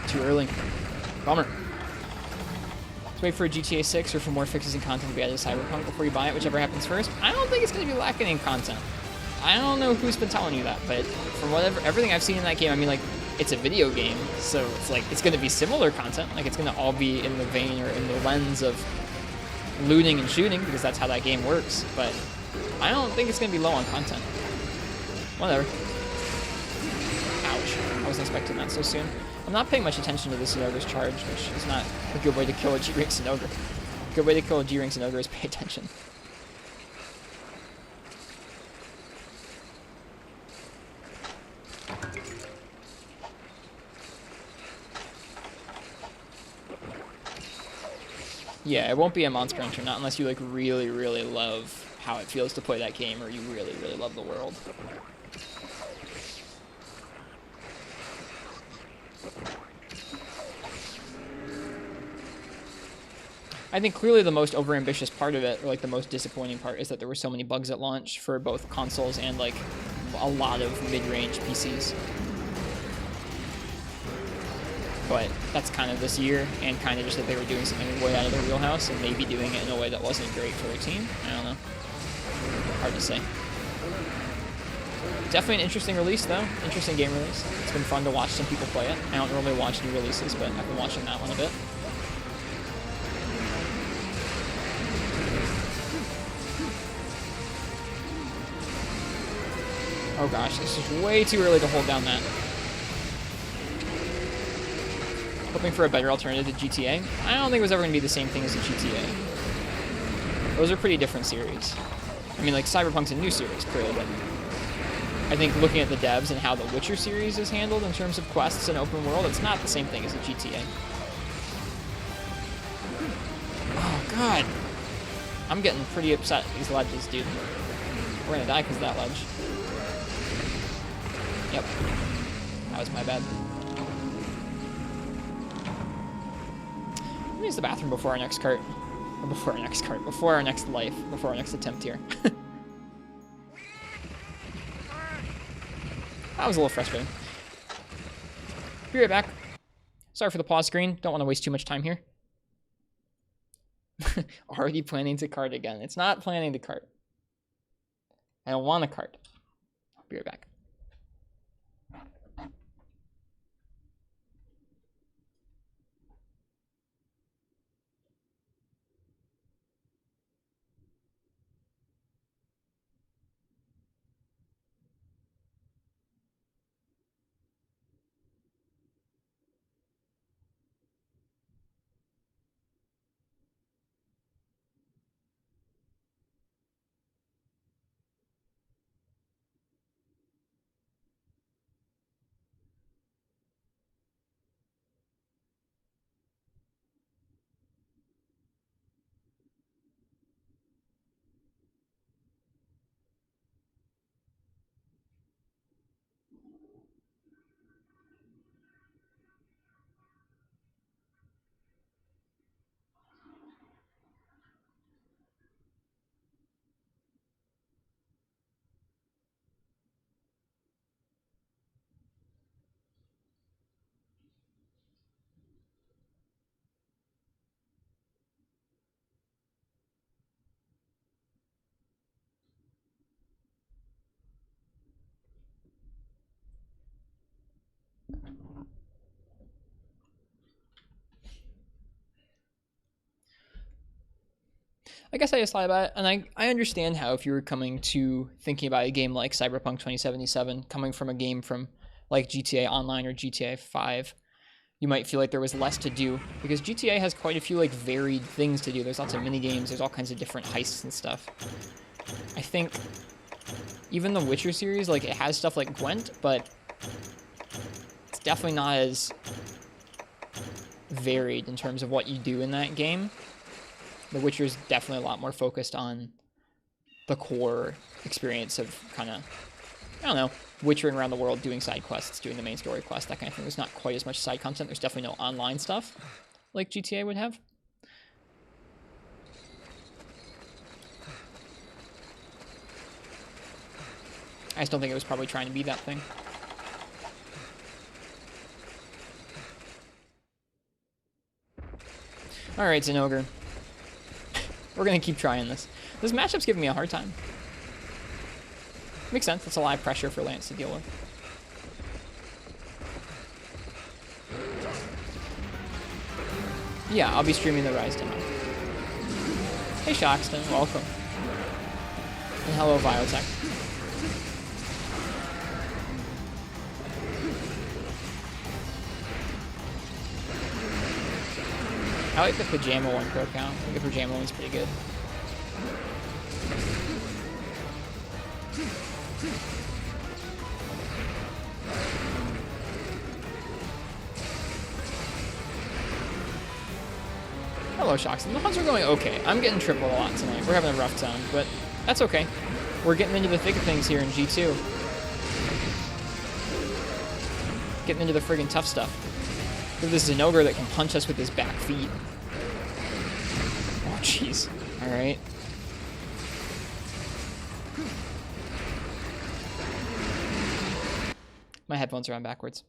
Too early. Bummer. Let's wait for a GTA 6 or for more fixes and content to be added to Cyberpunk before you buy it, whichever happens first. I don't think it's going to be lacking in content. I don't know who's been telling you that, but from everything I've seen in that game, I mean, like, it's a video game, so it's like, it's going to be similar content. Like, it's going to all be in the vein or in the lens of looting and shooting, because that's how that game works, but I don't think it's going to be low on content. Whatever. Ouch. I wasn't expecting that so soon. I'm not paying much attention to this Zinogre's charge, which is not a good way to kill a G-Rank Zinogre. A good way to kill a G-Rank Zinogre is pay attention. Yeah, it won't be a Monster Hunter, not unless you like really, really love how it feels to play that game, or you really, really love the world. I think clearly the most overambitious part of it, or like the most disappointing part, is that there were so many bugs at launch for both consoles and like a lot of mid-range PCs. But that's kind of this year, and kind of just that they were doing something way out of their wheelhouse and maybe doing it in a way that wasn't great for a team. I don't know. Hard to say. Definitely an interesting release, though. Interesting game release. It's been fun to watch some people play it. I don't normally watch new releases, but I've been watching that one a bit. Oh gosh, this is way too early to hold down that. Hoping for a better alternative to GTA. I don't think it was ever going to be the same thing as a GTA. Those are pretty different series. I mean, like, Cyberpunk's a new series, clearly, but I think looking at the devs and how the Witcher series is handled in terms of quests and open world, it's not the same thing as a GTA. Oh, God. I'm getting pretty upset at these ledges, dude. We're going to die because of that ledge. Yep. That was my bad. Let me use the bathroom before our next cart. Or before our next cart. Before our next life. Before our next attempt here. That was a little frustrating. Be right back. Sorry for the pause screen. Don't want to waste too much time here. Already planning to cart again. It's not planning to cart. I don't want to cart. I'll be right back. I guess I just thought about it, and I understand how if you were coming to thinking about a game like Cyberpunk 2077, coming from a game from like GTA Online or GTA 5, you might feel like there was less to do, because GTA has quite a few like varied things to do. There's lots of mini games, there's all kinds of different heists and stuff. I think even the Witcher series, like, it has stuff like Gwent, but it's definitely not as varied in terms of what you do in that game. The Witcher is definitely a lot more focused on the core experience of kind of, I don't know, Witchering around the world, doing side quests, doing the main story quest, that kind of thing. There's not quite as much side content. There's definitely no online stuff like GTA would have. I just don't think it was probably trying to be that thing. Alright, Zinogre. We're gonna keep trying this. This matchup's giving me a hard time. Makes sense. That's a lot of pressure for Lance to deal with. Yeah, I'll be streaming the Rise demo. Hey, Shoxton. Welcome. And hello, Biotech. I like the Pajama one pro count. I think the Pajama one's pretty good. Hello, Shoxton. The hunts are going okay. I'm getting tripled a lot tonight. We're having a rough time, but that's okay. We're getting into the thick of things here in G2. Getting into the friggin' tough stuff. Look at this Zinogre that can punch us with his back feet. Oh, jeez. Alright. My headphones are on backwards.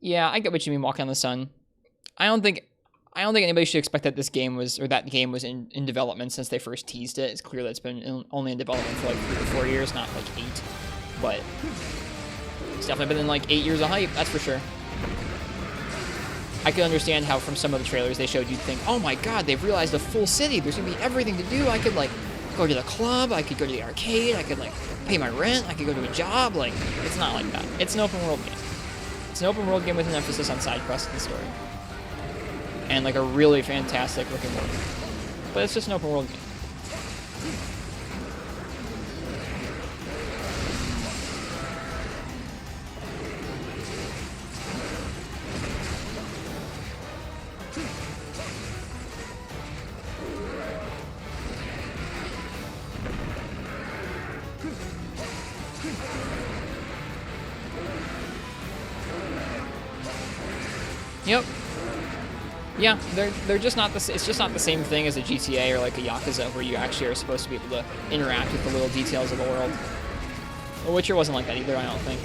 Yeah, I get what you mean, Walking on the Sun. I don't think anybody should expect that this game was, or that game was in development since they first teased it. It's clear that it's been only in development for like 3 to 4 years, not like 8. But it's definitely been in like 8 years of hype, that's for sure. I could understand how from some of the trailers they showed you'd think, oh my god, they've realized a full city. There's gonna be everything to do. I could like go to the club, I could go to the arcade, I could like pay my rent, I could go to a job. Like, it's not like that. It's an open world game. It's an open world game with an emphasis on side quests and story. And like a really fantastic looking world. But it's just an open world game. Yep. Yeah, they're just not the. It's just not the same thing as a GTA or like a Yakuza, where you actually are supposed to be able to interact with the little details of the world. Well, Witcher wasn't like that either, I don't think.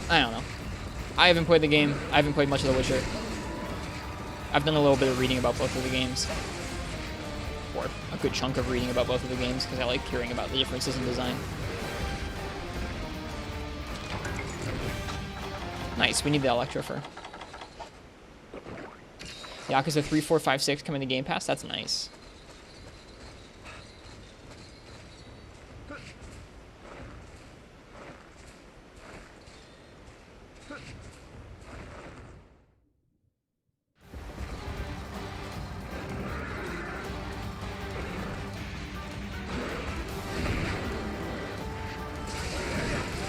I don't know. I haven't played the game. I haven't played much of The Witcher. I've done a little bit of reading about both of the games, or a good chunk of reading about both of the games, because I like hearing about the differences in design. Nice, we need the Electro-Fur. Yakuza 3, 4, 5, 6 coming to Game Pass, that's nice.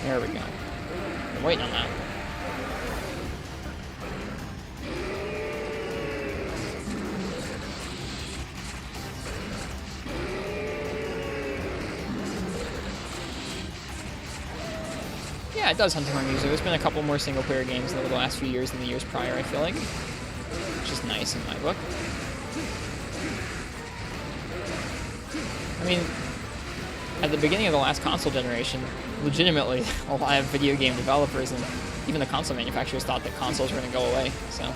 There we go. I'm waiting on that. Yeah, it does hunt more music. There's been a couple more single-player games over the last few years than the years prior, I feel like. Which is nice in my book. I mean, at the beginning of the last console generation, legitimately, a lot of video game developers and even the console manufacturers thought that consoles were going to go away, so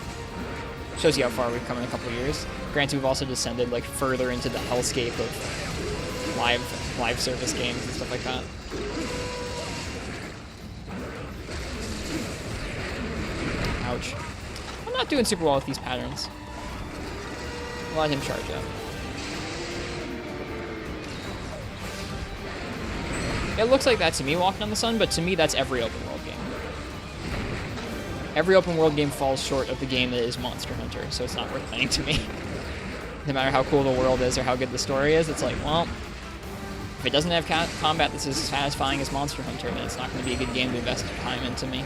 Shows you how far we've come in a couple of years. Granted, we've also descended like further into the hellscape of live service games and stuff like that. Ouch. I'm not doing super well with these patterns. Let him charge up. It looks like that to me walking on the sun, but to me that's every open world game. Every open world game falls short of the game that is Monster Hunter, so it's not worth playing to me. No matter how cool the world is or how good the story is, it's like, well, if it doesn't have combat that's as satisfying as Monster Hunter, then it's not going to be a good game to invest time into me.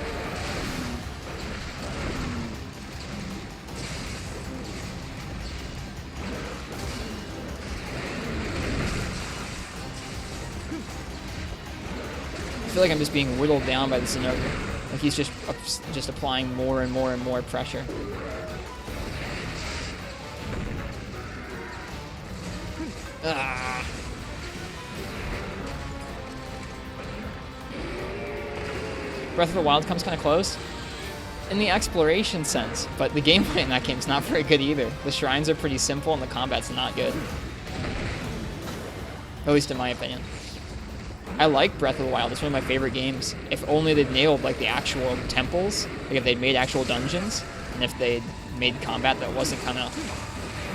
I feel like I'm just being whittled down by the Zenogre. Like he's just applying more and more and more pressure. Ah. Breath of the Wild comes kind of close in the exploration sense, but the gameplay in that game is not very good either. The shrines are pretty simple and the combat's not good. At least in my opinion. I like Breath of the Wild. It's one of my favorite games. If only they'd nailed like the actual temples, like if they'd made actual dungeons, and if they'd made combat that wasn't kind of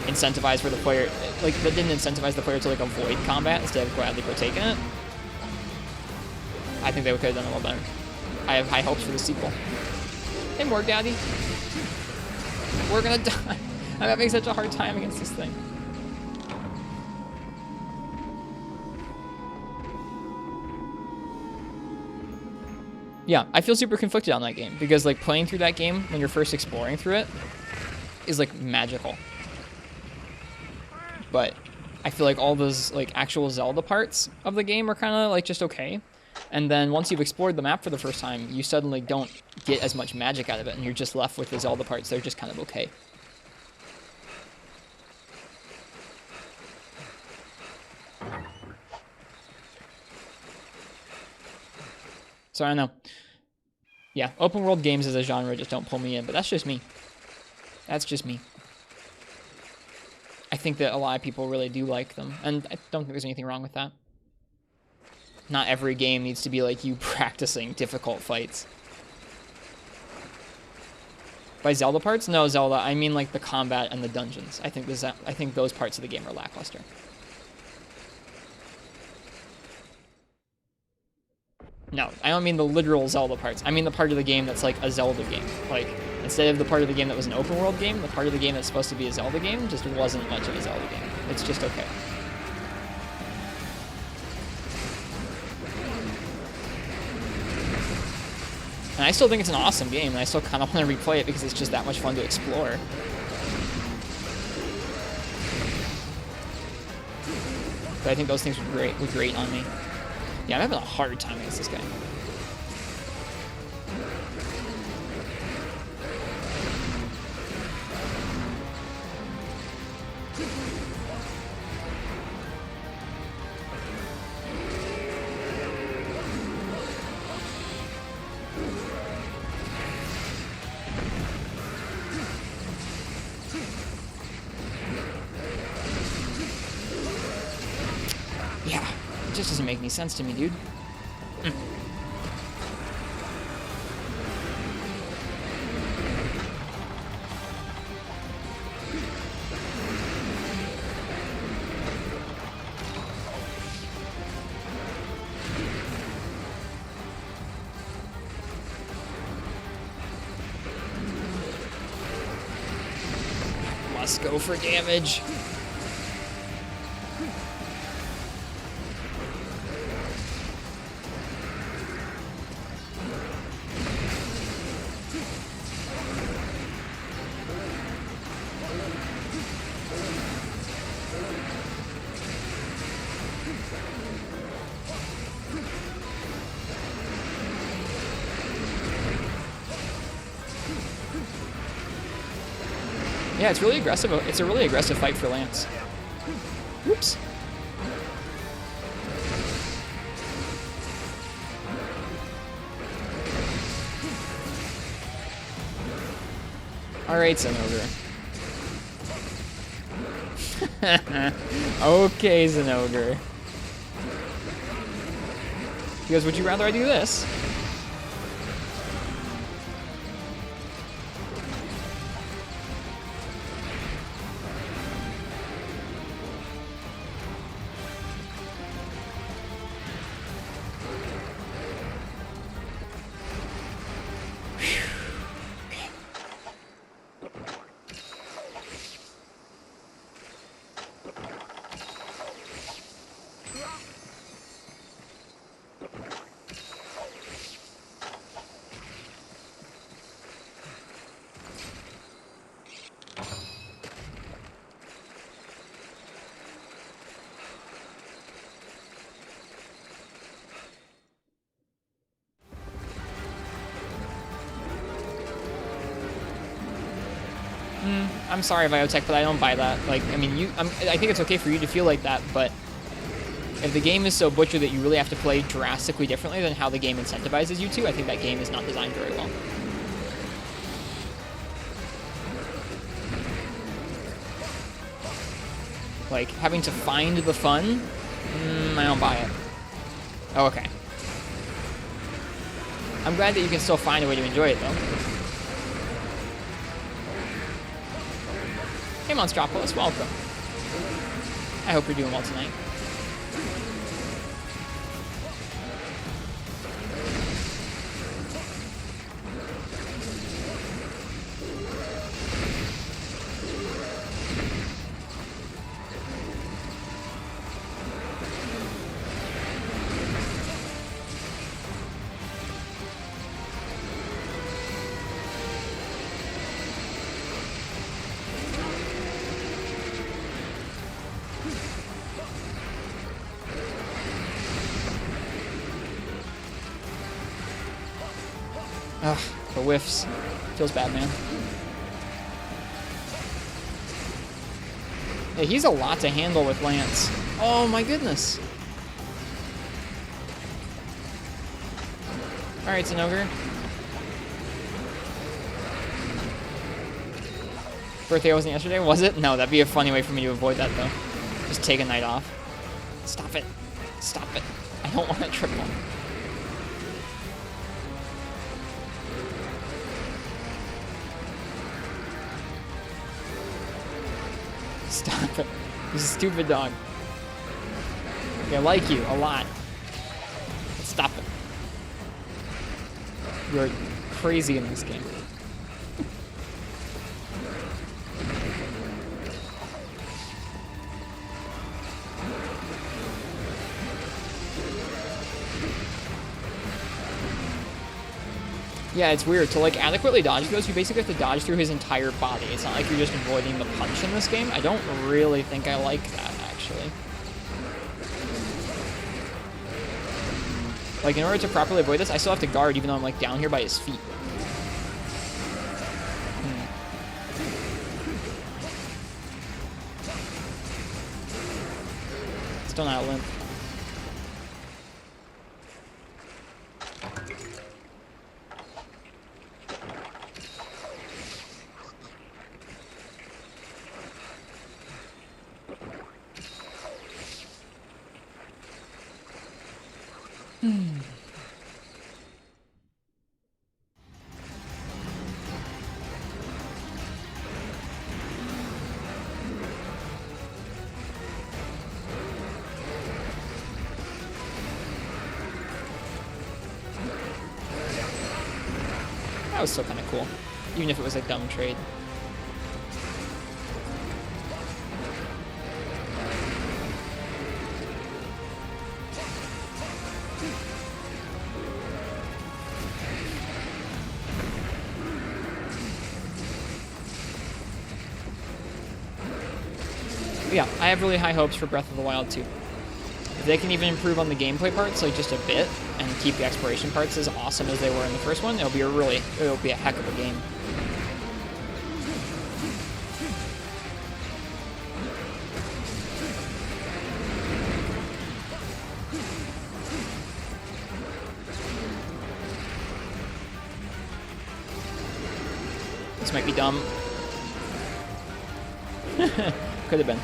incentivized for the player, like that didn't incentivize the player to like avoid combat instead of gladly partake in it. I think they could have done a little better. I have high hopes for the sequel. Hey, Morg Daddy. We're gonna die. I'm having such a hard time against this thing. Yeah, I feel super conflicted on that game because like playing through that game when you're first exploring through it is like magical. But I feel like all those like actual Zelda parts of the game are kind of like just okay. And then once you've explored the map for the first time, you suddenly don't get as much magic out of it and you're just left with the Zelda parts. They're just kind of okay. So I don't know. Yeah, open world games as a genre just don't pull me in, but that's just me. That's just me. I think that a lot of people really do like them, and I don't think there's anything wrong with that. Not every game needs to be like you practicing difficult fights. By Zelda parts? No, Zelda. I mean like the combat and the dungeons. I think those parts of the game are lackluster. No, I don't mean the literal Zelda parts. I mean the part of the game that's like a Zelda game. Like, instead of the part of the game that was an open world game, the part of the game that's supposed to be a Zelda game just wasn't much of a Zelda game. It's just okay. And I still think it's an awesome game, and I still kind of want to replay it because it's just that much fun to explore. But I think those things would grate on me. Yeah, I'm having a hard time against this guy. Yeah, it just doesn't make any sense to me, dude. Must go for damage. Yeah, it's really aggressive. It's a really aggressive fight for Lance. Whoops. Alright, Zenogre. Okay, Zenogre. He goes, would you rather I do this? I'm sorry, Biotech, but I don't buy that. Like, I mean, I think it's okay for you to feel like that, but if the game is so butchered that you really have to play drastically differently than how the game incentivizes you to, I think that game is not designed very well. Like, having to find the fun? I don't buy it. Oh, okay. I'm glad that you can still find a way to enjoy it, though. Hey, Monstropolis, welcome. I hope you're doing well tonight. Ugh, the whiffs. Feels bad, man. Yeah, he's a lot to handle with Lance. Oh my goodness. Alright, Zenogre. Birthday wasn't yesterday, was it? No, that'd be a funny way for me to avoid that, though. Just take a night off. Stop it. Stop it. I don't want to triple. Stop it. You stupid dog. I like you a lot. Stop it. You're crazy in this game. Yeah, it's weird. To, like, adequately dodge those, you basically have to dodge through his entire body. It's not like you're just avoiding the punch in this game. I don't really think I like that, actually. Like, in order to properly avoid this, I still have to guard even though I'm, like, down here by his feet. Still not a limp. That was still kind of cool, even if it was a dumb trade. But yeah, I have really high hopes for Breath of the Wild 2. If they can even improve on the gameplay parts, like just a bit, and keep the exploration parts as awesome as they were in the first one, it'll be a heck of a game. This might be dumb. Could have been.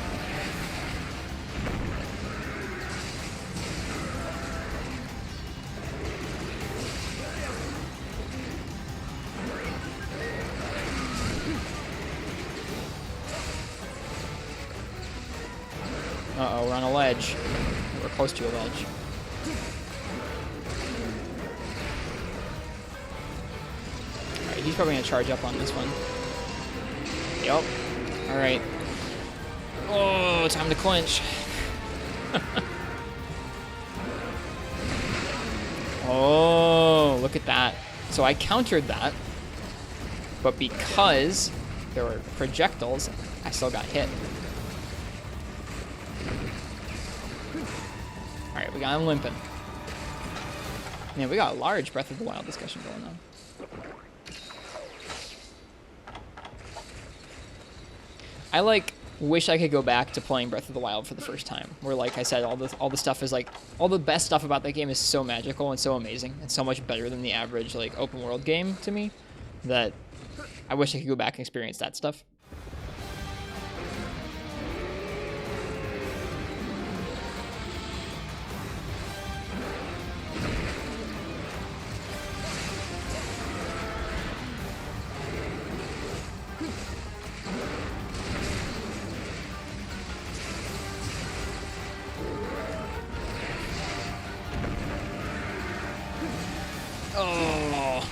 ledge. We're close to a ledge. Alright, he's probably gonna charge up on this one. Yep. Alright. Oh, time to clinch. Oh, look at that. So I countered that, but because there were projectiles, I still got hit. Alright, we got him limping. Man, we got a large Breath of the Wild discussion going on. I wish I could go back to playing Breath of the Wild for the first time. Where, like I said, all the stuff is all the best stuff about that game is so magical and so amazing and so much better than the average open world game to me that I wish I could go back and experience that stuff. Oh.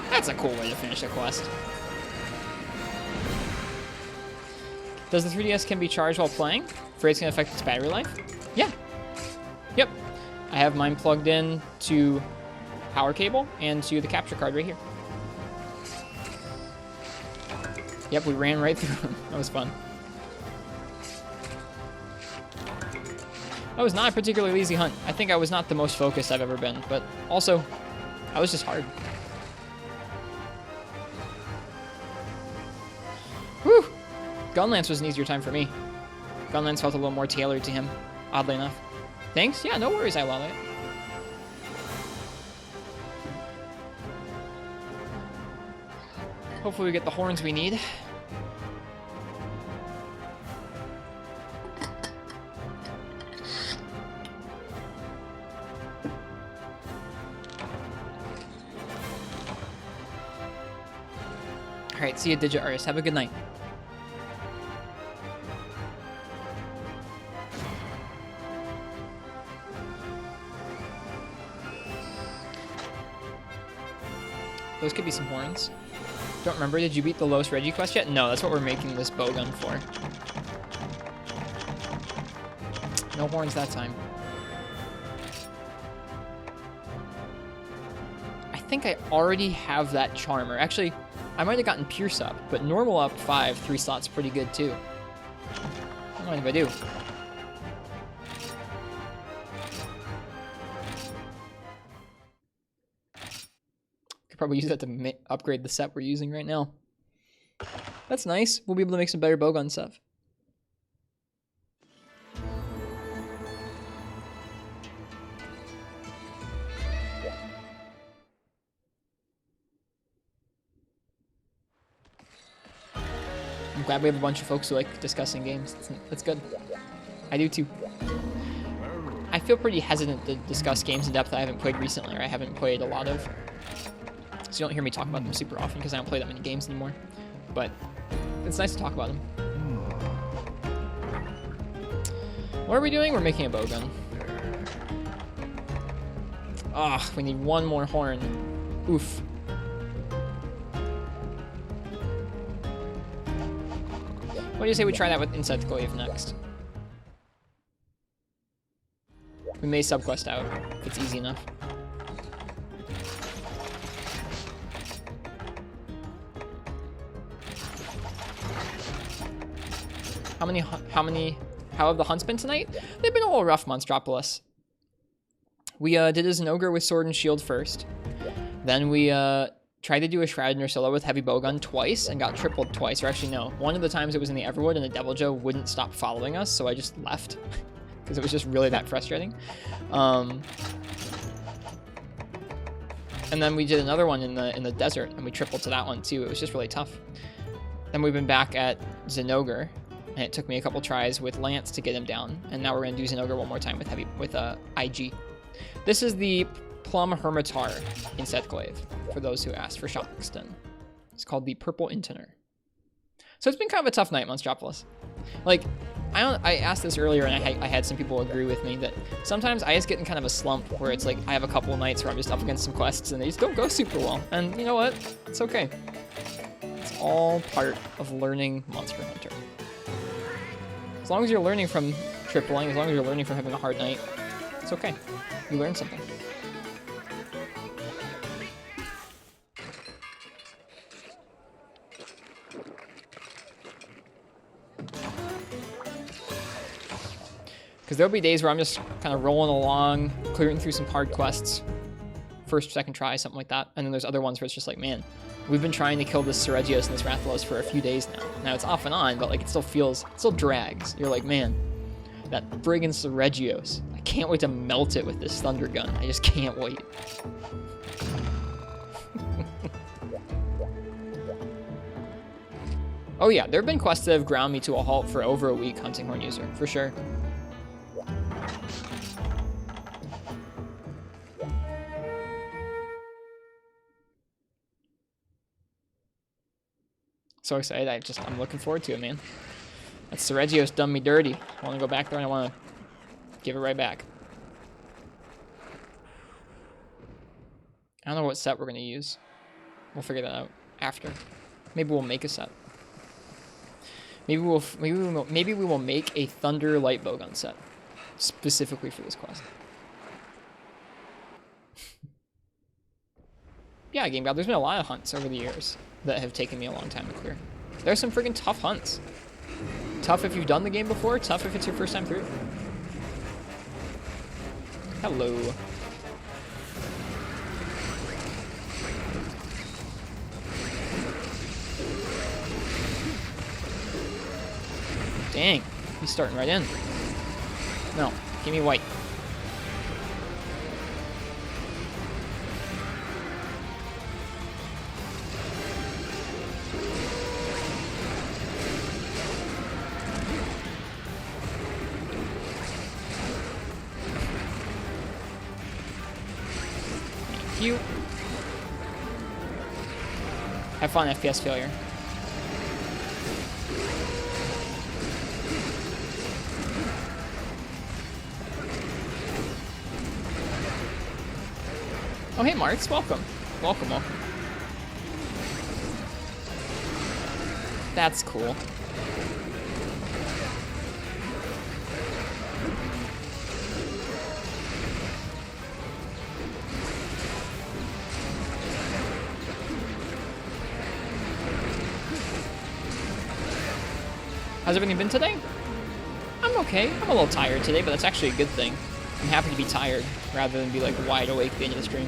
That's a cool way to finish a quest. Does the 3DS can be charged while playing? Afraid it's going to affect its battery life? Yeah. Yep. I have mine plugged in to power cable and to the capture card right here. Yep, we ran right through him. That was fun. That was not a particularly easy hunt. I think I was not the most focused I've ever been, but also, I was just hard. Whew! Gunlance was an easier time for me. Gunlance felt a little more tailored to him, oddly enough. Thanks? Yeah, no worries, I love it. Hopefully we get the horns we need. Alright, see you, Digit Artist. Have a good night. Those could be some horns. Don't remember, did you beat the Los Reggie quest yet? No, that's what we're making this bowgun for. No horns that time. I think I already have that Charmer. Actually, I might have gotten Pierce up, but normal up 5, 3 slots pretty good too. I don't know if I do. Probably use that to upgrade the set we're using right now. That's nice. We'll be able to make some better bowgun stuff. I'm glad we have a bunch of folks who like discussing games. That's good. I do too. I feel pretty hesitant to discuss games in depth that I haven't played recently or I haven't played a lot of. So you don't hear me talk about them super often because I don't play that many games anymore. But it's nice to talk about them. What are we doing? We're making a bowgun. Ah, we need one more horn. Oof. What do you say we try that with Inside the Glaive next? We may subquest out if it's easy enough. How have the hunts been tonight? They've been a little rough, Monstropolis. We did as an ogre with sword and shield first. Then we tried to do a Shroud in Ursula with heavy bowgun twice and got tripled twice. Or actually, no. One of the times it was in the Everwood and the Devil Joe wouldn't stop following us, so I just left. Because it was just really that frustrating. And then we did another one in the desert, and we tripled to that one too. It was just really tough. Then we've been back at Zinogre, and it took me a couple tries with Lance to get him down. And now we're gonna do Zinogre one more time with IG. This is the Plum Hermitar Insect Glaive, for those who asked for Shoxton. It's called the Purple Intiner. So it's been kind of a tough night, Monstropolis. Like, I asked this earlier, and I had some people agree with me that sometimes I just get in kind of a slump where it's like I have a couple of nights where I'm just up against some quests and they just don't go super well. And you know what? It's okay. It's all part of learning Monster Hunter. As long as you're learning from tripling, as long as you're learning from having a hard night, it's okay. You learn something. Because there'll be days where I'm just kind of rolling along, clearing through some hard quests. First, second try, something like that. And then there's other ones where it's just like, man, we've been trying to kill this Seregios and this Rathalos for a few days now. Now it's off and on, but like it still drags. You're like, man, that friggin' Seregios. I can't wait to melt it with this Thunder Gun. I just can't wait. Oh yeah, there have been quests that have ground me to a halt for over a week hunting Horn User, for sure. So excited, I'm looking forward to it, man. That Seregios done me dirty. I want to go back there and I want to give it right back. I don't know what set we're going to use. We'll figure that out after. Maybe we'll make a set. Maybe we will make a Thunder light bowgun set specifically for this quest. Yeah, Game God, there's been a lot of hunts over the years that have taken me a long time to clear. There's some freaking tough hunts. Tough if you've done the game before, tough if it's your first time through. Hello. Dang, he's starting right in. No, give me white. You have fun, FPS failure. Oh hey Marks, welcome. Welcome. That's cool. How's everything been today? I'm okay. I'm a little tired today, but that's actually a good thing. I'm happy to be tired rather than be like wide awake at the end of the stream.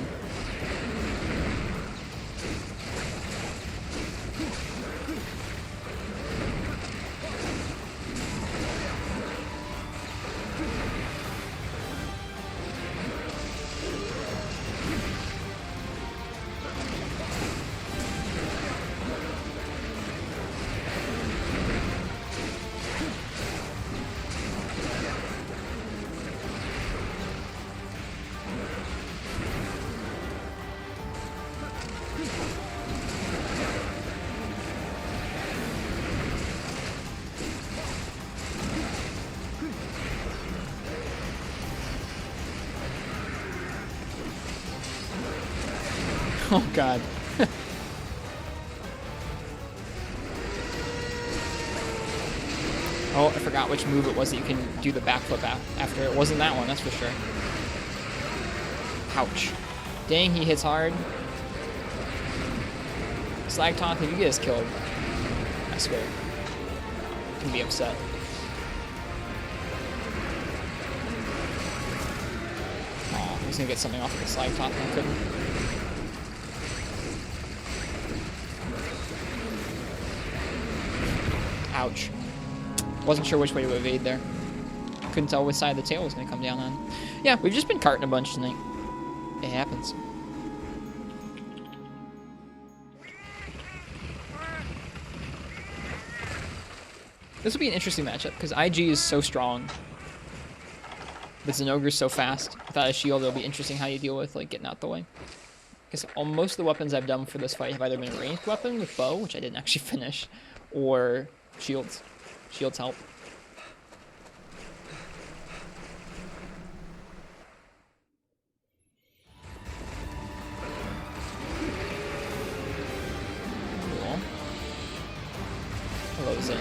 Oh god. Oh, I forgot which move it was that you can do the backflip after. It wasn't that one, that's for sure. Ouch. Dang, he hits hard. Slag Taunt, if you get us killed, I swear, I'm gonna be upset. Oh, I was gonna get something off of the Slag Taunt, and I couldn't. Ouch. Wasn't sure which way to evade there. Couldn't tell which side the tail was going to come down on. Yeah, we've just been carting a bunch tonight. It happens. This will be an interesting matchup, because IG is so strong. But Zenogre's so fast. Without a shield, it'll be interesting how you deal with like getting out the way. Because most of the weapons I've done for this fight have either been a ranged weapon with bow, which I didn't actually finish, or shields. Shields help. Cool. Hello, Zen.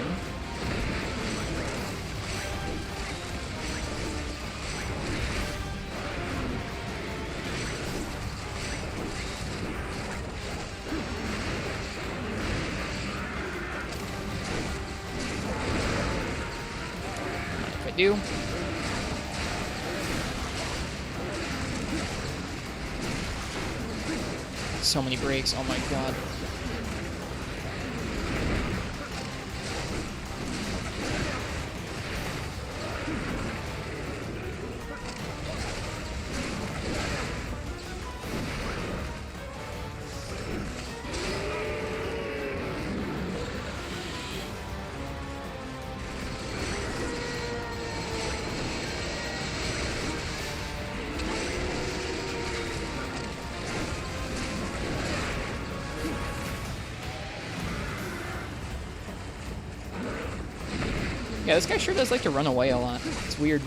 Do. So many breaks, oh my god. Yeah, this guy sure does like to run away a lot. It's weird.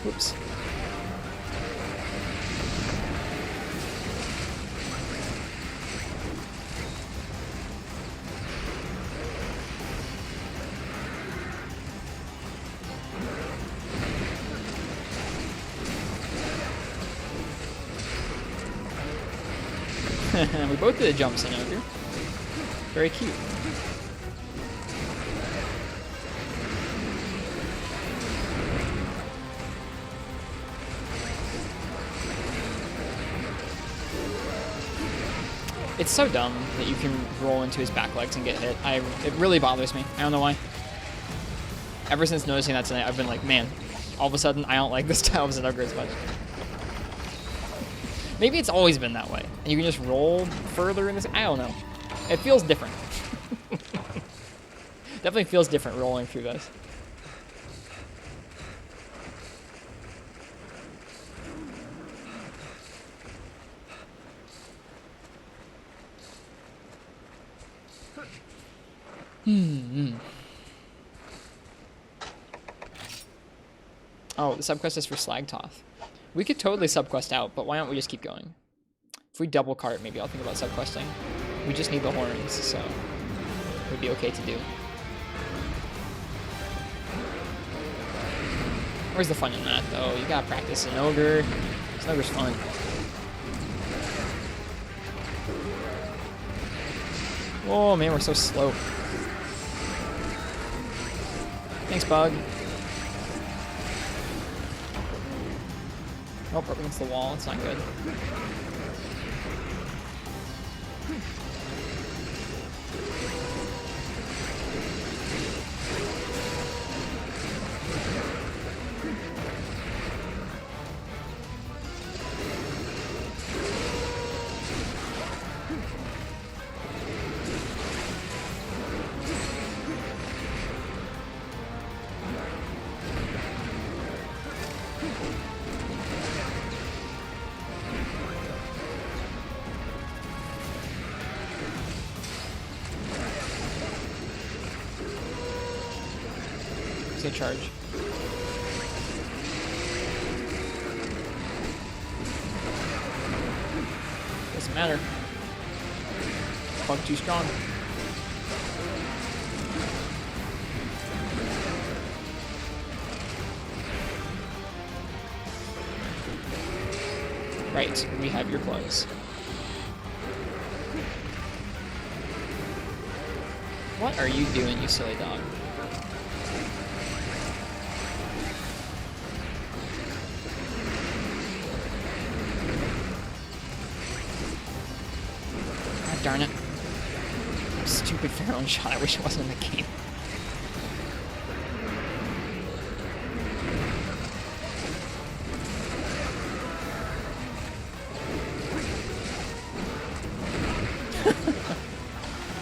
Whoops. We both did a jump Zenogre. Very cute. It's so dumb that you can roll into his back legs and get hit. It really bothers me. I don't know why. Ever since noticing that tonight, I've been like, man, all of a sudden I don't like this style of Zenogre as much. Maybe it's always been that way, and you can just roll further in this. I don't know. It feels different. Definitely feels different rolling through this. Oh, the subquest is for Slagtoth. We could totally subquest out, but why don't we just keep going? If we double cart, maybe I'll think about subquesting. We just need the horns, so it would be okay to do. Where's the fun in that, though? You gotta practice an ogre. Ogre's fun. Oh man, we're so slow. Thanks, bug. Oh, up against the wall. It's not good. Charge. Doesn't matter. Bug too strong. Right, we have your plugs. What are you doing, you silly dog? Darn it. Stupid pheromone shot. I wish it wasn't in the game.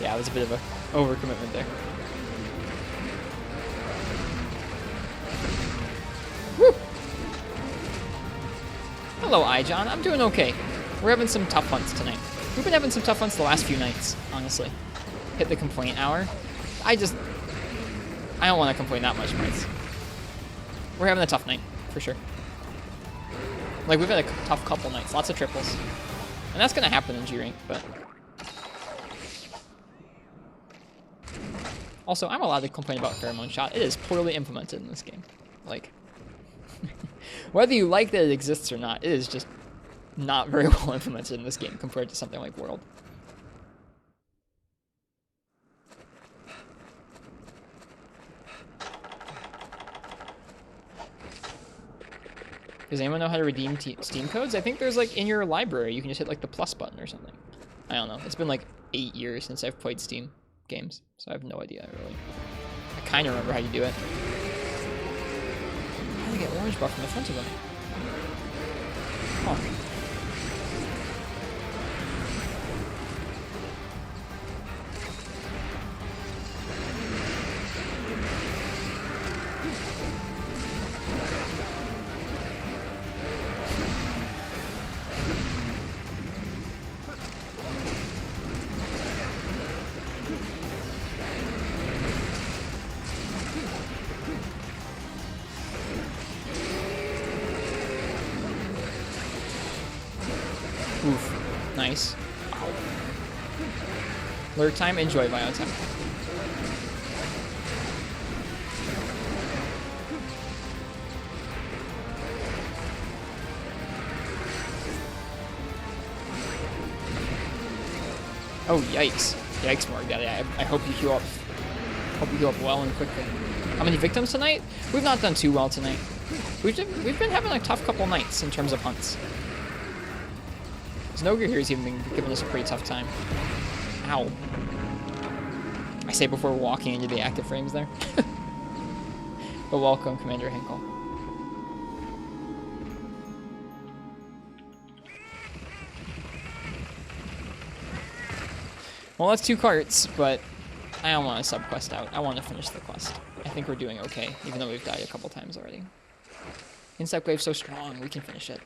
Yeah, it was a bit of a overcommitment there. Woo! Hello, iJohn. I'm doing okay. We're having some tough hunts tonight. We've been having some tough hunts the last few nights, honestly. Hit the complaint hour. I don't want to complain that much, Bryce. We're having a tough night, for sure. Like, we've had a tough couple nights. Lots of triples. And that's going to happen in G-Rank, but... Also, I'm allowed to complain about pheromone shot. It is poorly implemented in this game. Like, whether you like that it exists or not, it is just not very well implemented in this game compared to something like World. Does anyone know how to redeem Steam codes? I think there's like in your library, you can just hit like the plus button or something. I don't know. It's been like 8 years since I've played Steam games, so I have no idea really. I kind of remember how you do it. How do I get orange buff from the front of them? Huh. Oof. Nice. Ow. Lurk time, enjoy Biotech. Oh, yikes. Yikes, Morg. Yeah, I hope you heal up. Hope you heal up well and quickly. How many victims tonight? We've not done too well tonight. We've been having a tough couple nights in terms of hunts. Snogre here has even been giving us a pretty tough time. Ow. I say before walking into the active frames there. But welcome, Commander Hinkle. Well, that's 2 carts, but I don't want to sub-quest out. I want to finish the quest. I think we're doing okay, even though we've died a couple times already. Insect Wave's so strong, we can finish it.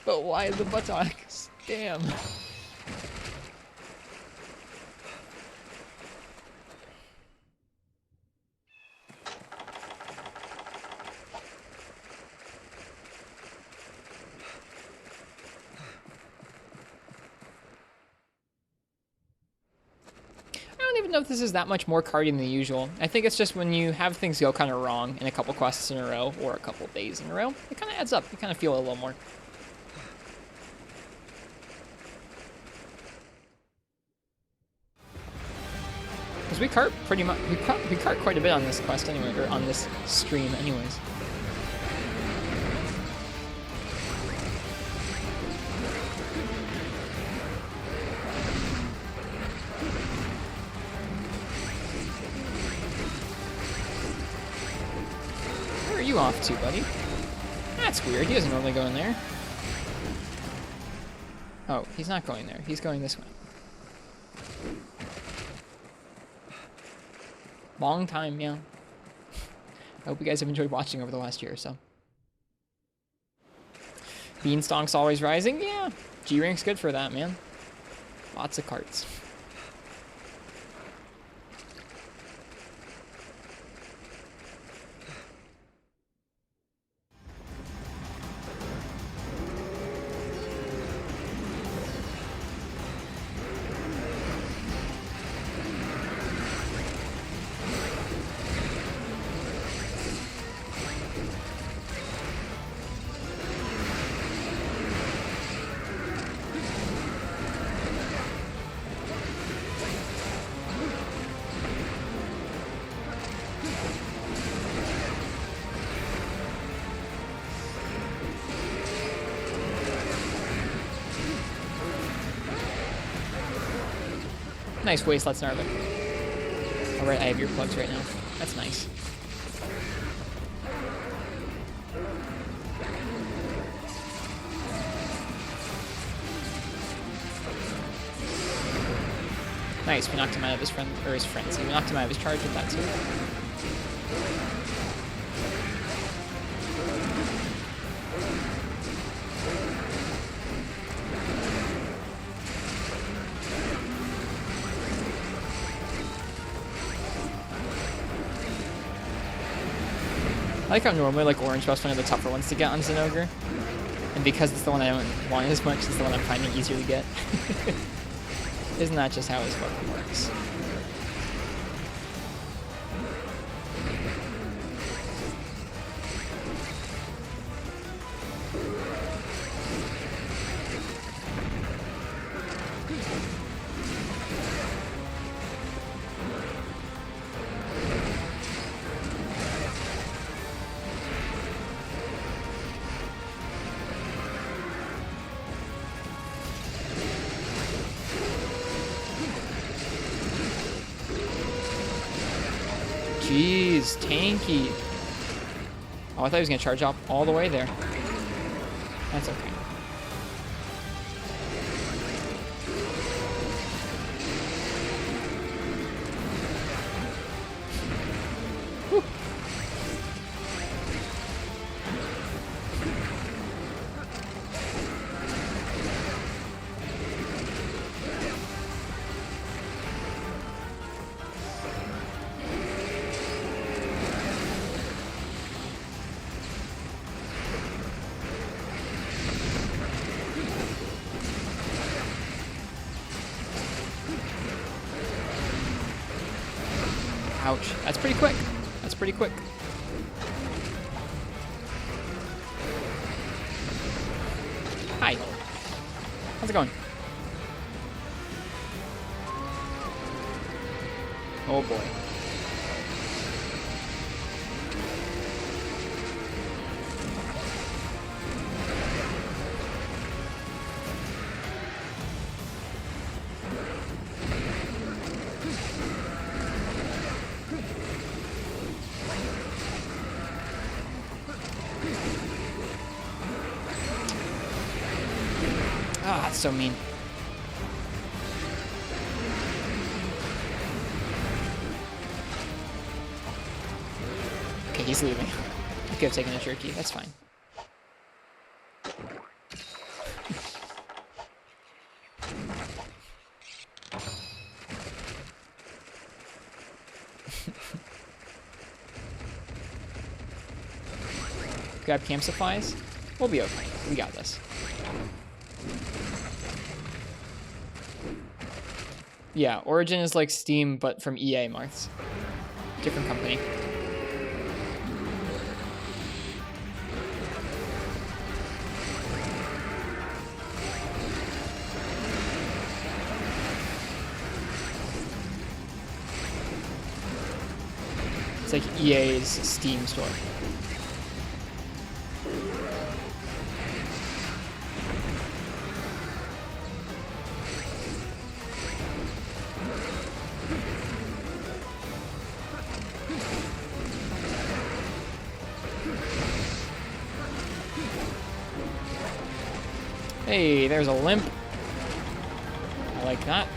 But why the buttocks? Damn. I don't even know if this is that much more carding than usual. I think it's just when you have things go kind of wrong in a couple quests in a row, or a couple days in a row, it kind of adds up. You kind of feel it a little more. Because we cart pretty much, we cart quite a bit on this quest anyway, or on this stream anyways. Where are you off to, buddy? That's weird, he doesn't normally go in there. Oh, he's not going there, he's going this way. Long time, yeah. I hope you guys have enjoyed watching over the last year or so. Beanstalk's always rising? Yeah. G-Rank's good for that, man. Lots of carts. Nice waist, let's Narvik. Alright, I have your plugs right now. That's nice. Nice, we knocked him out of his frenzy. We knocked him out of his charge with that too. I like how normally like Orange Buff's one of the tougher ones to get on Zinogre. And because it's the one I don't want as much, it's the one I'm finding easier to get. Isn't that just how his fucking works? Jeez, tanky. Oh, I thought he was gonna charge up all the way there. That's okay. Whew. Ouch. That's pretty quick. That's pretty quick. Hi. How's it going? Oh boy. Ah, that's so mean. Okay, he's leaving. I could have taken a jerky. That's fine. Grab camp supplies. We'll be okay. We got this. Yeah, Origin is like Steam, but from EA, Marths. Different company. It's like EA's Steam store. Hey, there's a limp. I like that.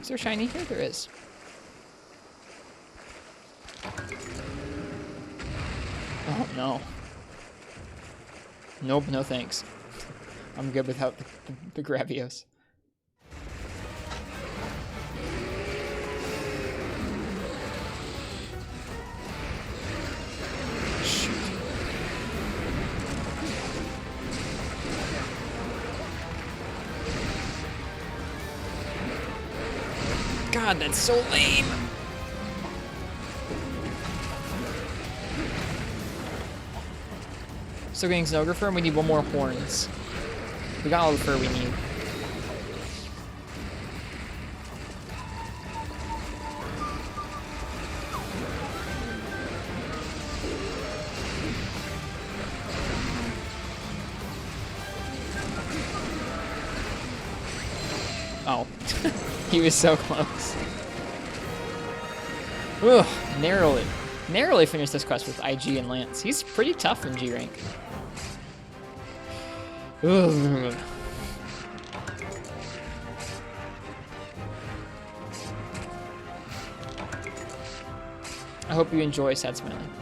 Is there shiny here? There is. Oh no. Nope, no thanks. I'm good without the Gravios. Shoot. God, that's so lame! Still getting Zinogre fur, and we need one more horns. We got all the fur we need. Oh. He was so close. Ugh, narrowly finished this quest with IG and Lance. He's pretty tough in G rank. Ugh. I hope you enjoy Sad Smiling.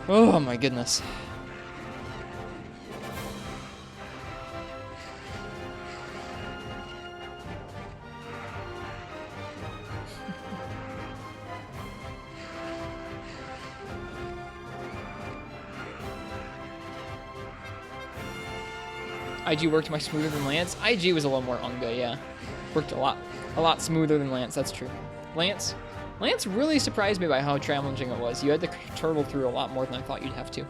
Oh my goodness. IG worked much smoother than Lance. IG was a little more unga, yeah. Worked a lot smoother than Lance, that's true. Lance really surprised me by how challenging it was. You had to turtle through a lot more than I thought you'd have to.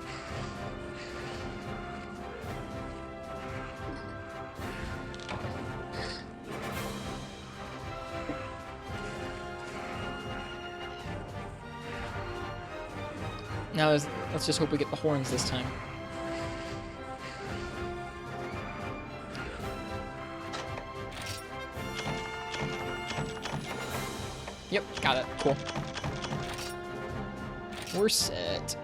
Now let's just hope we get the horns this time. Yep, got it. Cool. We're set.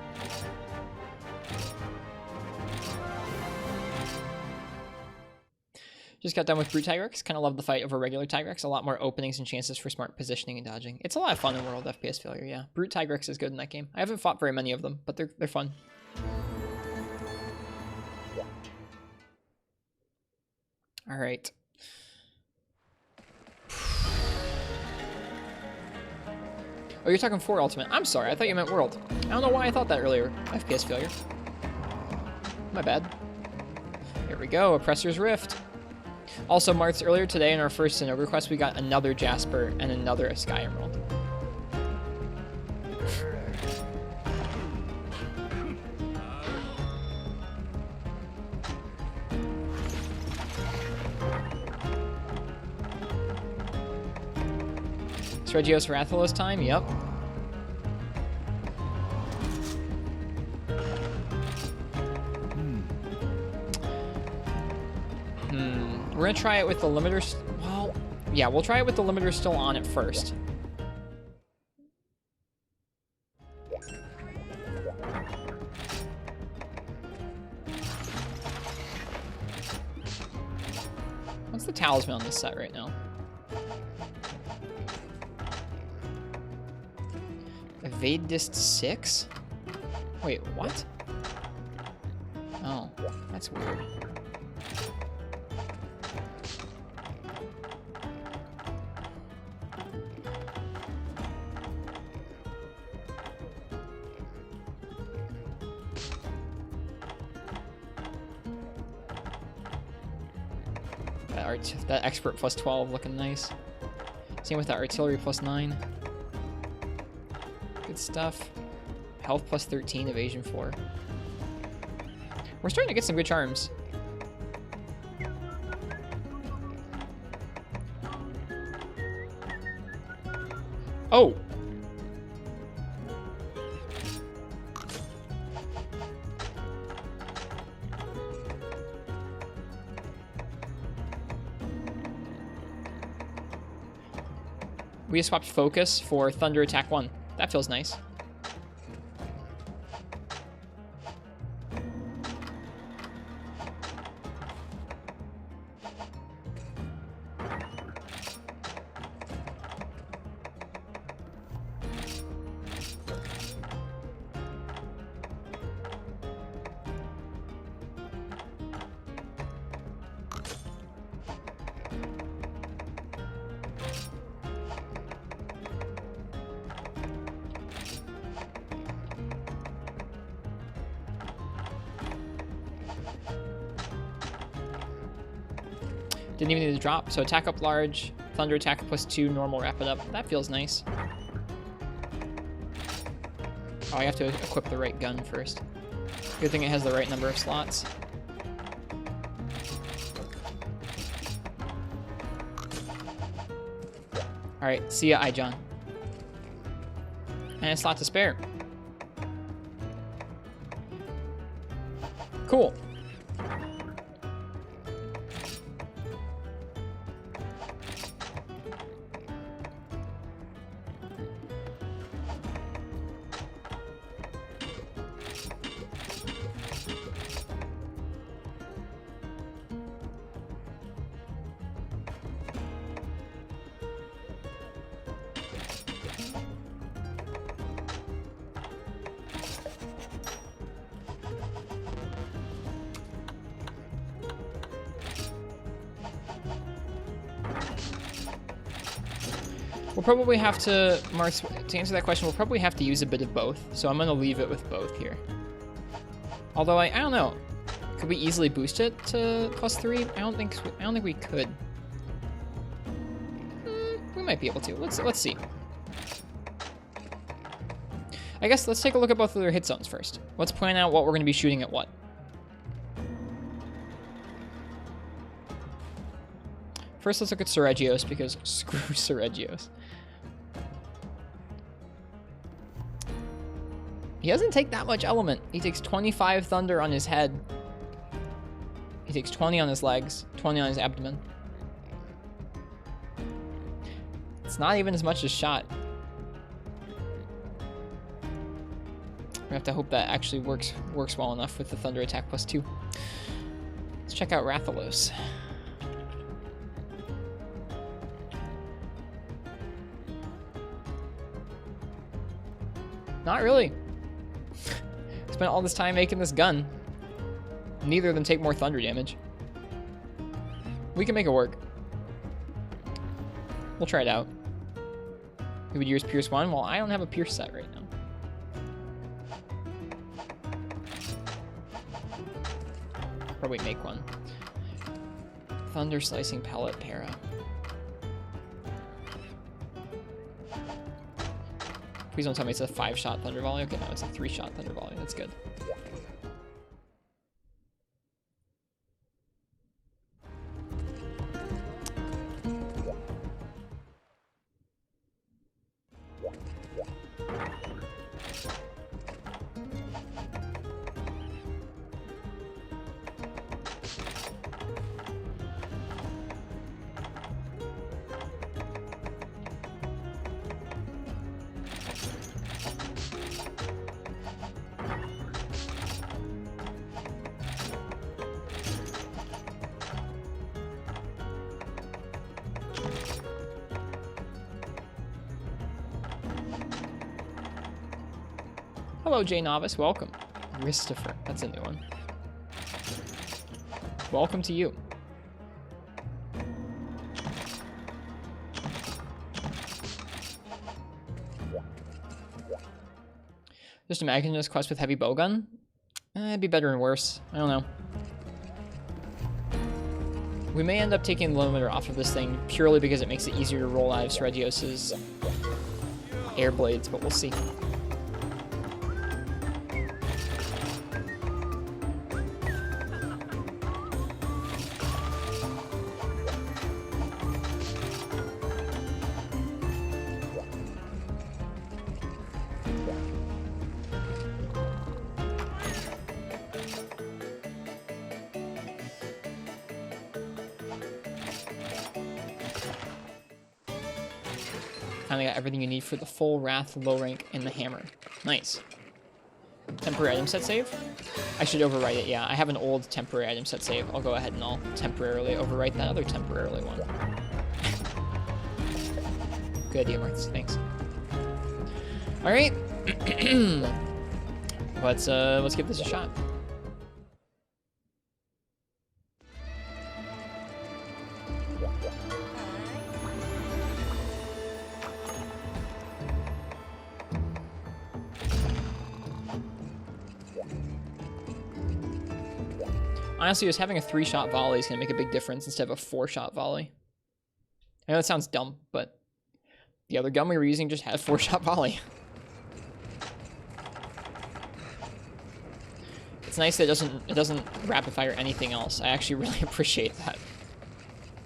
Just got done with Brute Tigrex. Kind of love the fight over regular Tigrex. A lot more openings and chances for smart positioning and dodging. It's a lot of fun in World FPS Failure, yeah. Brute Tigrex is good in that game. I haven't fought very many of them, but they're fun. All right. Oh, you're talking 4 Ultimate. I'm sorry, I thought you meant World. I don't know why I thought that earlier. FPS Failure. My bad. Here we go, Oppressor's Rift. Also, Marth, earlier today in our first Zinogre quest, we got another Jasper and another Sky Emerald. It's Regios Rathalos time? Yep. We're gonna try it with the limiters. Well, yeah, we'll try it with the limiters still on at first. What's the talisman on this set right now? Evade Dist 6? Wait, what? Oh, that's weird. That expert plus 12 looking nice. Same with that artillery plus 9. Good stuff. Health plus 13, evasion 4. We're starting to get some good charms. Oh! We just swapped focus for Thunder Attack 1. That feels nice. Didn't even need to drop. So attack up large, thunder attack +2, normal wrap it up. That feels nice. Oh, I have to equip the right gun first. Good thing it has the right number of slots. Alright, see ya, iJohn. And a slot to spare. Cool. We'll probably have to, Mars, to answer that question, we'll probably have to use a bit of both. So I'm going to leave it with both here. Although I don't know. Could we easily boost it to +3? I don't think we could. We might be able to. Let's see. I guess let's take a look at both of their hit zones first. Let's plan out what we're going to be shooting at what. First, let's look at Seregios, because screw Seregios. He doesn't take that much element. He takes 25 thunder on his head. He takes 20 on his legs, 20 on his abdomen. It's not even as much as shot. We have to hope that actually works well enough with the thunder attack +2. Let's check out Rathalos. Not really. Spent all this time making this gun. Neither of them take more thunder damage. We can make it work. We'll try it out. We would use Pierce 1. Well, I don't have a Pierce set right now. Probably make one. Thunder Slicing Pellet Para. Please don't tell me it's a 5-shot Thunder Volley. Okay, no, it's a 3-shot Thunder Volley. That's good. Hello, J Novice. Welcome. Ristretto. That's a new one. Welcome to you. Just imagine this quest with heavy bowgun. It'd be better and worse. I don't know. We may end up taking the limiter off of this thing purely because it makes it easier to roll out of Seregios' air blades, but we'll see. Finally got everything you need for the full Wrath, low rank, and the hammer. Nice. Temporary item set save? I should overwrite it, yeah. I have an old temporary item set save. I'll go ahead and I'll temporarily overwrite that other temporarily one. Good idea, Martz. Thanks. Alright. Let's give this a shot. Honestly, just having a 3-shot volley is going to make a big difference instead of a 4-shot volley. I know that sounds dumb, but the other gun we were using just had a 4-shot volley. It's nice that it doesn't rapid fire anything else. I actually really appreciate that.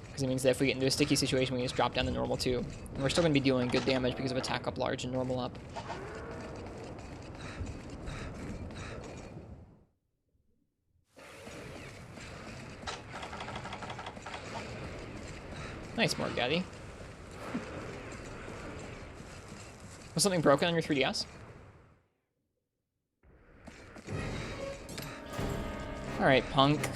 Because it means that if we get into a sticky situation, we can just drop down to normal too. And we're still going to be dealing good damage because of attack up large and normal up. Nice, Morgatti. Was something broken on your 3DS? Alright, punk.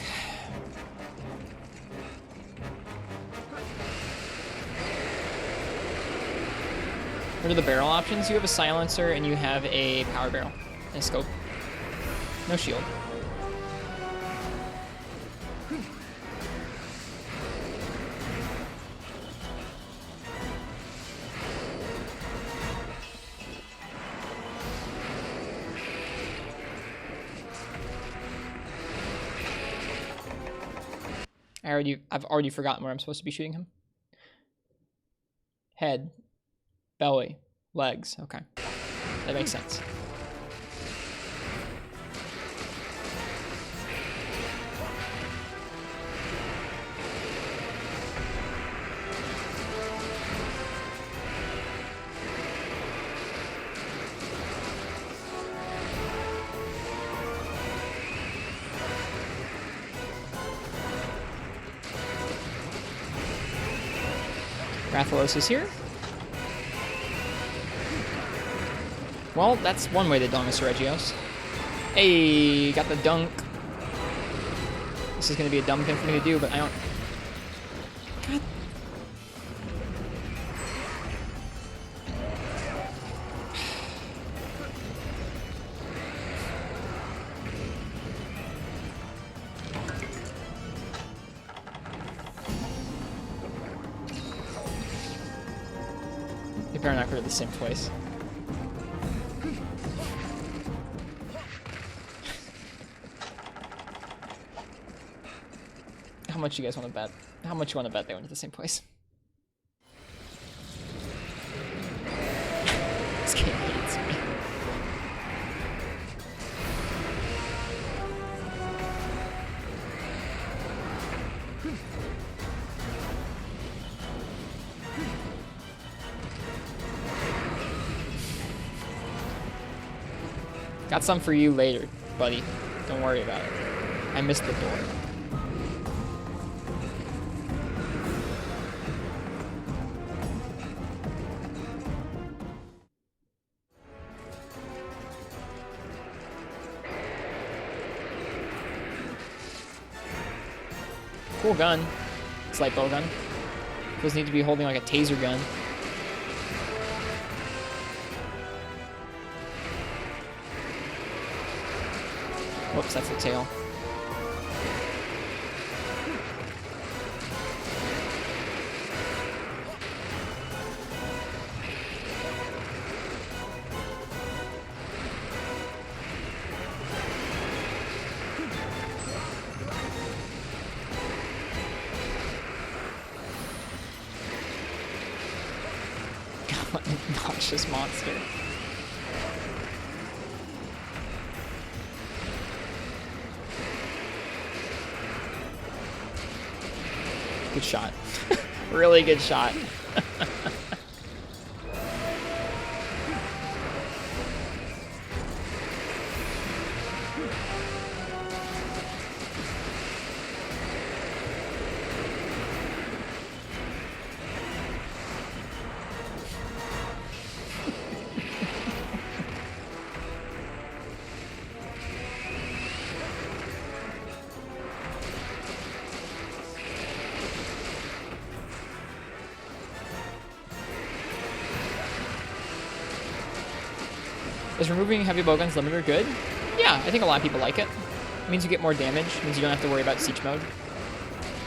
What are the barrel options? You have a silencer and you have a power barrel and a scope. No shield. I've already forgotten where I'm supposed to be shooting him. Head, belly, legs. Okay, that makes sense. Rathalos is here. Well, that's one way to dunk a Seregios. Hey, got the dunk. This is going to be a dumb thing for me to do, but I don't... God. You better not go to the same place. How much you guys want to bet? How much you want to bet they went to the same place? This game hates me. Got some for you later, buddy. Don't worry about it. I missed the door. Cool gun. It's light bow gun. Doesn't need to be holding like a taser gun. Whoops, that's the tail. What an obnoxious monster. Good shot. Really good shot. Is removing heavy bowguns limiter good? Yeah, I think a lot of people like it. It means you get more damage, it means you don't have to worry about siege mode.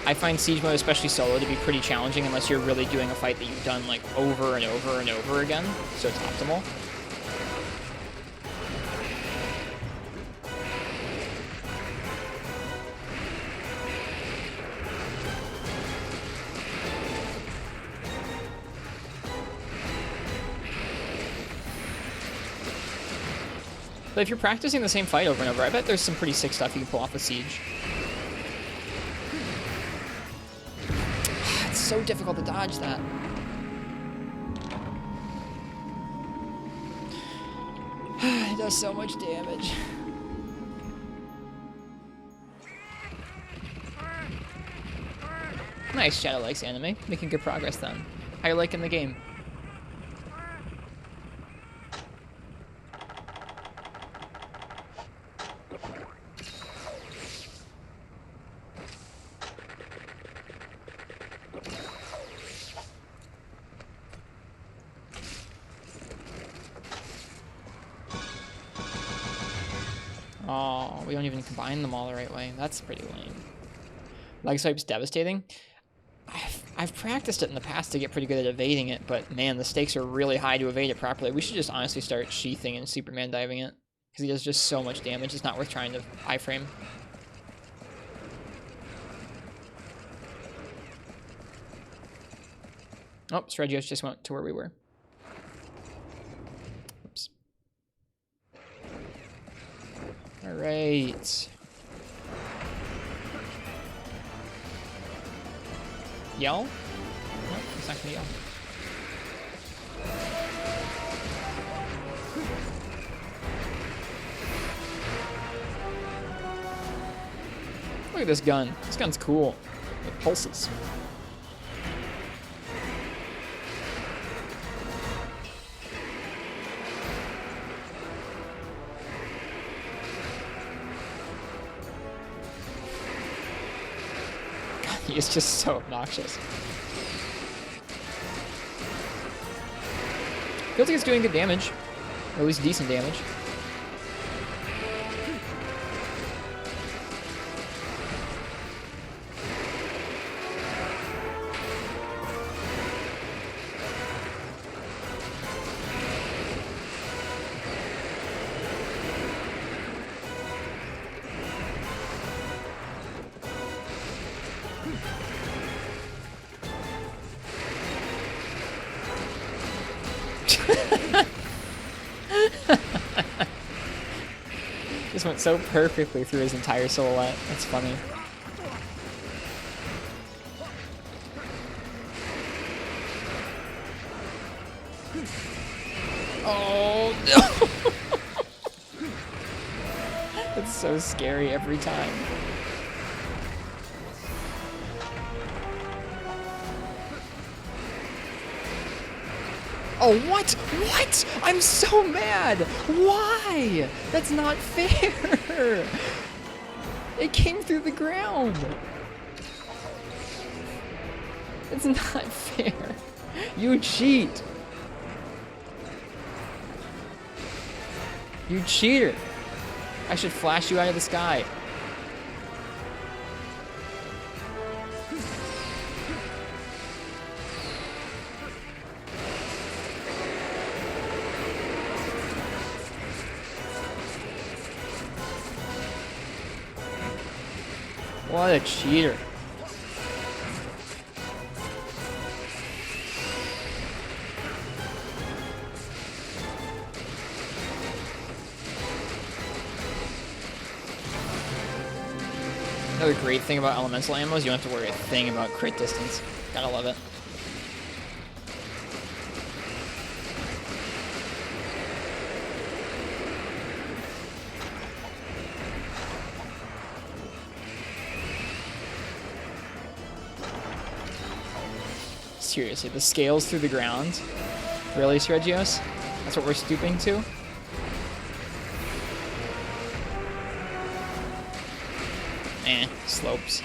I find siege mode, especially solo, to be pretty challenging unless you're really doing a fight that you've done like over and over and over again, so it's optimal. But if you're practicing the same fight over and over, I bet there's some pretty sick stuff you can pull off with Siege. It's so difficult to dodge that. It does so much damage. Nice, Shadow likes anime. Making good progress then. How you liking the game? Oh, we don't even combine them all the right way. That's pretty lame. Leg swipe's devastating. I've practiced it in the past to get pretty good at evading it, but man, the stakes are really high to evade it properly. We should just honestly start sheathing and Superman diving it, because he does just so much damage. It's not worth trying to iframe. Oh, Regios just went to where we were. Oops. All right. Yell? No, it's not gonna yell. Look at this gun. This gun's cool. It pulses. He is just so obnoxious. Feels like it's doing good damage. Or at least decent damage. This went so perfectly through his entire silhouette. That's funny. Oh no! It's so scary every time. Oh, what? What? I'm so mad! Why? That's not fair! It came through the ground! It's not fair. You cheat! You cheater! I should flash you out of the sky. What a cheater. Another great thing about elemental ammo is you don't have to worry a thing about crit distance. Gotta love it. Seriously, the scales through the ground? Really, Regios? That's what we're stooping to? Slopes.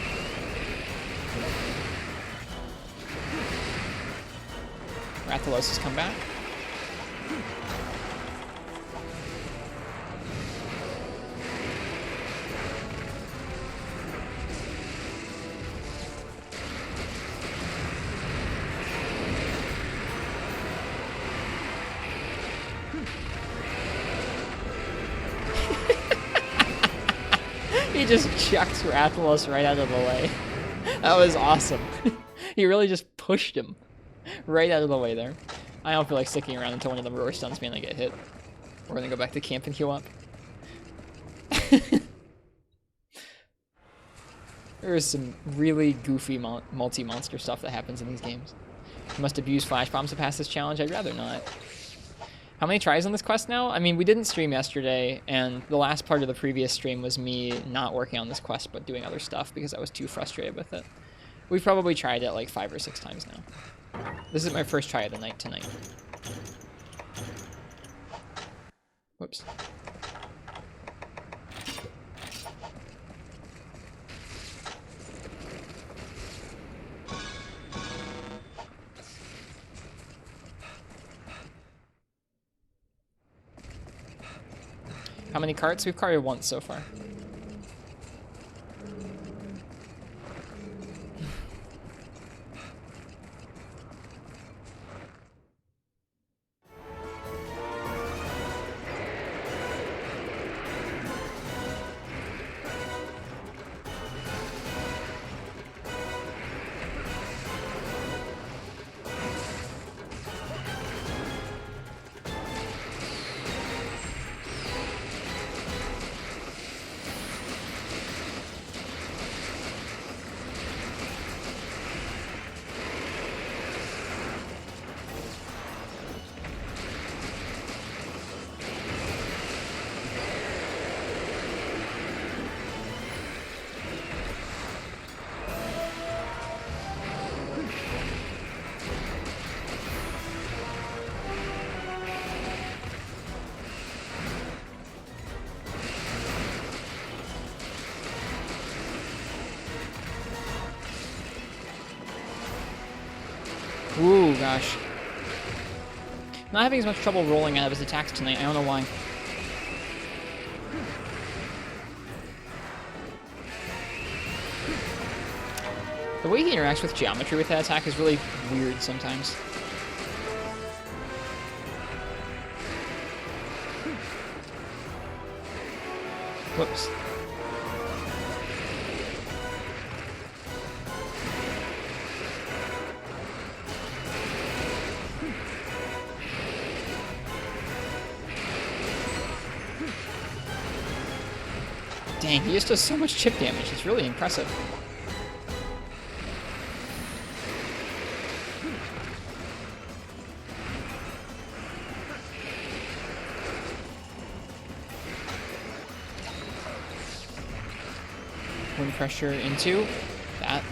Rathalos has come back. He just chucked Rathalos right out of the way. That was awesome. He really just pushed him right out of the way there. I don't feel like sticking around until one of them roar stuns me and I get hit. We're gonna go back to camp and heal up. There is some really goofy multi-monster stuff that happens in these games. You must abuse flash bombs to pass this challenge. I'd rather not. How many tries on this quest now? I mean, we didn't stream yesterday, and the last part of the previous stream was me not working on this quest, but doing other stuff because I was too frustrated with it. We've probably tried it like 5 or 6 times now. This is my first try of the night tonight. Whoops. How many carts? We've carted once so far. Ooh, gosh. Not having as much trouble rolling out of his attacks tonight. I don't know why. The way he interacts with geometry with that attack is really weird sometimes. Whoops. Dang, he just does so much chip damage. It's really impressive. Wind pressure into that.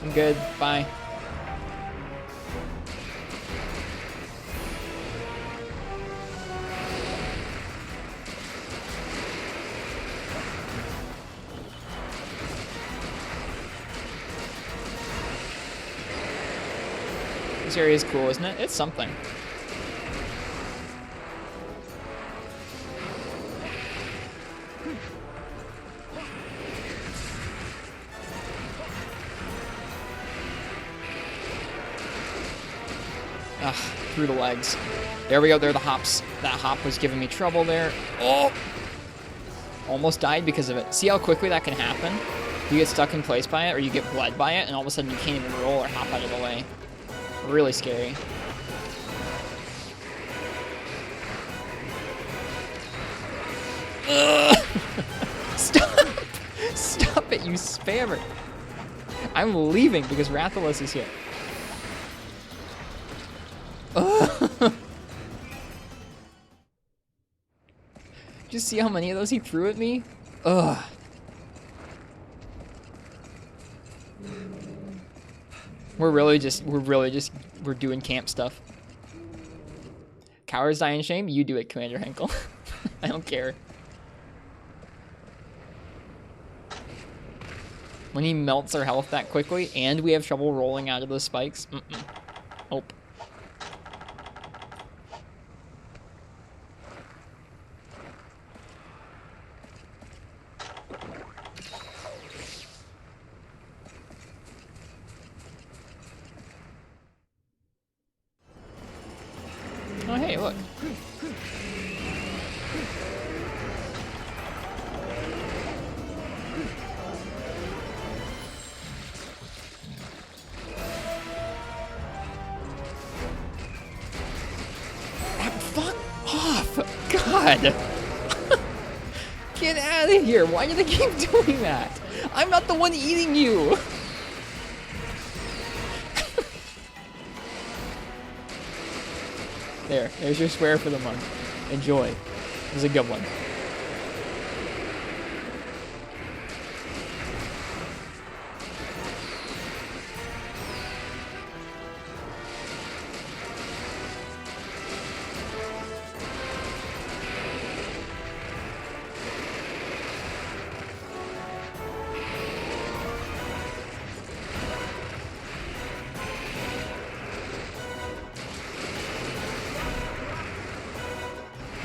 I'm good. Bye. This area is cool, isn't it? It's something. Ugh, through the legs. There we go, there are the hops. That hop was giving me trouble there. Oh! Almost died because of it. See how quickly that can happen? You get stuck in place by it, or you get bled by it, and all of a sudden you can't even roll or hop out of the way. Really scary. Stop! Stop it, you spammer! I'm leaving because Rathalos is here. Did you see how many of those he threw at me? Ugh. We're doing camp stuff. Cowards die in shame? You do it, Commander Henkel. I don't care. When he melts our health that quickly, and we have trouble rolling out of those spikes, Nope. Oh, hey, look. Fuck off! God! Get out of here! Why do they keep doing that? I'm not the one eating you! There's your swear for the month. Enjoy. It was a good one.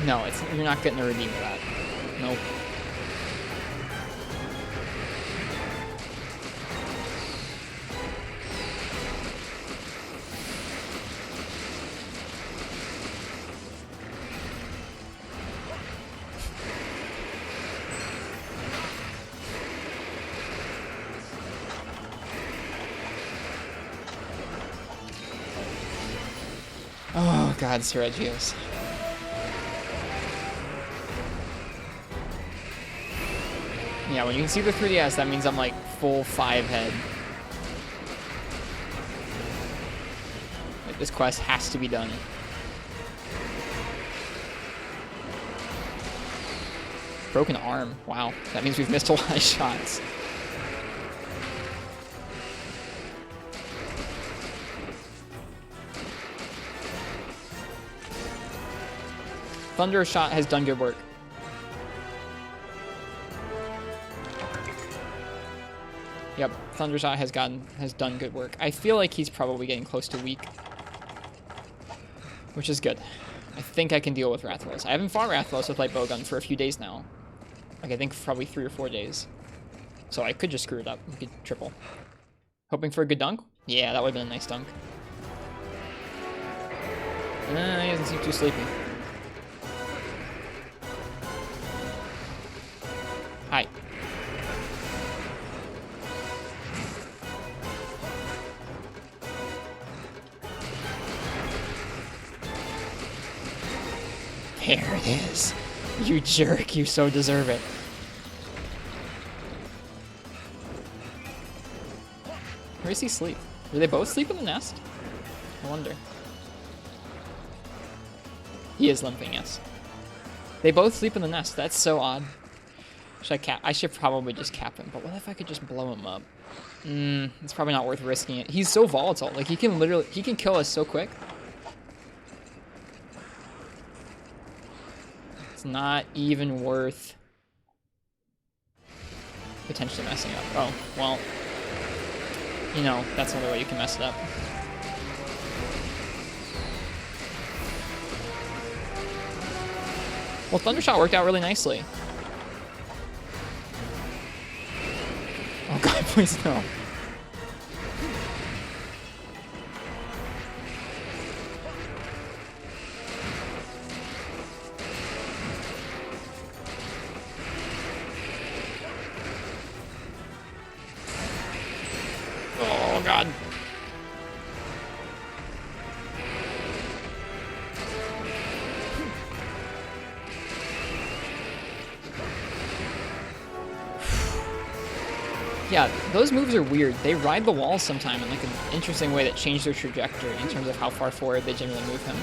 No, you're not getting a redeem for that. Nope. Oh God, Sergios. Yeah, when you can see the 3DS, that means I'm like full 5 head. Like, this quest has to be done. Broken arm. Wow. That means we've missed a lot of shots. Thunder Shot has done good work. Yep, Thundershot has done good work. I feel like he's probably getting close to weak, which is good. I think I can deal with Rathalos. I haven't fought Rathalos with Light Bowgun for a few days now. Like, I think probably 3 or 4 days. So I could just screw it up. We could triple. Hoping for a good dunk? Yeah, that would have been a nice dunk. He doesn't seem too sleepy. Hi. There it is. You jerk, you so deserve it. Where does he sleep? Do they both sleep in the nest? I wonder. He is limping, yes. They both sleep in the nest. That's so odd. I should probably just cap him, but what if I could just blow him up? It's probably not worth risking it. He's so volatile. Like, he can kill us so quick. It's not even worth potentially messing up. Oh, well, you know, that's another way you can mess it up. Well, Thundershot worked out really nicely. Oh God, please no. Oh God. Yeah, those moves are weird. They ride the walls sometime in like an interesting way that change their trajectory in terms of how far forward they generally move him.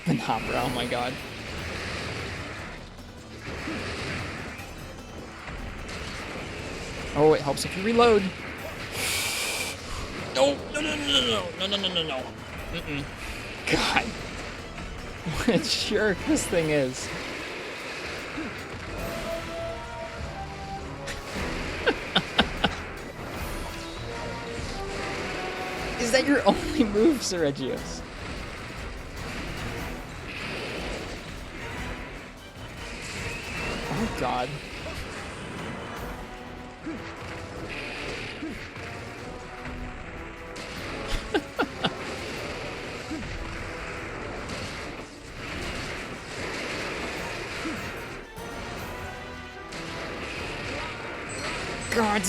Venabra, oh my God. Oh, it helps if you reload. No, no, no, no, no, no, no, no, no, no. Mm-mm. God. What a jerk this thing is. Is that your only move, Sergios? Oh, God. God.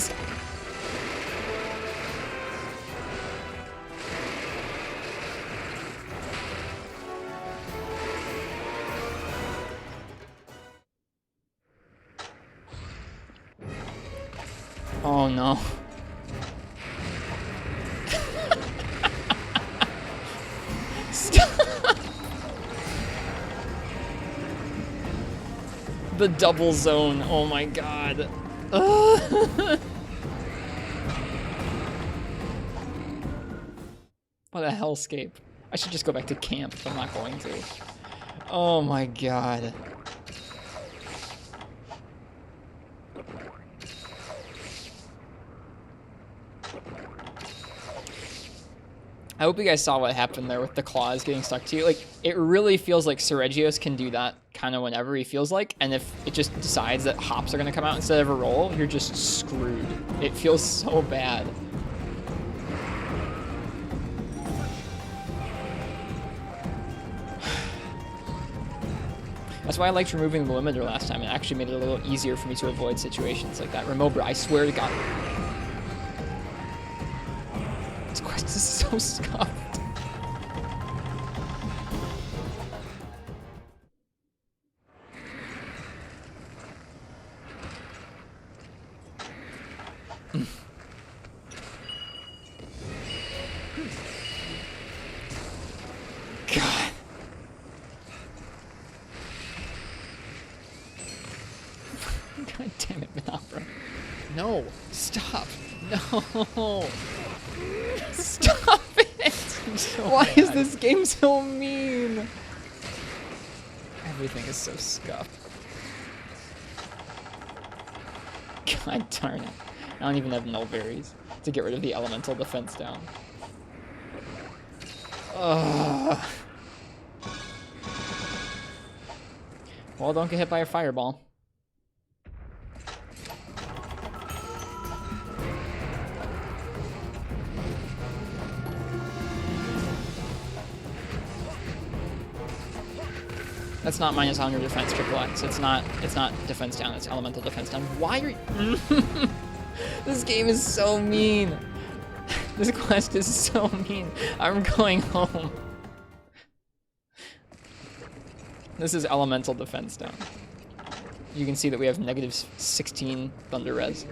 Oh no. Stop. The double zone. Oh my god. What a hellscape. I should just go back to camp, but I'm not going to. Oh my god. I hope you guys saw what happened there with the claws getting stuck to you. Like, it really feels like Seregios can do that kind of whenever he feels like, and if it just decides that hops are going to come out instead of a roll, you're just screwed. It feels so bad. That's why I liked removing the limiter last time. It actually made it a little easier for me to avoid situations like that. Remember, I swear to God. This quest is so scuffed. God. God damn it, Minopera. No, stop. No. Stop it! So Why bad. Is this game so mean? Everything is so scuffed. God darn it. I don't even have null berries to get rid of the elemental defense down. Ugh. Well, don't get hit by a fireball. That's not minus 100 defense triple X. It's not defense down, it's elemental defense down. Why are you This game is so mean. This quest is so mean. I'm going home. This is elemental defense down. You can see that we have negative 16 thunder res.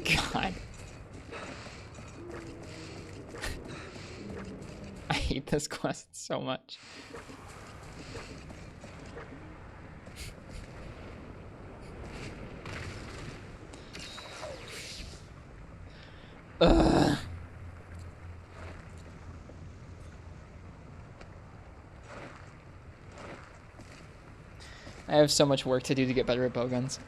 God. I hate this quest so much. Ugh. I have so much work to do to get better at bowguns.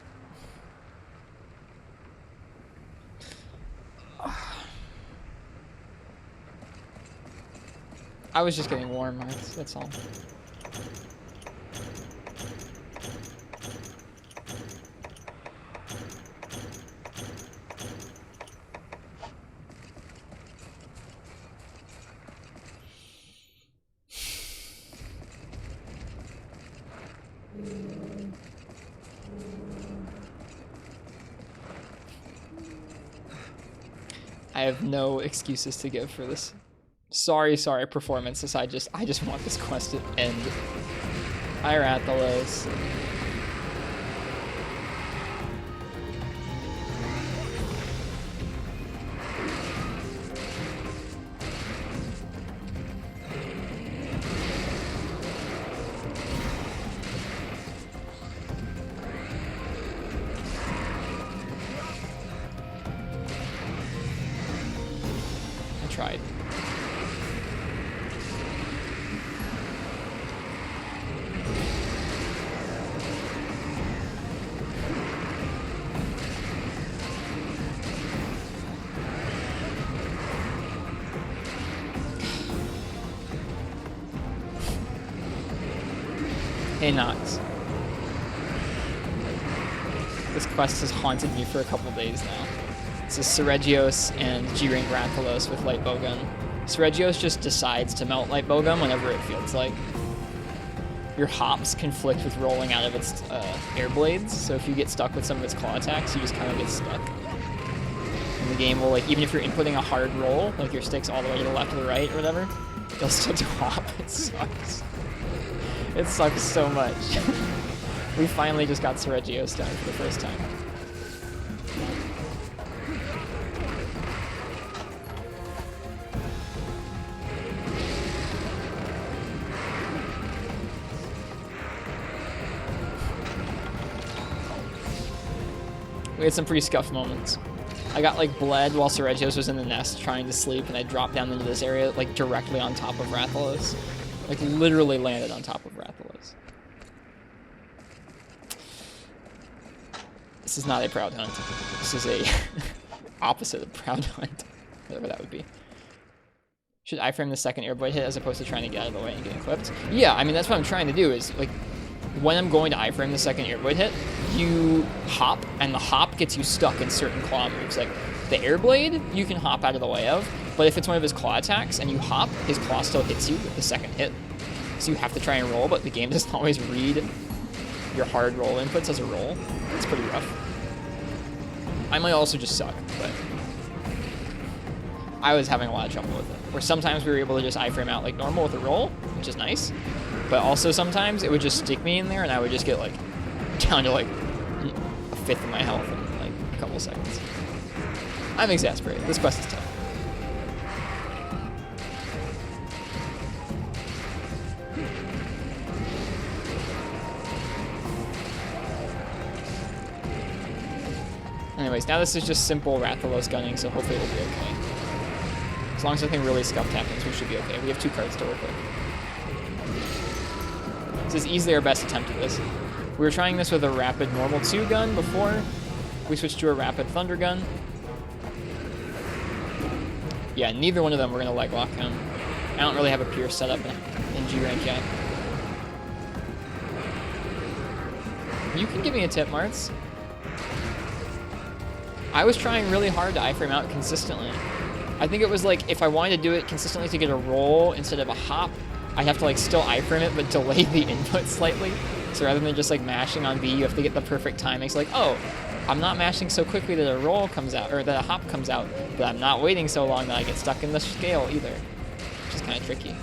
I was just getting warm hearts, that's all. I have no excuses to give for this. Sorry, performance. I just want this quest to end. Hi, Rathalos. Tried. Hey, Nox. This quest has haunted me for a couple days now. This is Seregios and G-Rank Rathalos with Light Bowgun. Seregios just decides to melt Light Bowgun whenever it feels like. your hops conflict with rolling out of its air blades. So if you get stuck with some of its claw attacks, you just kind of get stuck. And the game will, like, even if you're inputting a hard roll, like your stick's all the way to the left or the right or whatever, you'll still do hop. It sucks. It sucks so much. We finally just got Sergio's done for the first time. We had some pretty scuffed moments. I got like bled while Sergio's was in the nest trying to sleep, and I dropped down into this area like directly on top of Rathalos. Like literally landed on top of Rathalos. This is not a proud hunt. This is a opposite of proud hunt. Whatever that would be. Should I frame the second airblade hit as opposed to trying to get out of the way and get equipped? Yeah, I mean that's what I'm trying to do is like when I'm going to iframe the second airblade hit, you hop, and the hop gets you stuck in certain claw moves. Like, the airblade, you can hop out of the way of, but if it's one of his claw attacks and you hop, his claw still hits you with the second hit. So you have to try and roll, but the game doesn't always read your hard roll inputs as a roll. It's pretty rough. I might also just suck, but I was having a lot of trouble with it. Where sometimes we were able to just iframe out like normal with a roll, which is nice. But also sometimes it would just stick me in there and I would just get like down to like a fifth of my health in like a couple seconds. I'm exasperated. This quest is tough. Anyways, now this is just simple Rathalos gunning, so hopefully it'll be okay. As long as nothing really scuffed happens, we should be okay. We have 2 cards to work with. This is easily our best attempt at this. We were trying this with a rapid normal 2 gun before. We switched to a rapid thunder gun. Yeah, neither one of them we're gonna leg lock him. I don't really have a Pierce set up in G rank yet. You can give me a tip, Martz. I was trying really hard to iframe out consistently. I think it was like if I wanted to do it consistently to get a roll instead of a hop, I'd have to like still iframe it but delay the input slightly. So rather than just like mashing on B, you have to get the perfect timing. It's like, oh, I'm not mashing so quickly that a roll comes out, or that a hop comes out, but I'm not waiting so long that I get stuck in the scale either, which is kind of tricky.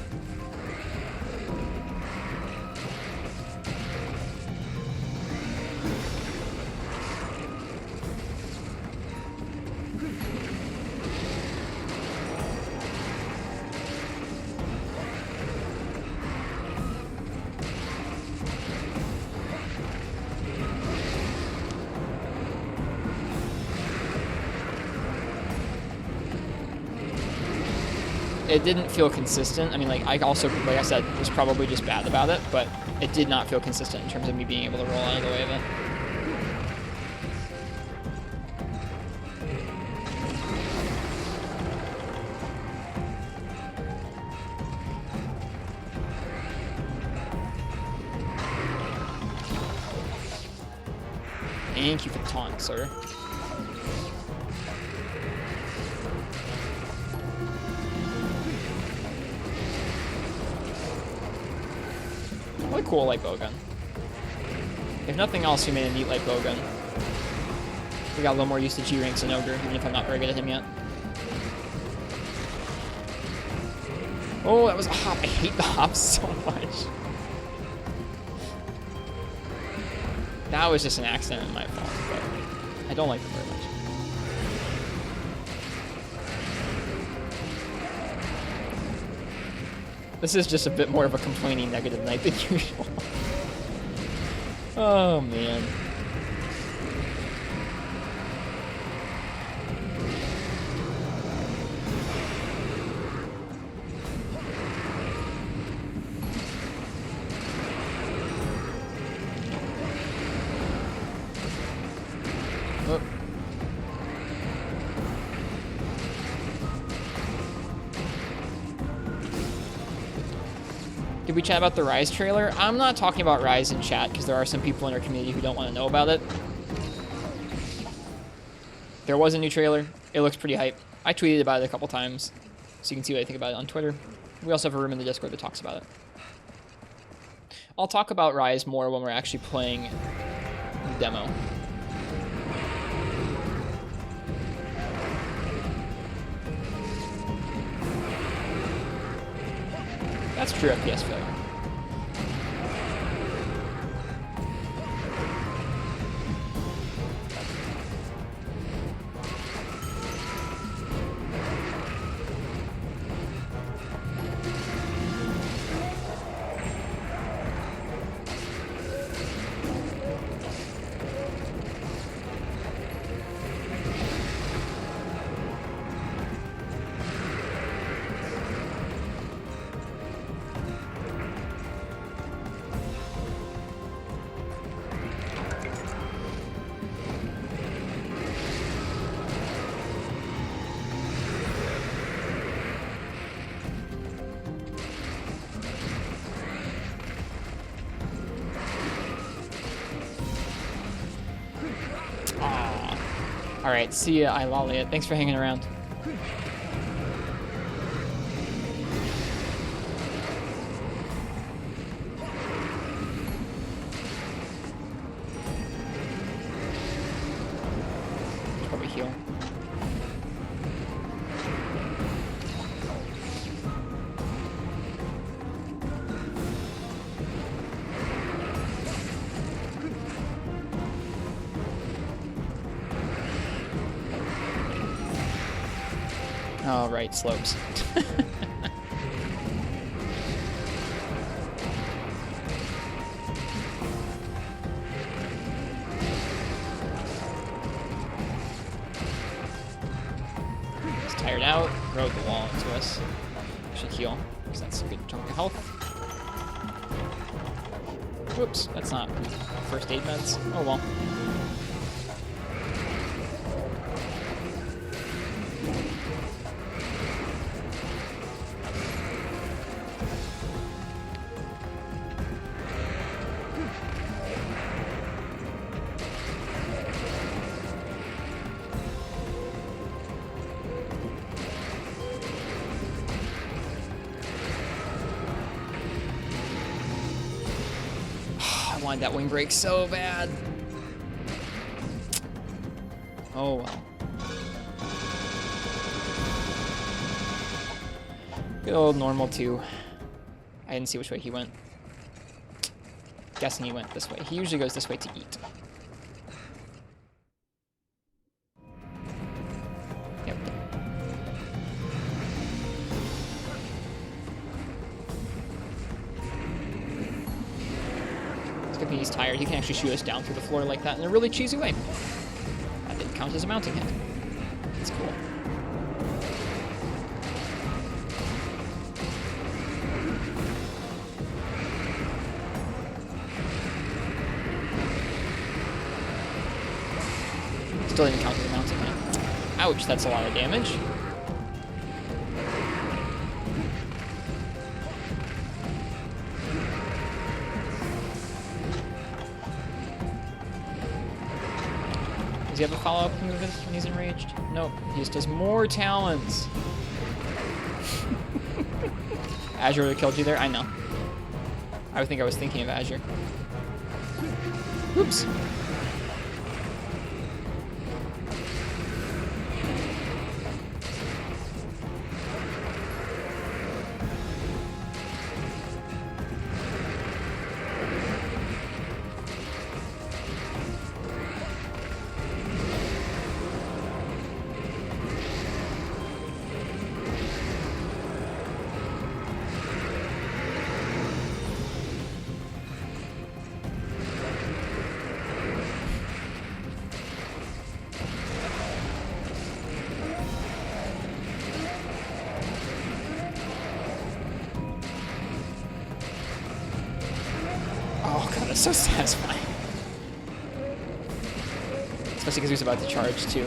It didn't feel consistent. I mean, like, I also, like I said, was probably just bad about it, but it did not feel consistent in terms of me being able to roll out of the way of it. Thank you for the taunt, sir. What a cool light bowgun. If nothing else, we made a neat light bowgun. We got a little more used to G rank Zinogre, even if I'm not very good at him yet. Oh, that was a hop. I hate the hops so much. That was just an accident and my fault, but I don't like them very much. This is just a bit more of a complaining negative night than usual. Oh, man. Oh. Did we chat about the Rise trailer? I'm not talking about Rise in chat because there are some people in our community who don't want to know about it. There was a new trailer. It looks pretty hype. I tweeted about it a couple times, so you can see what I think about it on Twitter. We also have a room in the Discord that talks about it. I'll talk about Rise more when we're actually playing the demo. That's true FPS failure. Alright, see ya, Ilalia. Thanks for hanging around. Probably heal. Oh, right, slopes. He's tired out, rode the wall into us. Should heal, because that's a good chunk of health. Whoops, that's not first aid meds. Oh well. I wanted that wing break so bad. Oh well. Good old normal 2. I didn't see which way he went. Guessing he went this way. He usually goes this way to eat. Yep. He's tired. He can actually shoot us down through the floor like that in a really cheesy way. That didn't count as a mounting hit. That's cool. Still didn't count as a mounting hit. Ouch, that's a lot of damage. Does he have a follow-up move when he's enraged? Nope, he just does more talons. Azure would have killed you there? I know. I would think I was thinking of Azure. Oops. Oh god, that's so satisfying. Especially because he was about to charge too.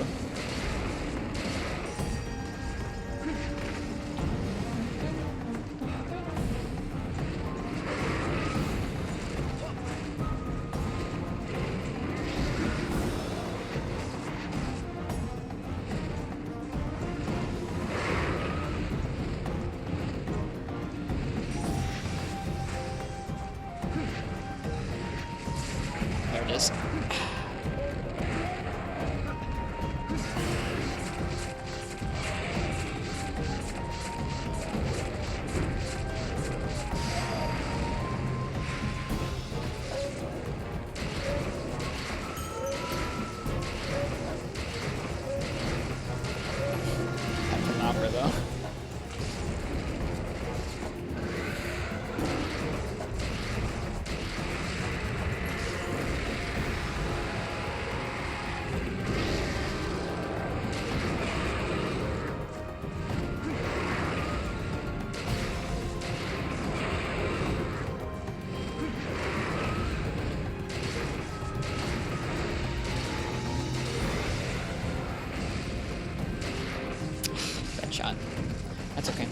this. That's an opera, though. Bad shot. That's okay.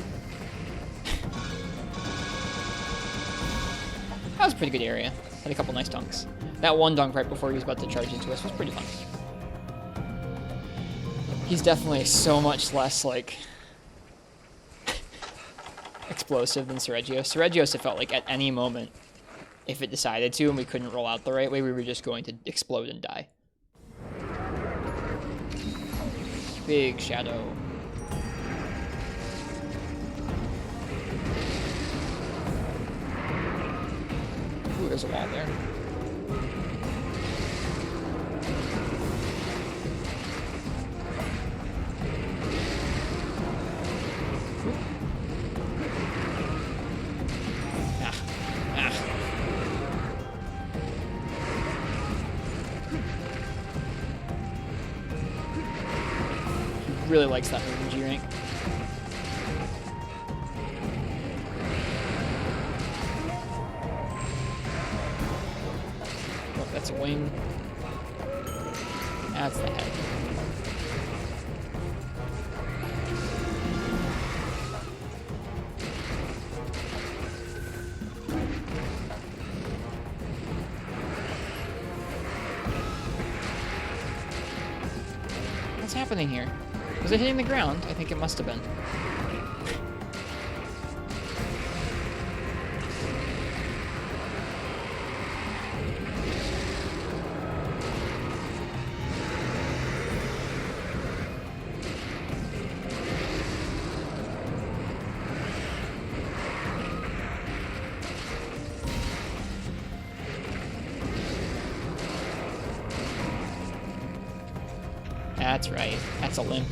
That was a pretty good area. Had a couple nice dunks. That one dunk right before he was about to charge into us was pretty fun. He's definitely so much less, like, explosive than Sergio. Sergio's, it felt like at any moment, if it decided to and we couldn't roll out the right way, we were just going to explode and die. Big shadow. Ooh, there's a wall there. Really likes that move in G rank. Oh, that's a wing. That's the head. What's happening here? Was it hitting the ground? I think it must have been. That's right. That's a limp.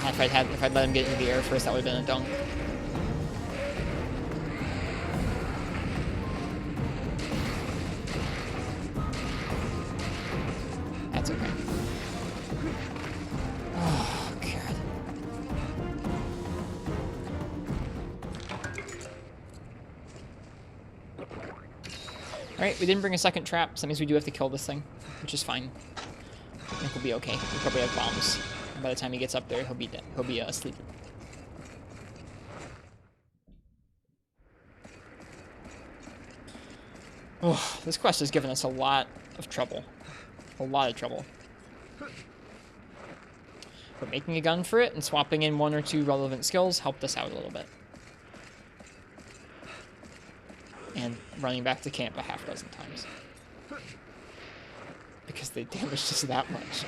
God, if I'd let him get into the air first, that would have been a dunk. That's okay. Oh, God. Alright, we didn't bring a second trap, so that means we do have to kill this thing, which is fine. I think we'll be okay. We probably have bombs. And by the time he gets up there, he'll be dead. He'll be asleep. Oh, this quest has given us a lot of trouble. A lot of trouble. But making a gun for it and swapping in 1 or 2 relevant skills helped us out a little bit. And running back to camp a half dozen times. Because they damaged us that much.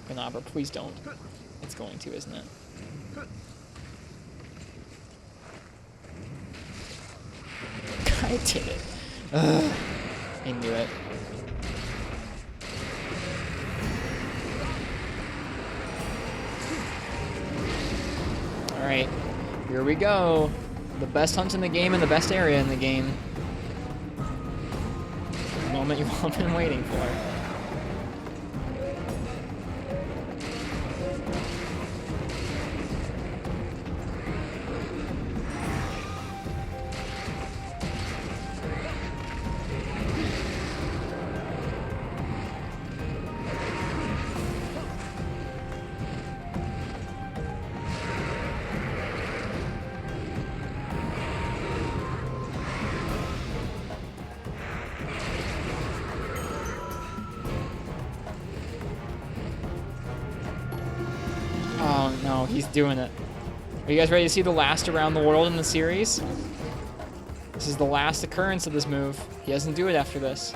Ganabra, please don't. It's going to, isn't it? I did it. Ugh. I knew it. Alright, here we go. The best hunt in the game and the best area in the game. The moment you've all been waiting for. He's doing it. Are you guys ready to see the last around the world in the series? This is the last occurrence of this move. He doesn't do it after this.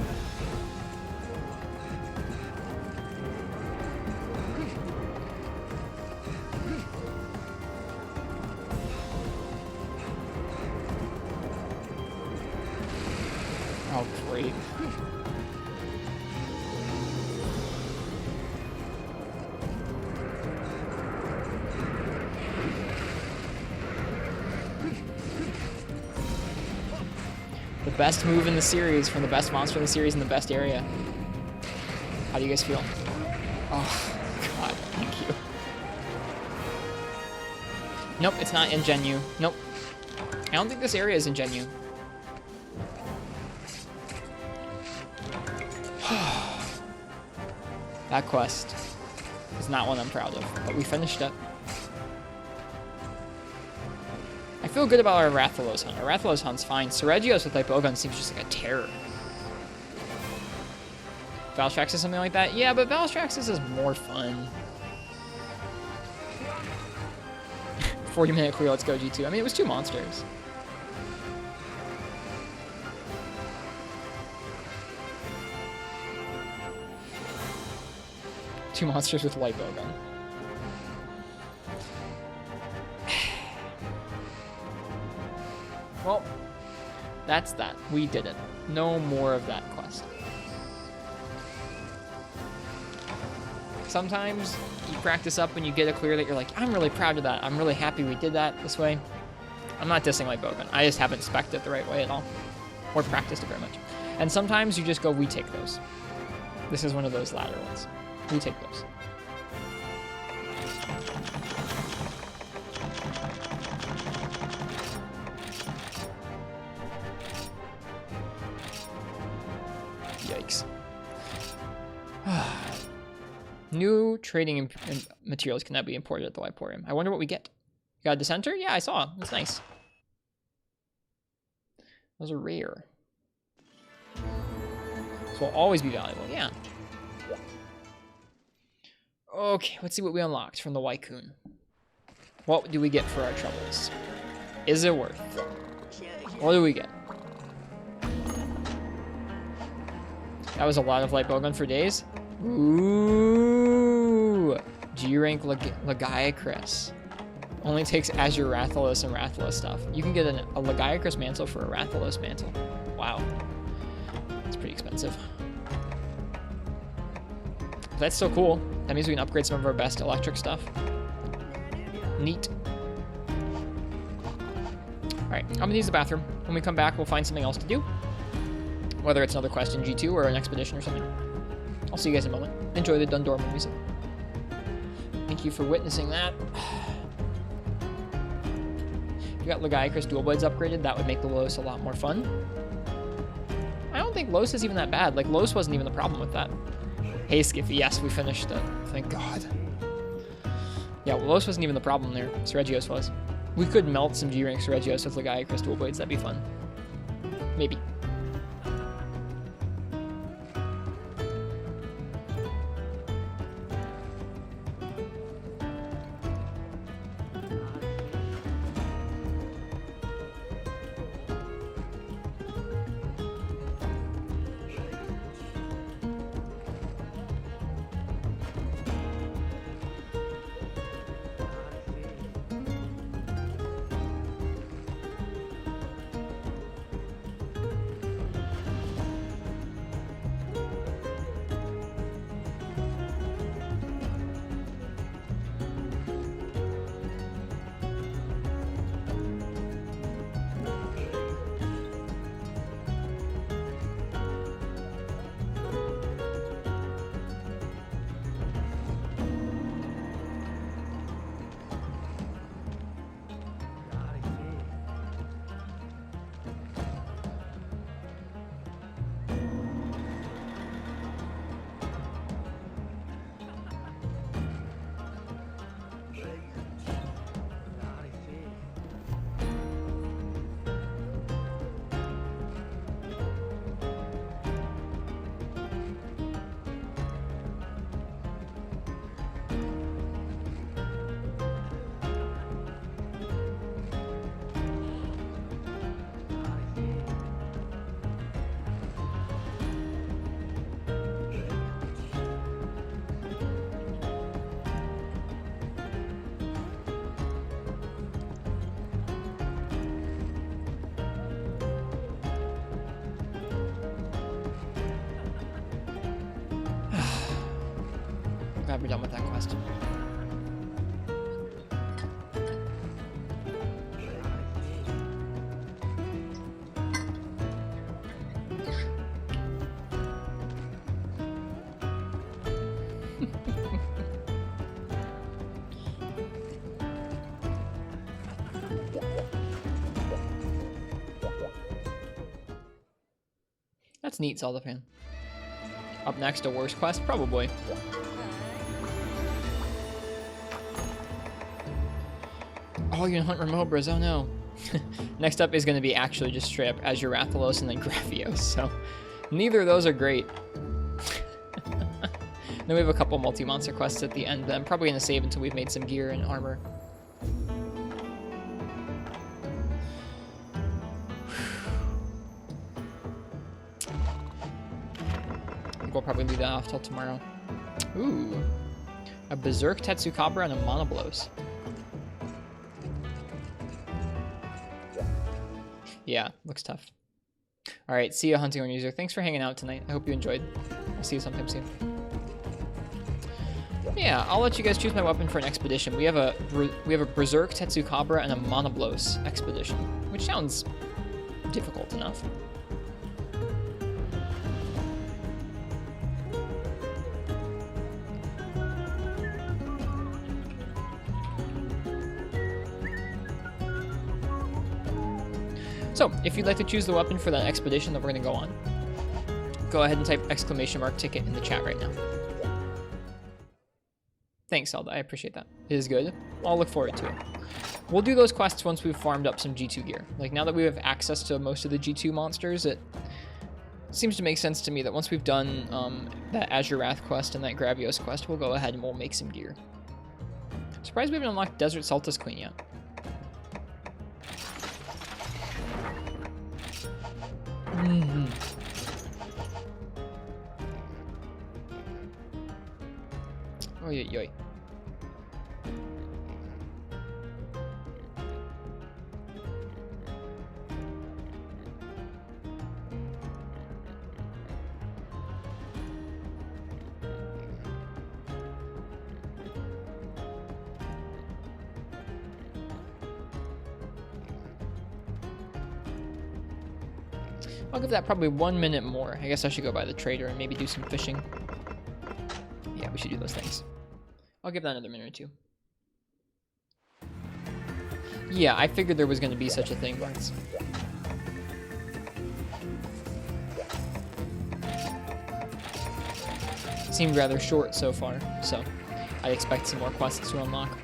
Oh, great. The best move in the series from the best monster in the series in the best area. How do you guys feel? Oh, God, thank you. Nope, it's not Ingenu. Nope. I don't think this area is Ingenu. That quest is not one I'm proud of, but we finished it. I feel good about our Rathalos hunt. Our Rathalos hunt's fine. Seregios with Lipogun seems just like a terror. Valstrax is something like that? Yeah, but Valstrax is more fun. 40-minute clear, let's go G2. I mean, it was 2 monsters. Two monsters with light bowgun. Well, that's that. We did it. No more of that quest. Sometimes you practice up when you get a clear that you're like, I'm really proud of that. I'm really happy we did that this way. I'm not dissing light bowgun. I just haven't spec'd it the right way at all. Or practiced it very much. And sometimes you just go, we take those. This is one of those latter ones. We take those. Yikes. New trading materials cannot be imported at the Liporium. I wonder what we get. You got a Dissenter? Yeah, I saw. That's nice. Those are rare. So will always be valuable. Yeah. Okay, let's see what we unlocked from the Wycoon. What do we get for our troubles? Is it worth? What do we get? That was a lot of light bowgun for days. Ooh, G-rank Lagiacrus. Only takes Azure Rathalos and Rathalos stuff. You can get a Lagiacrus mantle for a Rathalos mantle. Wow, that's pretty expensive. But that's still cool. That means we can upgrade some of our best electric stuff. Neat. All right, I'm gonna use the bathroom. When we come back, we'll find something else to do. Whether it's another quest in G2 or an expedition or something. I'll see you guys in a moment. Enjoy the Dundorman music. Thank you for witnessing that. If you got Lagiacrus dual blades upgraded, that would make the Los a lot more fun. I don't think Los is even that bad. Like, Los wasn't even the problem with that. Hey, Skiffy, yes, we finished it. Thank God. Yeah, Los wasn't even the problem there. Seregios was. We could melt some G-rank Seregios with Lagiacrus dual blades. That'd be fun. Maybe. glad we're done with that quest. That's neat, Zelda fan. Up next, a worse quest? Probably. Oh, you can hunt Remobras, oh no. Next up is going to be actually just straight up Azure Rathalos and then Graphios, so neither of those are great. Then we have a couple multi-monster quests at the end that I'm probably going to save until we've made some gear and armor. I think we'll probably leave that off till tomorrow. Ooh. A Berserk Tetsukabra and a Monoblos. Yeah, looks tough. Alright, see ya, Hunting Horn User. Thanks for hanging out tonight. I hope you enjoyed. I'll see you sometime soon. Yeah, I'll let you guys choose my weapon for an expedition. We have a Berserk Tetsukabra and a Monoblos expedition, which sounds difficult enough. So, if you'd like to choose the weapon for that expedition that we're going to go on, go ahead and type !ticket in the chat right now. Thanks, Zelda. I appreciate that. It is good. I'll look forward to it. We'll do those quests once we've farmed up some G2 gear. Like, now that we have access to most of the G2 monsters, it seems to make sense to me that once we've done that Azure Wrath quest and that Gravios quest, we'll go ahead and we'll make some gear. Surprised we haven't unlocked Desert Sultas Queen yet. Mm-hmm. Oh, yeah. I'll give that probably 1 minute more. I guess I should go by the trader and maybe do some fishing. Yeah, we should do those things. I'll give that another minute or two. Yeah, I figured there was going to be such a thing, Barnes. Seemed rather short so far, so I expect some more quests to unlock.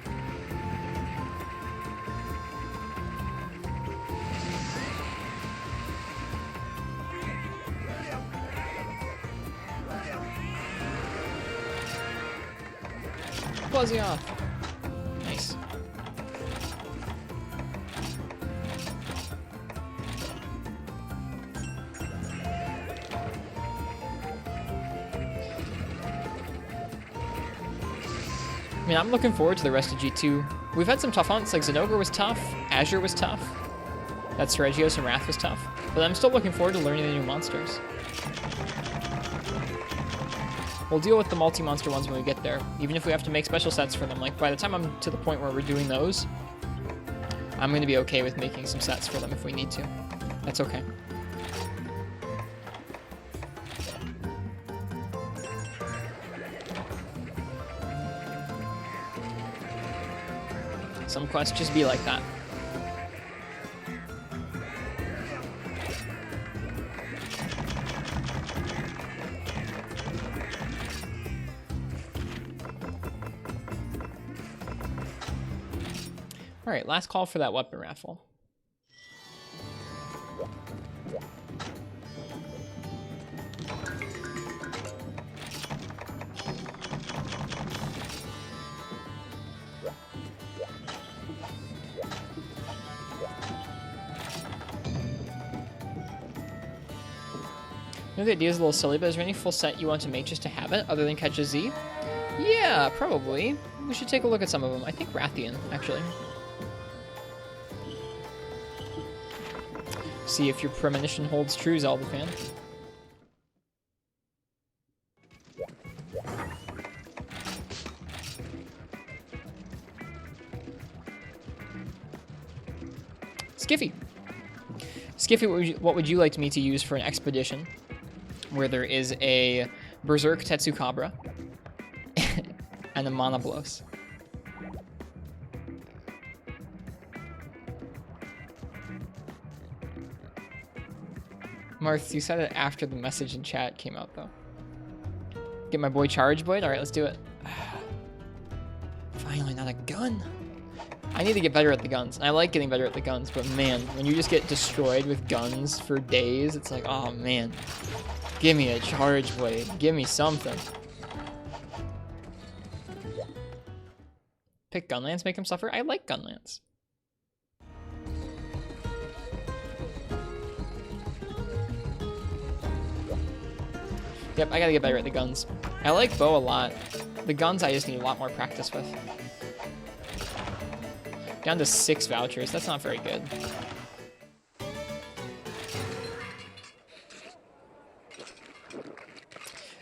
Buzzy off. Nice. I mean, I'm looking forward to the rest of G2. We've had some tough hunts, like Zinogre was tough, Azure was tough, that Seregios and Wrath was tough, but I'm still looking forward to learning the new monsters. We'll deal with the multi-monster ones when we get there, even if we have to make special sets for them. Like, by the time I'm to the point where we're doing those, I'm going to be okay with making some sets for them if we need to. That's okay. Some quests just be like that. Alright, last call for that weapon raffle. I know the idea is a little silly, but is there any full set you want to make just to have it, other than Catch a Z? Yeah, probably. We should take a look at some of them. I think Rathian, actually. See if your premonition holds true, Zelda fan. Skiffy, what would you like me to use for an expedition where there is a Berserk Tetsukabra and a Monoblos? Marth, you said it after the message in chat came out, though. Get my boy Charge Blade? Alright, let's do it. Finally, not a gun. I need to get better at the guns. I like getting better at the guns, but man, when you just get destroyed with guns for days, it's like, oh man. Give me a Charge Blade. Give me something. Pick Gunlance, make him suffer? I like Gunlance. Yep, I gotta get better at the guns. I like bow a lot. The guns I just need a lot more practice with. Down to 6 vouchers. That's not very good.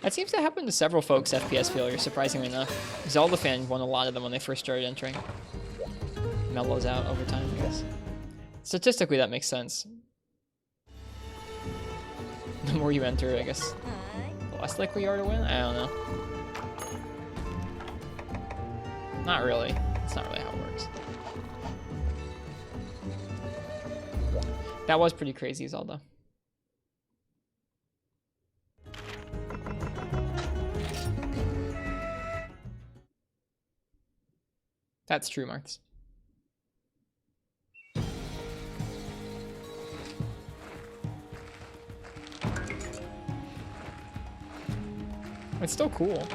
That seems to happen to several folks' FPS failures, surprisingly enough. Zelda fan won a lot of them when they first started entering. Mellows out over time, I guess. Statistically, that makes sense. The more you enter, I guess, the less likely you are to win? I don't know. Not really. It's not really how it works. That was pretty crazy, Zelda. That's true, Marks. It's still cool.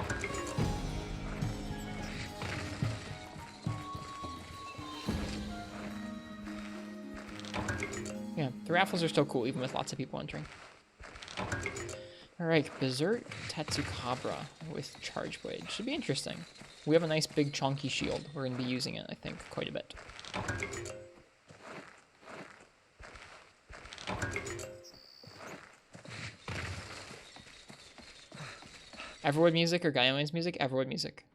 Yeah, the raffles are still cool, even with lots of people entering. Alright, Berserk Tetsukabra with Charge Blade. Should be interesting. We have a nice big chunky shield. We're going to be using it, I think, quite a bit. Everwood music or Guiding Lands music? Everwood music.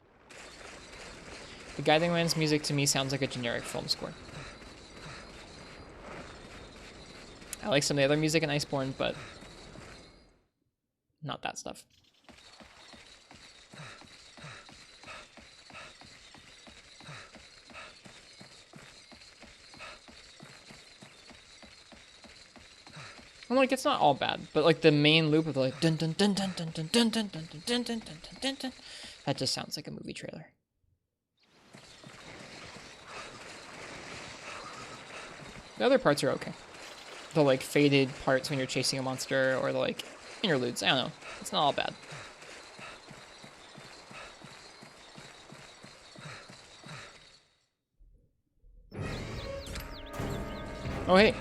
The Guiding Lands music to me sounds like a generic film score. I like some of the other music in Iceborne, but not that stuff. I'm like, it's not all bad, but like the main loop of the like dun dun dun dun dun dun dun dun dun dun dun dun dun dun dun, that just sounds like a movie trailer. The other parts are okay. The like faded parts when you're chasing a monster, or the like interludes, I don't know. It's not all bad. Oh hey.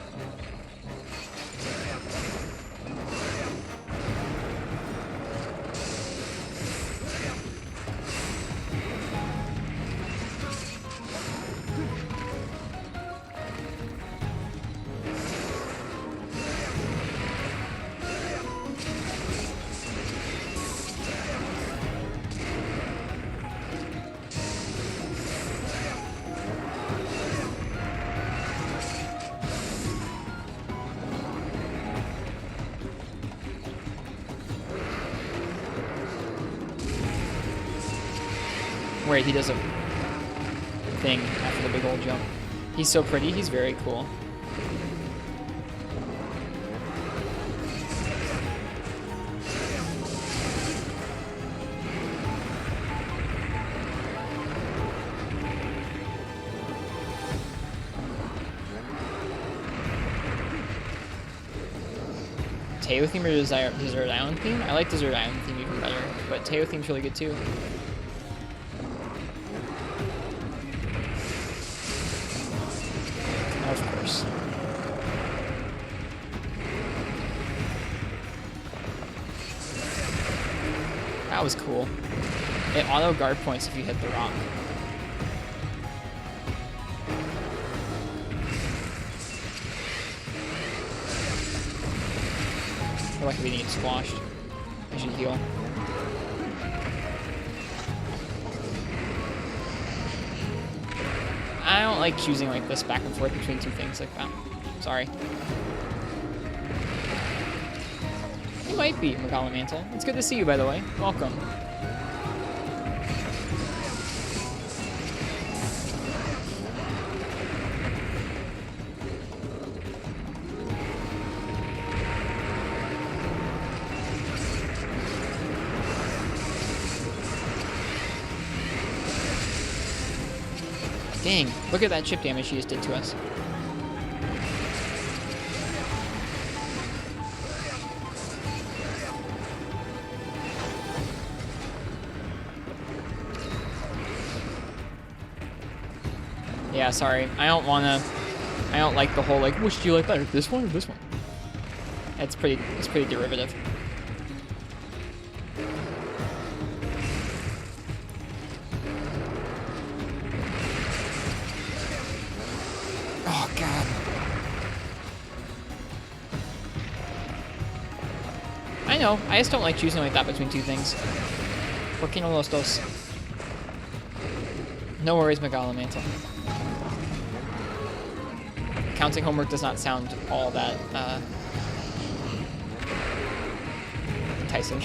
Wait, he does a thing after the big old jump. He's so pretty, he's very cool. Teo theme or Desert Island theme? I like Desert Island theme even better, but Teo theme's really good too. Of course. That was cool. It auto guard points if you hit the rock. We're lucky we didn't get squashed. I should heal. I don't like choosing like this back and forth between two things like that. Sorry. You might be, Megalomantle. It's good to see you, by the way. Welcome. Dang, look at that chip damage she just did to us. Yeah, sorry. I don't like the whole, like, which do you like better, this one or this one? It's pretty derivative. Oh, God. I know. I just don't like choosing like that between two things. ¿Por qué no los dos? No worries, Megalomantle. Counting homework does not sound all that enticing.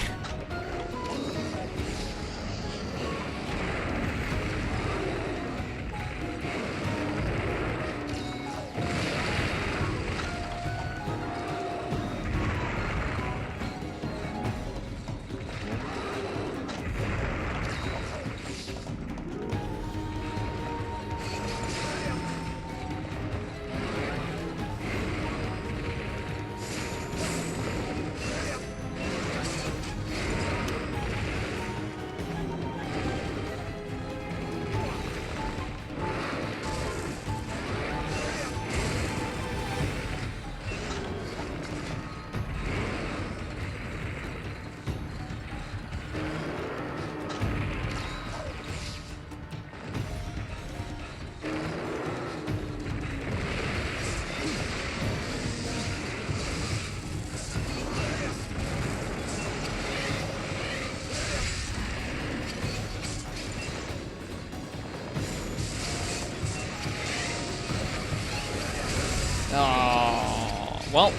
Oh, well,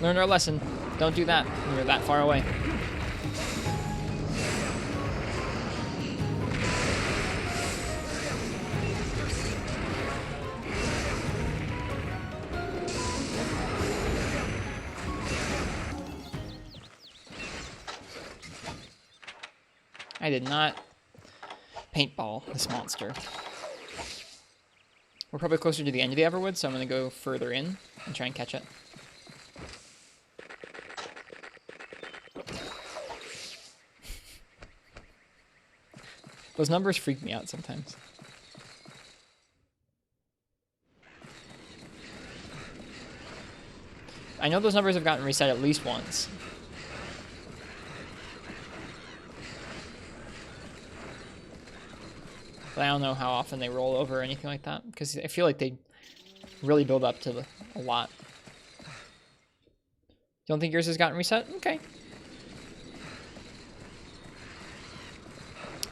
learned our lesson. Don't do that when you're that far away. I did not paintball this monster. We're probably closer to the end of the Everwood, so I'm going to go further in and try and catch it. Those numbers freak me out sometimes. I know those numbers have gotten reset at least once. But I don't know how often they roll over or anything like that, because I feel like they really build up to a lot. Don't think yours has gotten reset? Okay.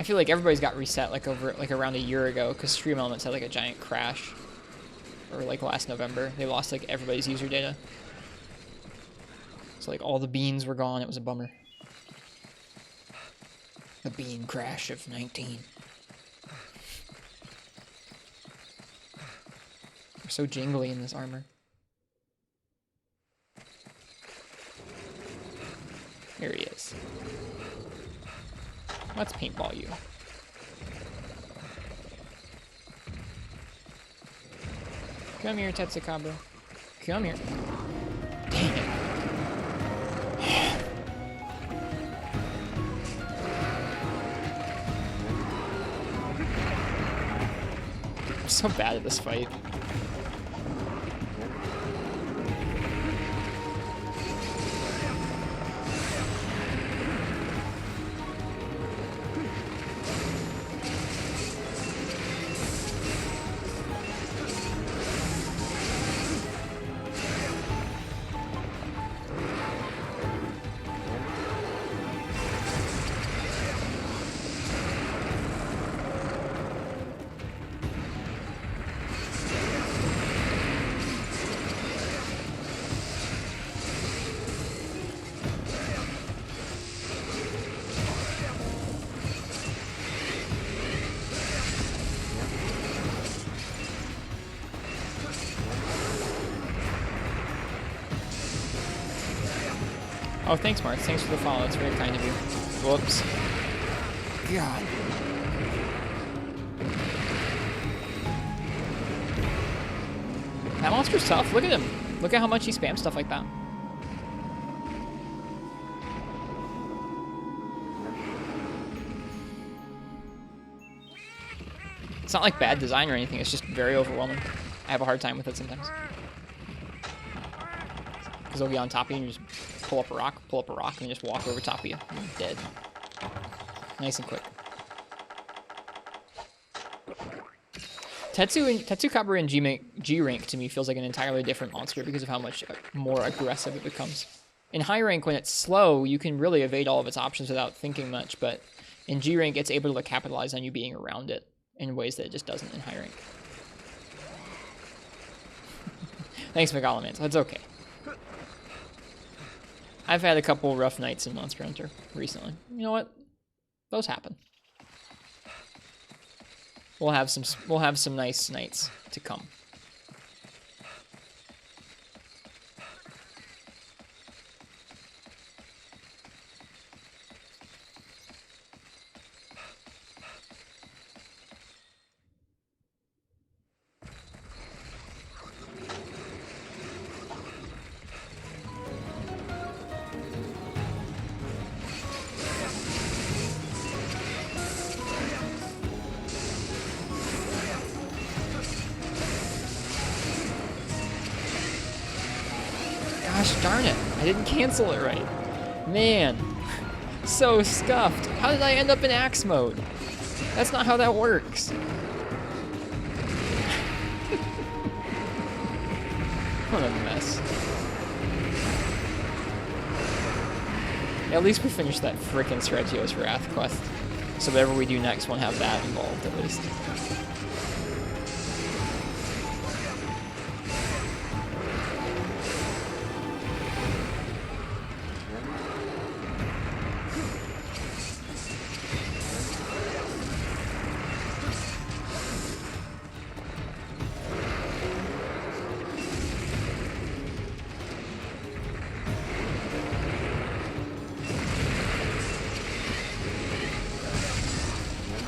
I feel like everybody's got reset like around a year ago, because Stream Elements had like a giant crash, or like last November. They lost like everybody's user data. So like all the beans were gone. It was a bummer. The bean crash of 19. We're so jingly in this armor. Here he is. Let's paintball you. Come here, Tetsukabra. Come here. Dang it. I'm so bad at this fight. Oh, thanks, Mark. Thanks for the follow. It's very kind of you. Whoops. God. That monster's tough. Look at him. Look at how much he spams stuff like that. It's not like bad design or anything. It's just very overwhelming. I have a hard time with it sometimes. Because they'll be on top of you and you just pull up a rock, and just walk over top of you. You're dead. Nice and quick. Tetsukabura in G rank to me feels like an entirely different monster because of how much more aggressive it becomes. In high rank, when it's slow, you can really evade all of its options without thinking much, but in G rank, it's able to capitalize on you being around it in ways that it just doesn't in high rank. Thanks, Megalomans. That's okay. I've had a couple rough nights in Monster Hunter recently. You know what? Those happen. We'll have some nice nights to come. Gosh darn it, I didn't cancel it right. Man, so scuffed. How did I end up in axe mode? That's not how that works. What a mess. At least we finished that frickin' Sergio's Wrath quest. So whatever we do next won't have that involved, at least.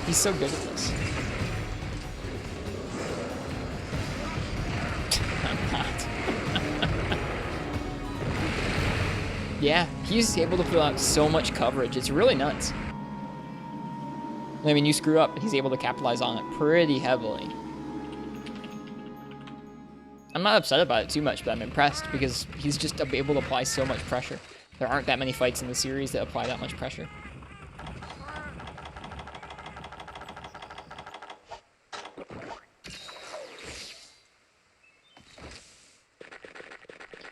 He's so good at this. I'm not. Yeah, he's able to pull out so much coverage. It's really nuts. I mean, you screw up, and he's able to capitalize on it pretty heavily. I'm not upset about it too much, but I'm impressed because he's just able to apply so much pressure. There aren't that many fights in the series that apply that much pressure.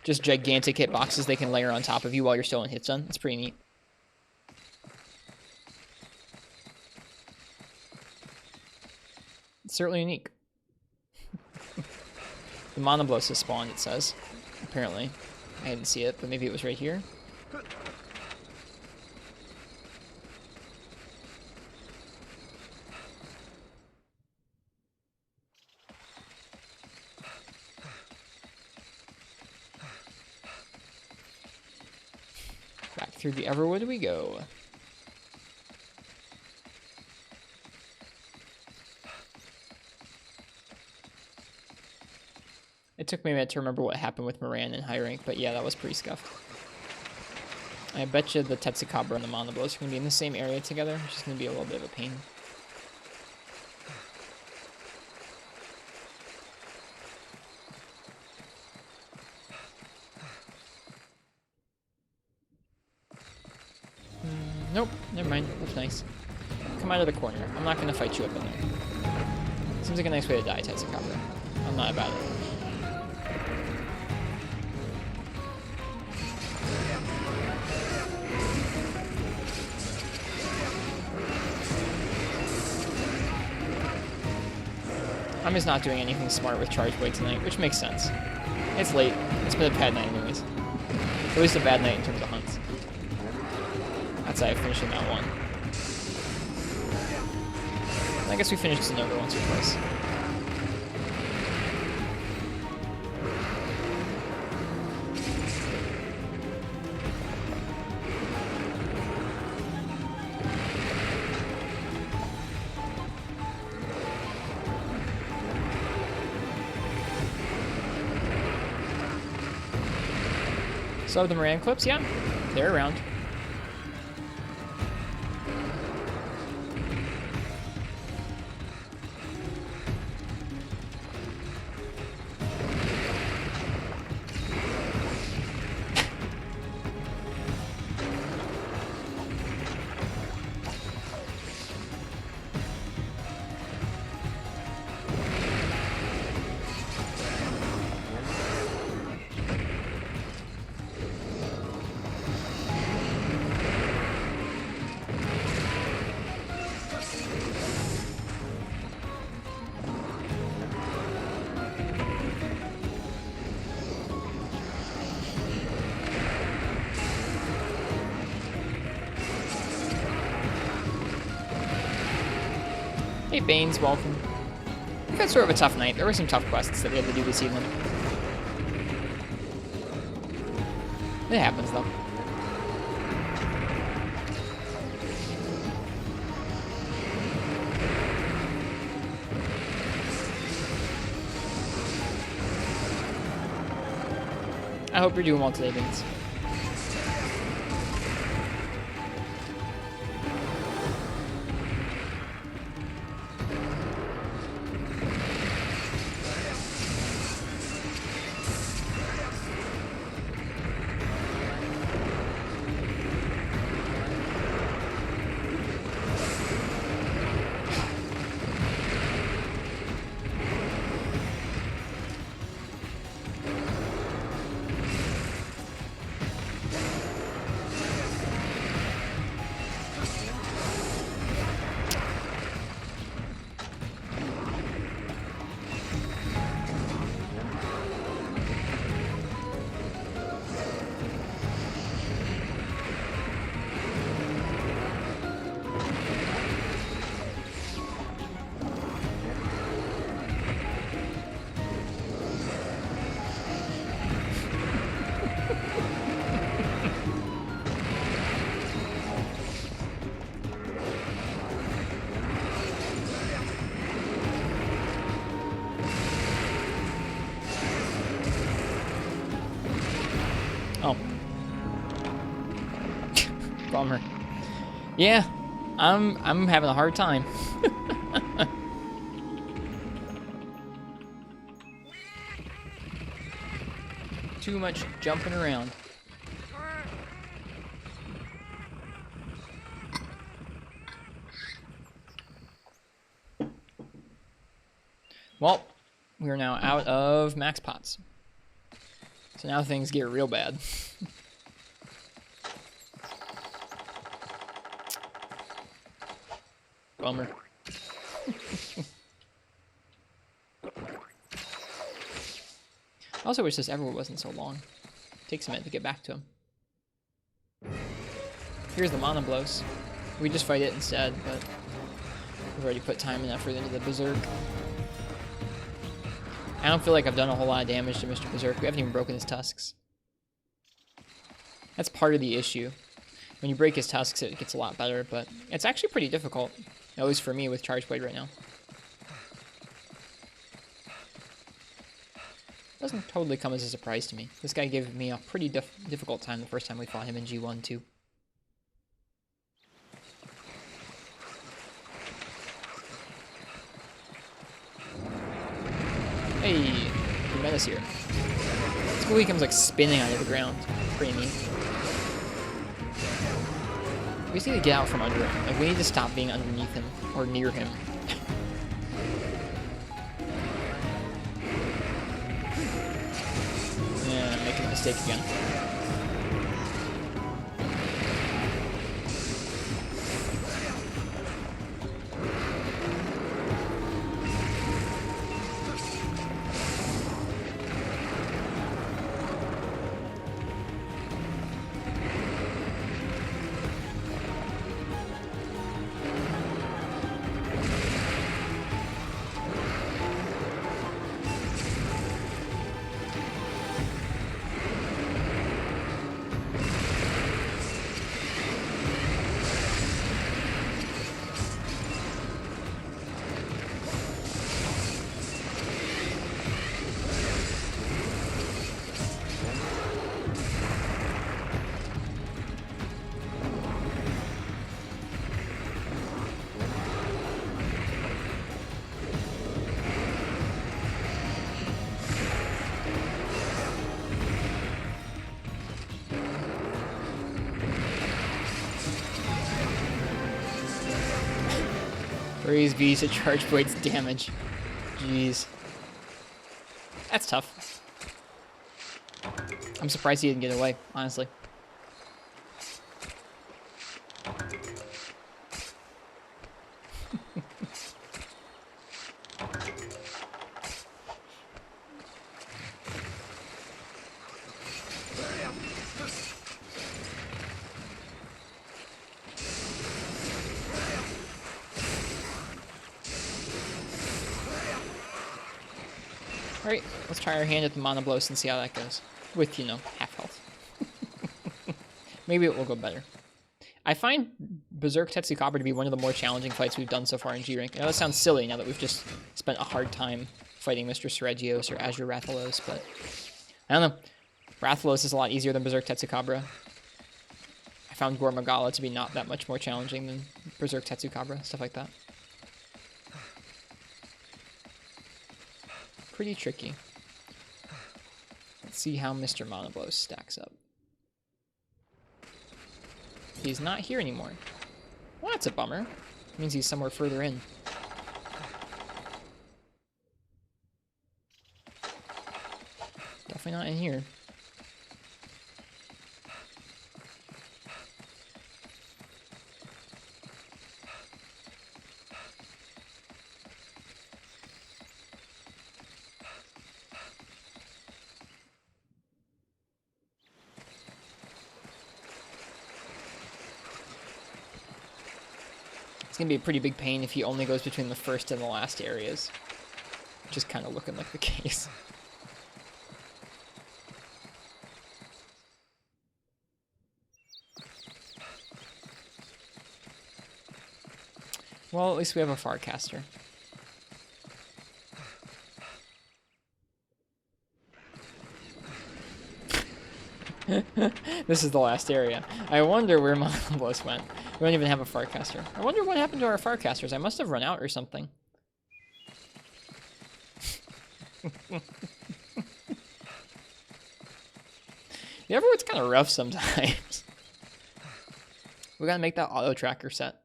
Just gigantic hitboxes they can layer on top of you while you're still in hit stun. It's pretty neat. It's certainly unique. The Monoblos has spawned, it says. Apparently. I didn't see it, but maybe it was right here. Back through the Everwood we go. It took me a minute to remember what happened with Moran in high rank, but yeah, that was pretty scuffed. I bet you the Tetsukabura and the Monoblos are going to be in the same area together, which is going to be a little bit of a pain. Nope, never mind. That's nice. Come out of the corner. I'm not going to fight you up in there. Seems like a nice way to die, Tetsukabura. I'm not about it. I'm just not doing anything smart with Charge Blade tonight, which makes sense. It's late. It's been a bad night anyways. At least a bad night in terms of hunts. That's how I finished in that one. I guess we finished Zenogre once or twice. So the Moran clips, yeah, they're around. Hey Baines, welcome. We've had sort of a tough night. There were some tough quests that we had to do this evening. It happens though. I hope you're doing well today, Baines. Oh. Bummer. Yeah, I'm having a hard time. Too much jumping around. Well, we're now out of max pots. So now things get real bad. Bummer. I also wish this ever wasn't so long. Takes a minute to get back to him. Here's the Mana Blows. We just fight it instead, but we've already put time and effort into the Berserk. I don't feel like I've done a whole lot of damage to Mr. Berserk. We haven't even broken his tusks. That's part of the issue. When you break his tusks, it gets a lot better, but it's actually pretty difficult. At least for me with Charge Blade right now. Doesn't totally come as a surprise to me. This guy gave me a pretty difficult time the first time we fought him in G1 too. Hey, he met us here. It's cool he comes like spinning out of the ground. Pretty neat. We just need to get out from under him. Like, we need to stop being underneath him or near him. Yeah, I'm making a mistake again. Raise B to charge Blade's damage. Jeez. That's tough. I'm surprised he didn't get away, honestly. Alright, let's try our hand at the Monoblos and see how that goes. With, you know, half health. Maybe it will go better. I find Berserk Tetsukabra to be one of the more challenging fights we've done so far in G-Rank. I know that sounds silly now that we've just spent a hard time fighting Mr. Seregios or Azure Rathalos, but I don't know. Rathalos is a lot easier than Berserk Tetsukabra. I found Gormagala to be not that much more challenging than Berserk Tetsukabra, stuff like that. Pretty tricky. Let's see how Mr. Monoblos stacks up. He's not here anymore. Well, that's a bummer. It means he's somewhere further in. Definitely not in here. It's going to be a pretty big pain if he only goes between the first and the last areas. Which is kind of looking like the case. Well, at least we have a Farcaster. This is the last area. I wonder where Monoblos went. We don't even have a Farcaster. I wonder what happened to our Farcasters. I must have run out or something. The Everwood's kind of rough sometimes. We gotta make that auto tracker set.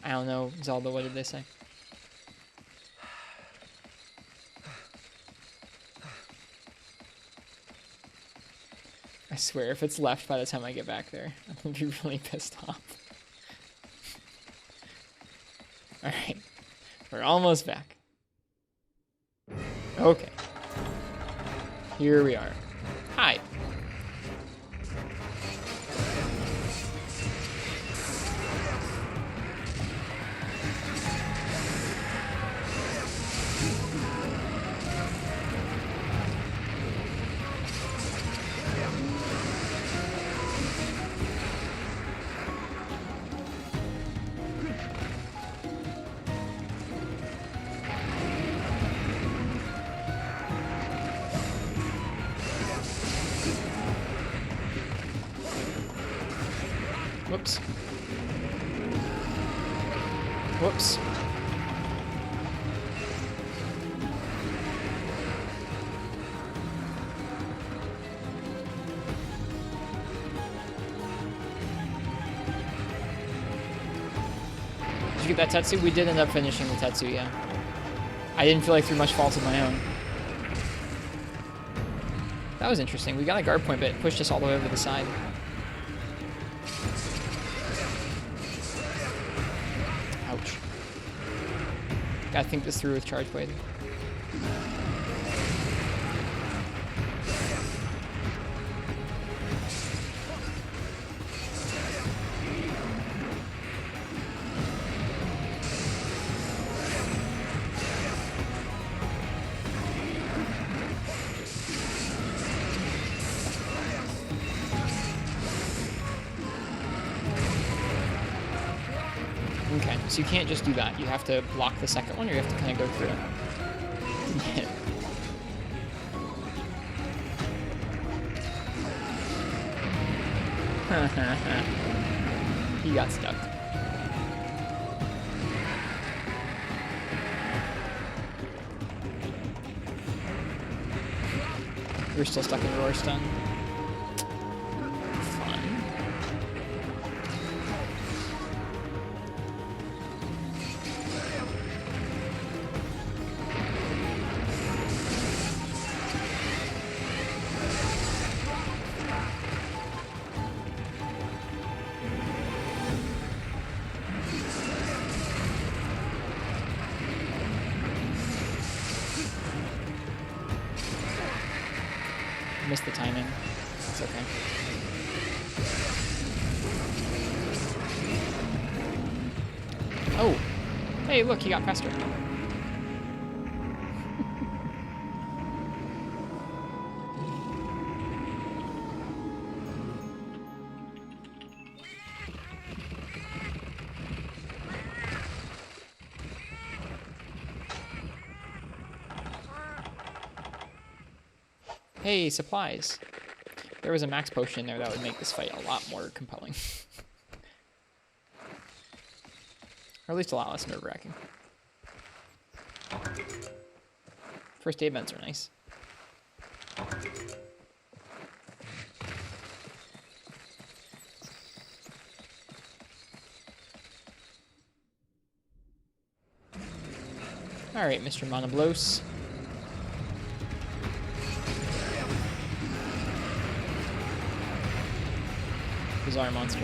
I don't know, Zelda, what did they say? I swear, if it's left by the time I get back there, I'm gonna be really pissed off. Alright, we're almost back. Okay. Here we are. Hi. Whoops. Whoops. Did you get that Tetsu? We did end up finishing the Tetsu, yeah. I didn't feel like through much fault of my own. That was interesting. We got a guard point, but it pushed us all the way over to the side. Ouch. Gotta think this through with Charge Blade. Okay, so you can't just do that. You have to block the second one, or you have to kind of go through it. He got stuck. You're still stuck in Roar Stun. Fun. Missed the timing. It's okay. Oh! Hey, look, he got faster. Hey, supplies. There was a max potion there that would make this fight a lot more compelling. Or at least a lot less nerve-wracking. First aid vents are nice. Alright, Mr. Monoblos. Bizarre monster.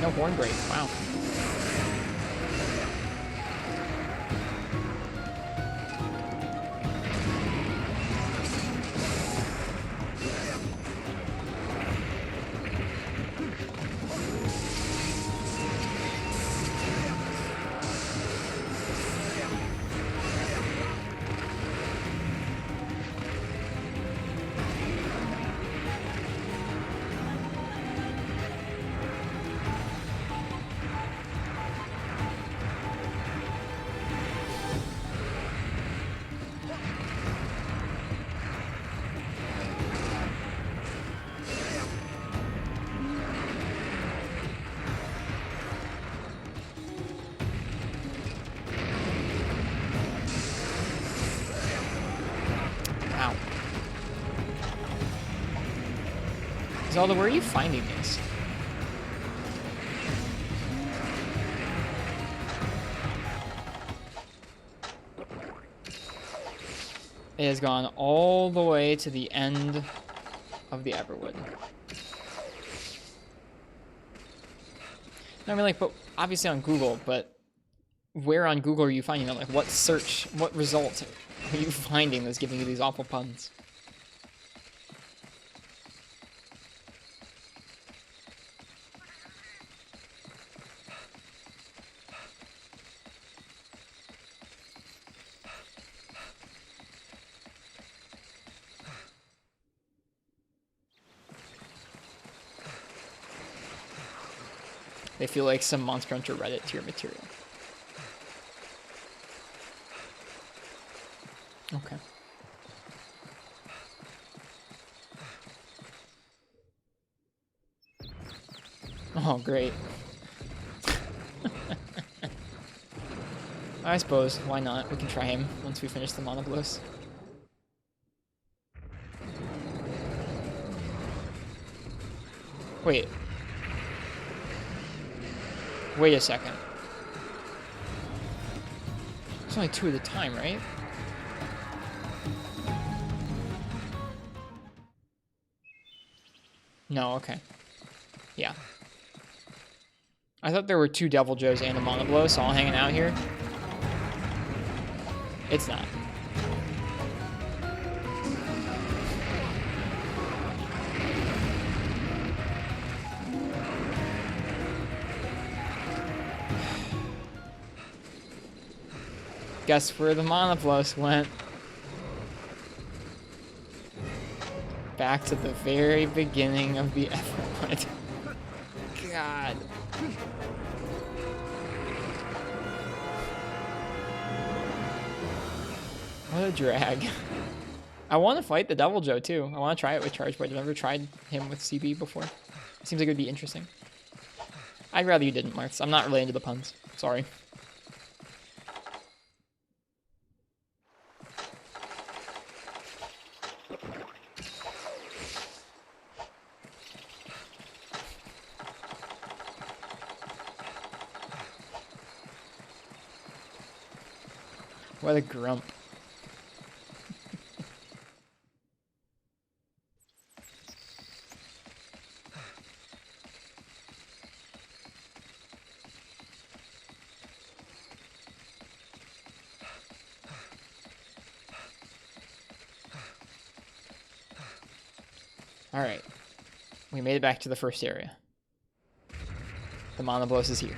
No horn break. Wow. Zelda, where are you finding these? It has gone all the way to the end of the Everwood. I mean, like, but obviously on Google, but where on Google are you finding them? Like, what search, what result are you finding that's giving you these awful puns? They feel like some Monster Hunter Reddit tier material. Okay. Oh, great. I suppose, why not? We can try him once we finish the Monoblos. Wait. Wait a second. It's only 2 at a time, right? No, okay. Yeah. I thought there were 2 Devil Joes and a Monoblos all hanging out here. It's not. Guess where the Monoblos went. back to the very beginning of the effort. God. What a drag. I want to fight the Devil Joe too. I want to try it with Charge, but I've never tried him with CB before. It seems like it would be interesting. I'd rather you didn't, Martz. I'm not really into the puns. Sorry. What a grump. All right. We made it back to the first area. The Monoblos is here.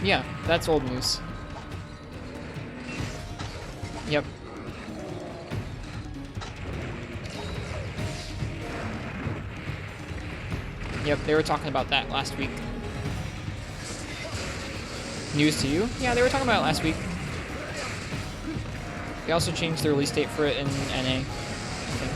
Yeah, that's old news. Yep. Yep, they were talking about that last week. News to you? Yeah, they were talking about it last week. They also changed the release date for it in NA, I think.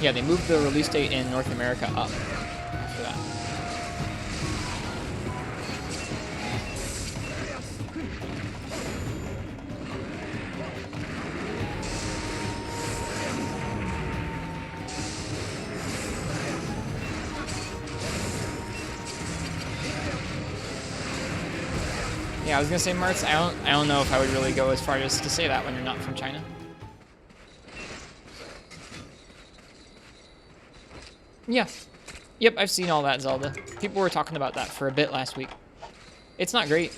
Yeah, they moved the release date in North America up after that. Yeah, I was gonna say, Martz, I don't know if I would really go as far as to say that when you're not from China. Yeah. Yep, I've seen all that, Zelda. People were talking about that for a bit last week. It's not great.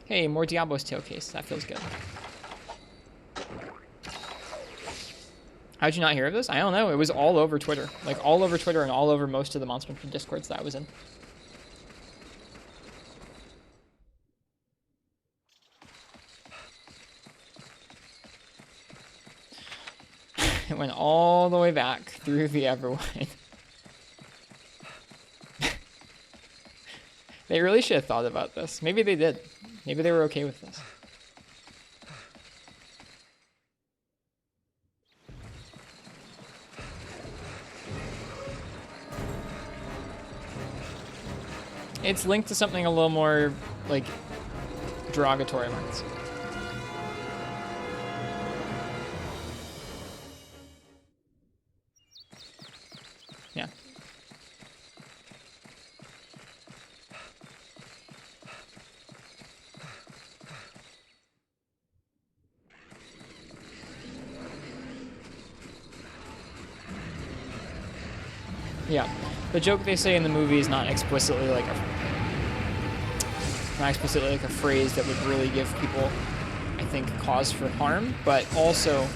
Hey, more Diablo's tail case. That feels good. How'd you not hear of this? I don't know. It was all over Twitter. Like, all over Twitter and all over most of the Monster Discords that I was in. It went all the way back through the Everwild. They really should have thought about this. Maybe they did. Maybe they were okay with this. It's linked to something a little more, like, derogatory, Marks. Yeah. Yeah. The joke they say in the movie is not explicitly like a phrase that would really give people, I think, cause for harm, but also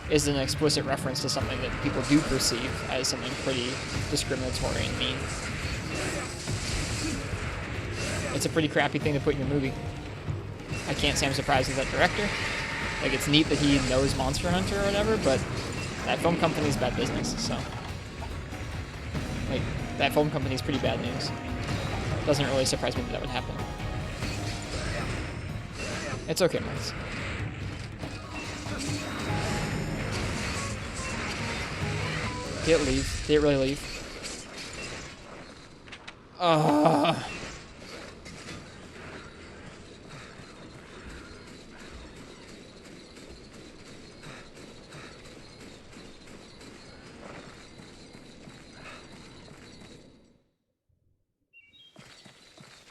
is an explicit reference to something that people do perceive as something pretty discriminatory and mean. It's a pretty crappy thing to put in your movie. I can't say I'm surprised with that director. Like, it's neat that he knows Monster Hunter or whatever, but that film company's bad business, so. Like, that film company's pretty bad news. Doesn't really surprise me that would happen. It's okay, Max. Did it leave? Did it really leave? Ugh.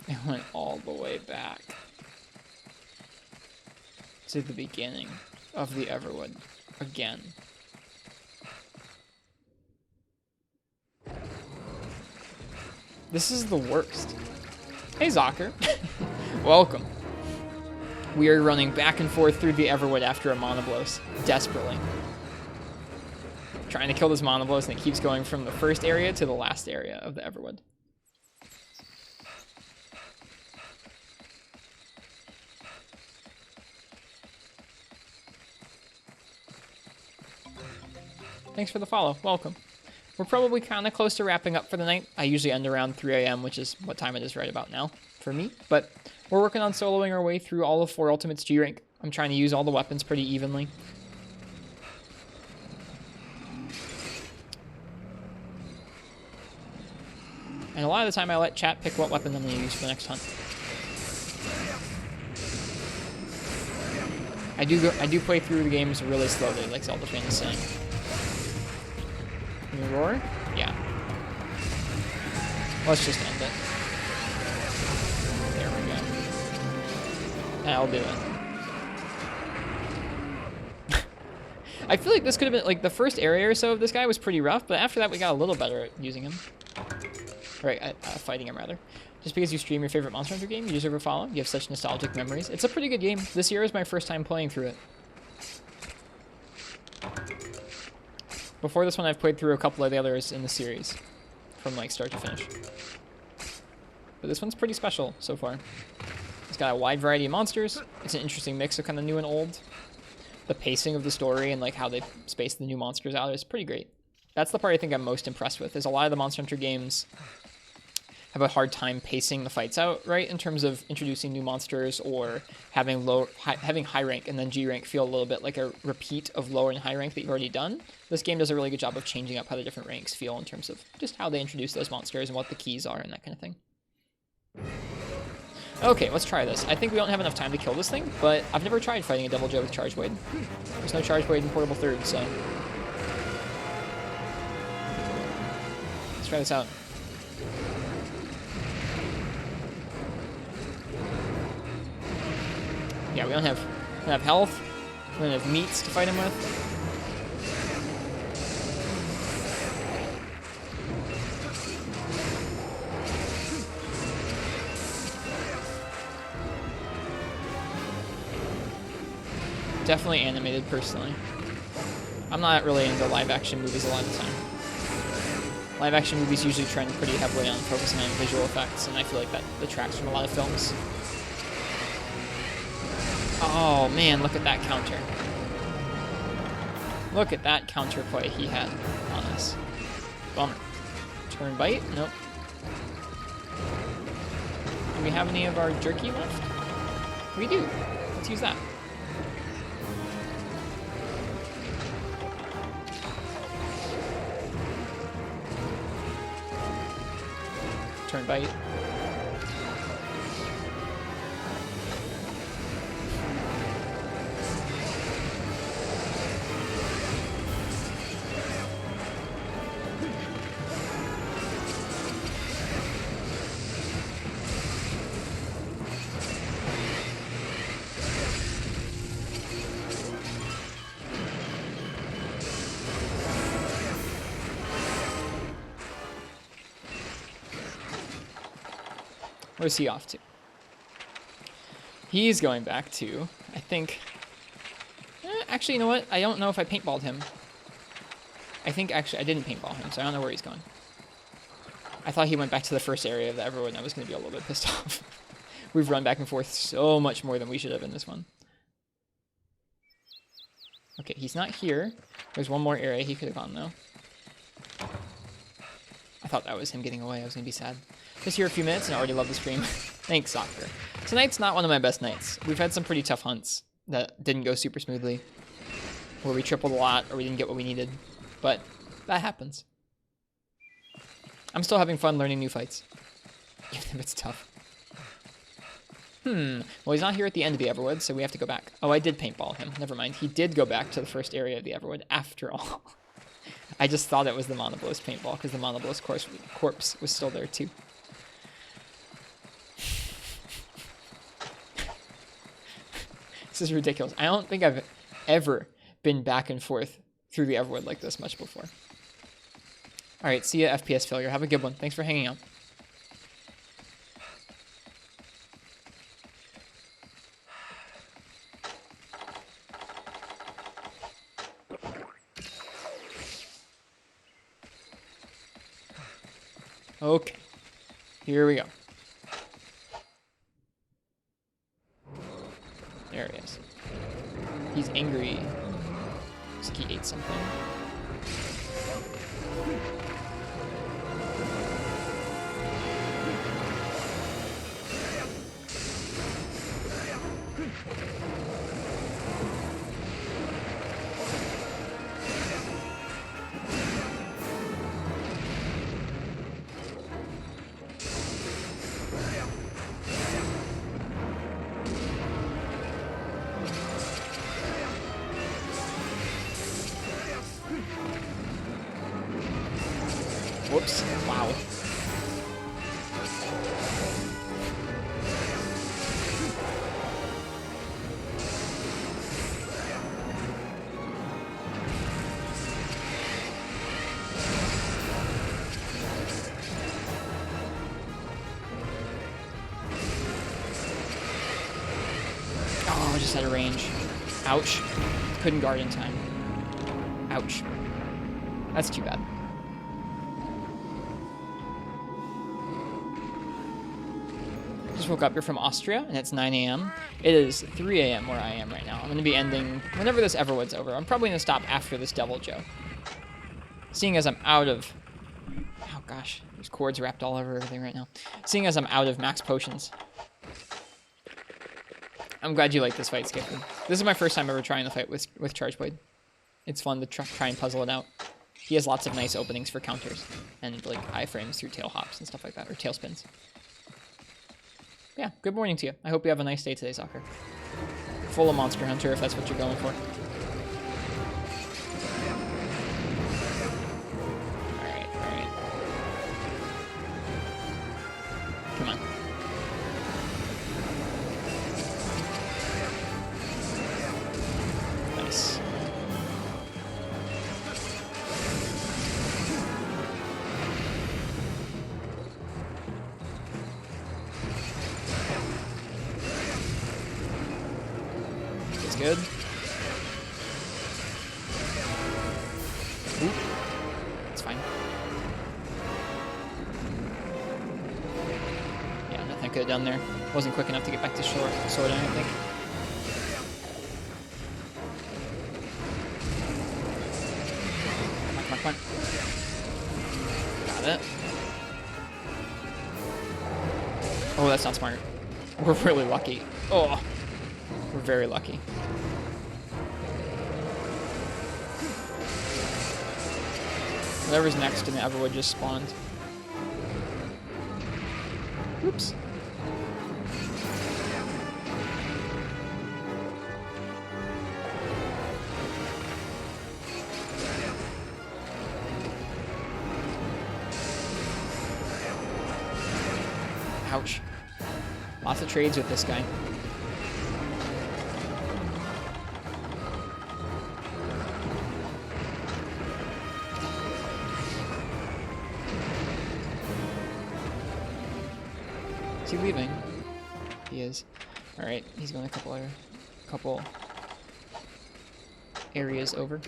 It went all the way back to the beginning of the Everwood again. This is the worst. Hey, Zocker. Welcome. We are running back and forth through the Everwood after a Monoblos, desperately. Trying to kill this Monoblos, and it keeps going from the first area to the last area of the Everwood. Thanks for the follow. Welcome. We're probably kind of close to wrapping up for the night. I usually end around 3 a.m., which is what time it is right about now for me. But we're working on soloing our way through all of 4 Ultimates G rank. I'm trying to use all the weapons pretty evenly. And a lot of the time I let chat pick what weapon I'm going to use for the next hunt. I do play through the games really slowly, like Zelda fan is saying. Can you roar? Yeah. Let's just end it. There we go. That'll do it. I feel like this could have been, like, the first area or so of this guy was pretty rough, but after that we got a little better at using him. Right, fighting him, rather. Just because you stream your favorite Monster Hunter game, you deserve a follow. You have such nostalgic memories. It's a pretty good game. This year is my first time playing through it. Before this one, I've played through a couple of the others in the series, from like start to finish. But this one's pretty special so far. It's got a wide variety of monsters. It's an interesting mix of kind of new and old. The pacing of the story and like how they space the new monsters out is pretty great. That's the part I think I'm most impressed with, is a lot of the Monster Hunter games have a hard time pacing the fights out, right? In terms of introducing new monsters or having having high rank and then G rank feel a little bit like a repeat of lower and high rank that you've already done. This game does a really good job of changing up how the different ranks feel in terms of just how they introduce those monsters and what the keys are and that kind of thing. Okay, let's try this. I think we don't have enough time to kill this thing, but I've never tried fighting a Devil Joe with Charge Blade. There's no Charge Blade in Portable Third, so let's try this out. Yeah, we don't have health. We don't have meats to fight him with. Definitely animated, personally. I'm not really into live-action movies a lot of the time. Live-action movies usually trend pretty heavily on focusing on visual effects, and I feel like that detracts from a lot of films. Oh man, look at that counter. Look at that counter play he had on us. Bummer. Turn bite? Nope. Do we have any of our jerky left? We do. Let's use that. Turn bite. Where's he off to? He's going back to, I think... actually, you know what? I don't know if I paintballed him. I think, actually, I didn't paintball him, so I don't know where he's going. I thought he went back to the first area of the Everwood, and I was going to be a little bit pissed off. We've run back and forth so much more than we should have in this one. Okay, he's not here. There's one more area he could have gone, though. I thought that was him getting away. I was going to be sad. Just here a few minutes and I already love the stream. Thanks, soccer. Tonight's not one of my best nights. We've had some pretty tough hunts that didn't go super smoothly, where we tripled a lot or we didn't get what we needed, but that happens. I'm still having fun learning new fights, even if it's tough. Well, he's not here at the end of the Everwood, so we have to go back. Oh, I did paintball him. Never mind. He did go back to the first area of the Everwood after all. I just thought it was the Monoblos paintball because the Monoblos corpse was still there too. This is ridiculous. I don't think I've ever been back and forth through the Everwood like this much before. All right, see ya, FPS failure. Have a good one. Thanks for hanging out. Okay, here we go. There he is. He's angry. Looks like he ate something. Whoops. Wow. Oh, just out of range. Ouch. Couldn't guard in time. Ouch. That's too bad. Just woke up. You're from Austria, and it's 9 a.m. It is 3 a.m. where I am right now. I'm going to be ending whenever this Everwood's over. I'm probably going to stop after this Devil Joe. Seeing as I'm out of... Oh, gosh. There's cords wrapped all over everything right now. Seeing as I'm out of max potions. I'm glad you like this fight, Skippy. This is my first time ever trying the fight with Charge Blade. It's fun to try and puzzle it out. He has lots of nice openings for counters. And, like, iframes through tail hops and stuff like that. Or tail spins. Yeah, good morning to you. I hope you have a nice day today, Soccer. Full of Monster Hunter, if that's what you're going for. Alright, alright. Come on. Nice. Good. Oop. It's fine. Yeah, nothing I could have done there. Wasn't quick enough to get back to sword, I don't think. Come on, come on, come on. Got it. Oh, that's not smart. We're really lucky. Oh. We're very lucky. Whatever's next in the Everwood just spawned. Oops. Ouch. Lots of trades with this guy. Is he leaving? He is. Alright, he's going a couple areas over.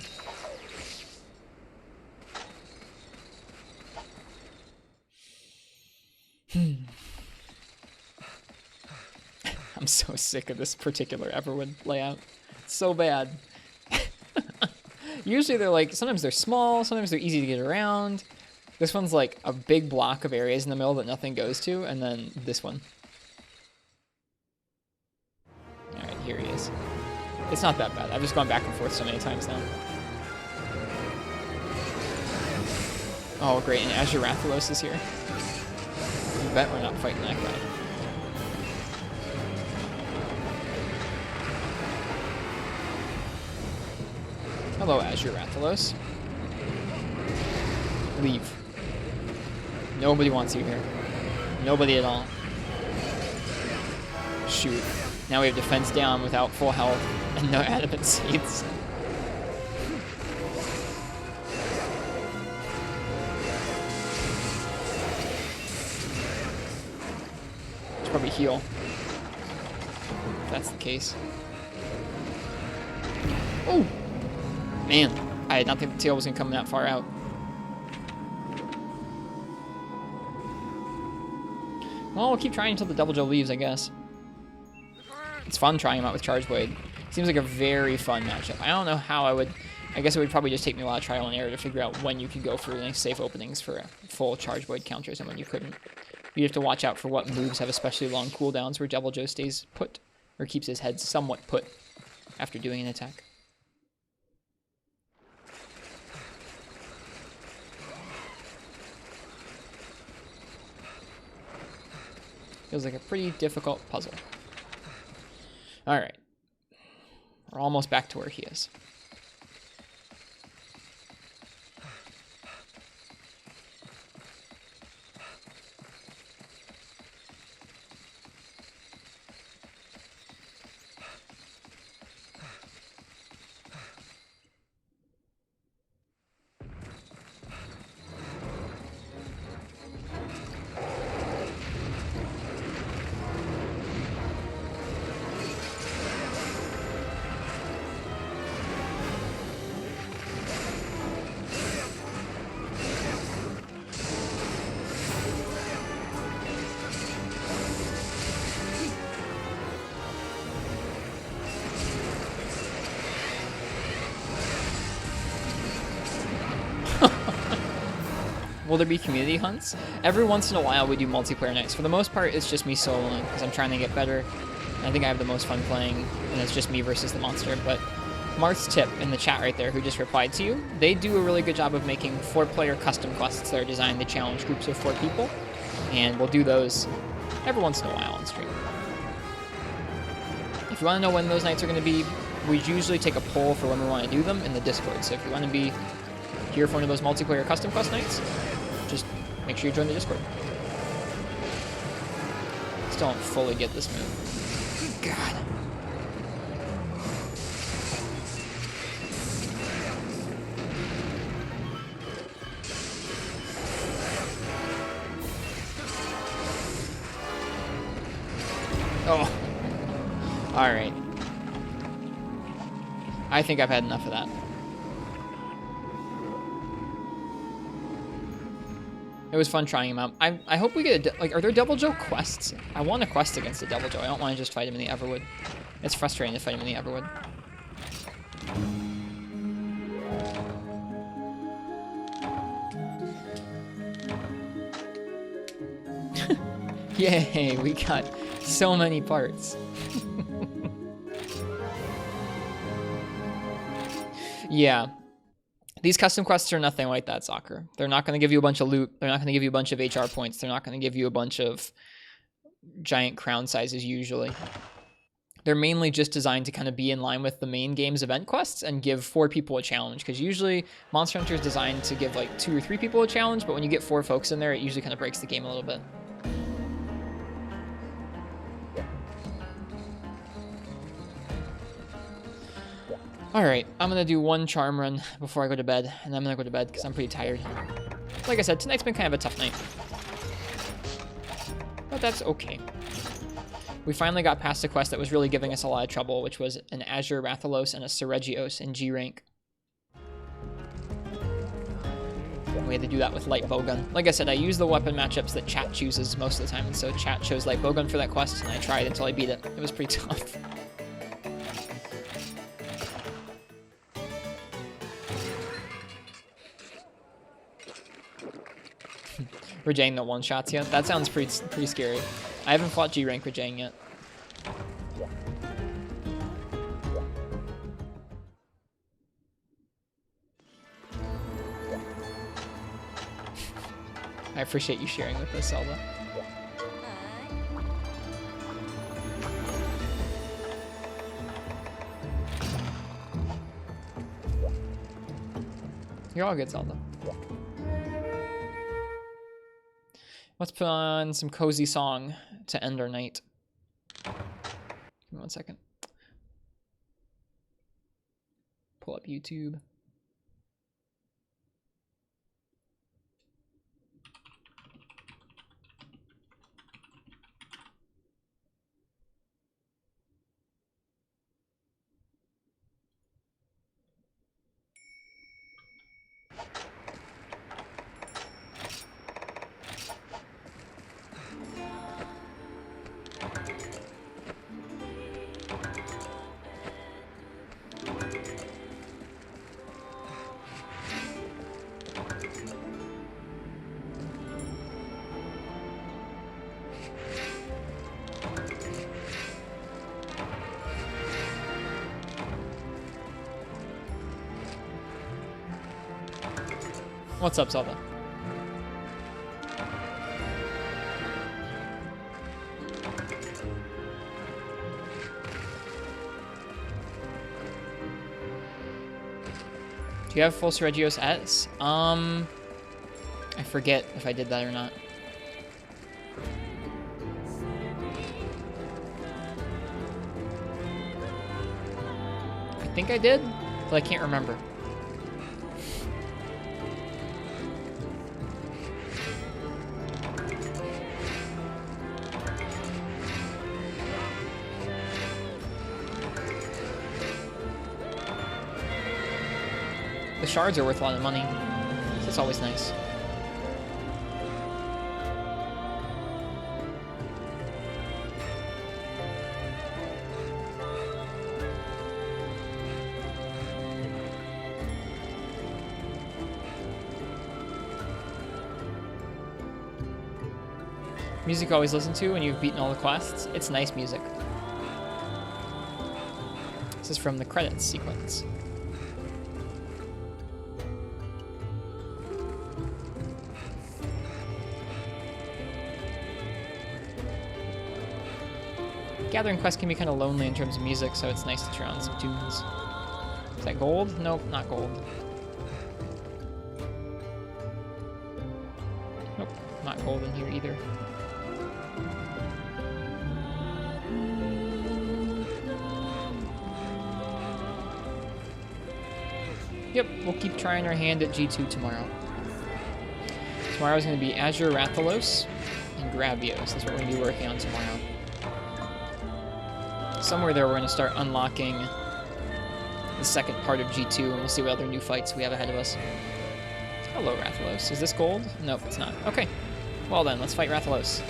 I'm so sick of this particular Everwood layout. It's so bad. Usually they're like, sometimes they're small, sometimes they're easy to get around. This one's like a big block of areas in the middle that nothing goes to, and then this one. It's not that bad. I've just gone back and forth so many times now. Oh, great, and Azure Rathalos is here. You bet we're not fighting that guy. Hello, Azure Rathalos. Leave. Nobody wants you here. Nobody at all. Shoot. Now we have defense down without full health and no adamant seeds. Should probably heal. If that's the case. Oh! Man, I did not think the tail was going to come that far out. Well, we'll keep trying until the Devil Joe leaves, I guess. It's fun trying him out with Charge Blade. Seems like a very fun matchup. I don't know how I would... I guess it would probably just take me a lot of trial and error to figure out when you could go for nice safe openings for full Charge Blade counters and when you couldn't. You have to watch out for what moves have especially long cooldowns where Devil Joe stays put, or keeps his head somewhat put after doing an attack. Feels like a pretty difficult puzzle. Alright. We're almost back to where he is. Will there be community hunts? Every once in a while we do multiplayer nights. For the most part, it's just me soloing because I'm trying to get better. I think I have the most fun playing, and it's just me versus the monster. But Marth's tip in the chat right there, who just replied to you, they do a really good job of making 4-player custom quests that are designed to challenge groups of 4 people. And we'll do those every once in a while on stream. If you want to know when those nights are going to be, we usually take a poll for when we want to do them in the Discord. So if you want to be here for one of those multiplayer custom quest nights, just make sure you join the Discord. Still don't fully get this move. Good God. Oh. Alright. I think I've had enough of that. It was fun trying him out. I hope we get a... Like, are there Devil Joe quests? I want a quest against the Devil Joe. I don't want to just fight him in the Everwood. It's frustrating to fight him in the Everwood. Yay, we got so many parts. Yeah. These custom quests are nothing like that, Soccer. They're not going to give you a bunch of loot. They're not going to give you a bunch of HR points. They're not going to give you a bunch of giant crown sizes, usually. They're mainly just designed to kind of be in line with the main game's event quests and give 4 people a challenge. Because usually, Monster Hunter is designed to give like 2 or 3 people a challenge, but when you get 4 folks in there, it usually kind of breaks the game a little bit. Alright, I'm going to do one charm run before I go to bed, and I'm going to go to bed because I'm pretty tired. Like I said, tonight's been kind of a tough night. But that's okay. We finally got past a quest that was really giving us a lot of trouble, which was an Azure Rathalos and a Seregios in G rank. We had to do that with Light Bowgun. Like I said, I use the weapon matchups that chat chooses most of the time, and so chat chose Light Bowgun for that quest, and I tried until I beat it. It was pretty tough. Rajang no one-shots yet? That sounds pretty scary. I haven't fought G-Rank Rajang yet. I appreciate you sharing with us, Zelda. You're all good, Zelda. Let's put on some cozy song to end our night. Give me 1 second. Pull up YouTube. What's up, Zelda? Do you have full Sergio's S? I forget if I did that or not. I think I did, but I can't remember. The shards are worth a lot of money, so it's always nice. Music you always listen to when you've beaten all the quests. It's nice music. This is from the credits sequence. Gathering quests can be kind of lonely in terms of music, so it's nice to turn on some tunes. Is that gold? Nope, not gold. Nope, not gold in here either. Yep, we'll keep trying our hand at G2 tomorrow. Tomorrow's going to be Azure Rathalos and Gravios. That's what we're going to be working on tomorrow. Somewhere there we're going to start unlocking the second part of G2, and we'll see what other new fights we have ahead of us. Hello, Rathalos. Is this gold? Nope, it's not. Okay. Well then, let's fight Rathalos.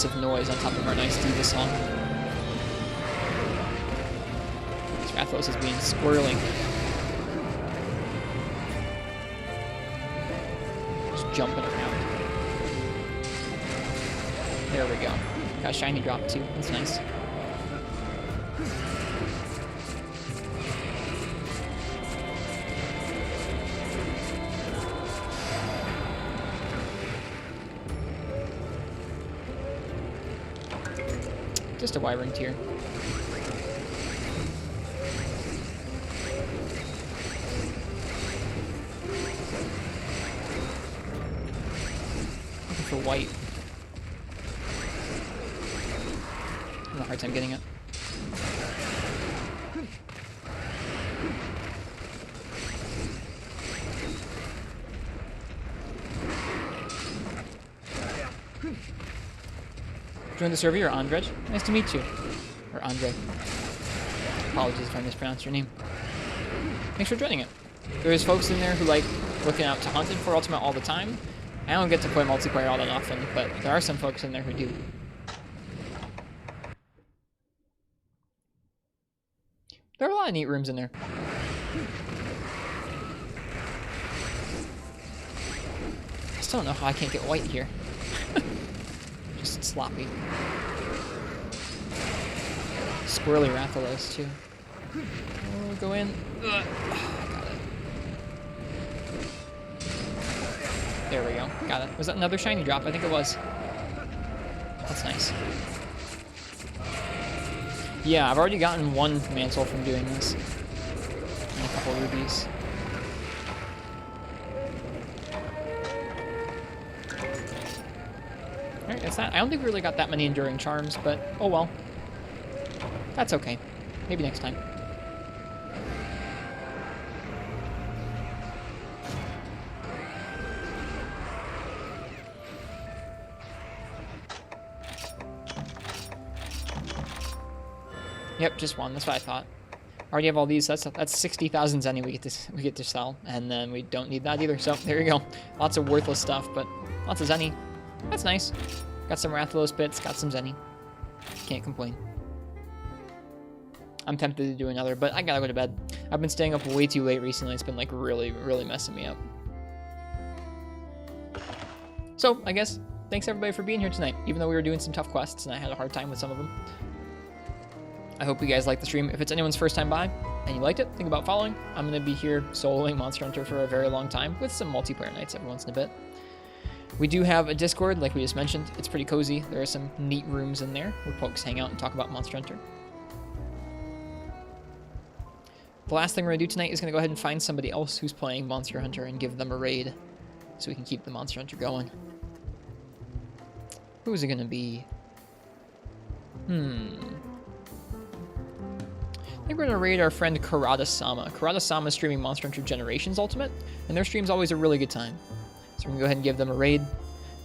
Of noise on top of our nice diva song. This Rathalos is being squirrely. Just jumping around. There we go. Got a shiny drop too. That's nice. Just a Y-ring tier. Looking for white. I'm having a hard time getting it. Join the server, you're Andrej. Nice to meet you. Or Andre. Apologies if I mispronounced your name. Thanks for joining it. There's folks in there who like looking out to Hunted for Ultimate all the time. I don't get to play multiplayer all that often, but there are some folks in there who do. There are a lot of neat rooms in there. I still don't know how I can't get white here. Just sloppy. Squirrely Rathalos, too. Oh, go in. Ugh. Got it. There we go. Got it. Was that another shiny drop? I think it was. That's nice. Yeah, I've already gotten one mantle from doing this. And a couple rubies. Alright, that's that. I don't think we really got that many enduring charms, but oh well. That's okay. Maybe next time. Yep, just one. That's what I thought. Already have all these. That's 60,000 zenny we get to sell, and then we don't need that either. So there you go. Lots of worthless stuff, but lots of zenny. That's nice. Got some Rathalos bits. Got some zenny. Can't complain. I'm tempted to do another, but I gotta go to bed. I've been staying up way too late recently. It's been like really, really messing me up. So I guess thanks everybody for being here tonight, even though we were doing some tough quests and I had a hard time with some of them. I hope you guys liked the stream. If it's anyone's first time by and you liked it, think about following. I'm going to be here soloing Monster Hunter for a very long time with some multiplayer nights every once in a bit. We do have a Discord, like we just mentioned. It's pretty cozy. There are some neat rooms in there where folks hang out and talk about Monster Hunter. The last thing we're going to do tonight is going to go ahead and find somebody else who's playing Monster Hunter and give them a raid so we can keep the Monster Hunter going. Who is it going to be? I think we're going to raid our friend Karada-sama. Karada-sama is streaming Monster Hunter Generations Ultimate, and their stream's always a really good time. So we're going to go ahead and give them a raid.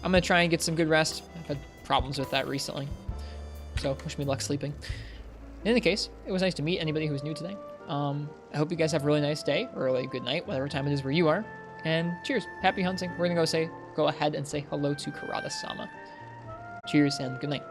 I'm going to try and get some good rest. I've had problems with that recently. So wish me luck sleeping. In any case, it was nice to meet anybody who's new today. I hope you guys have a really nice day, or a good night, whatever time it is where you are. And cheers. Happy hunting. We're going to go ahead and say hello to Karada-sama. Cheers and good night.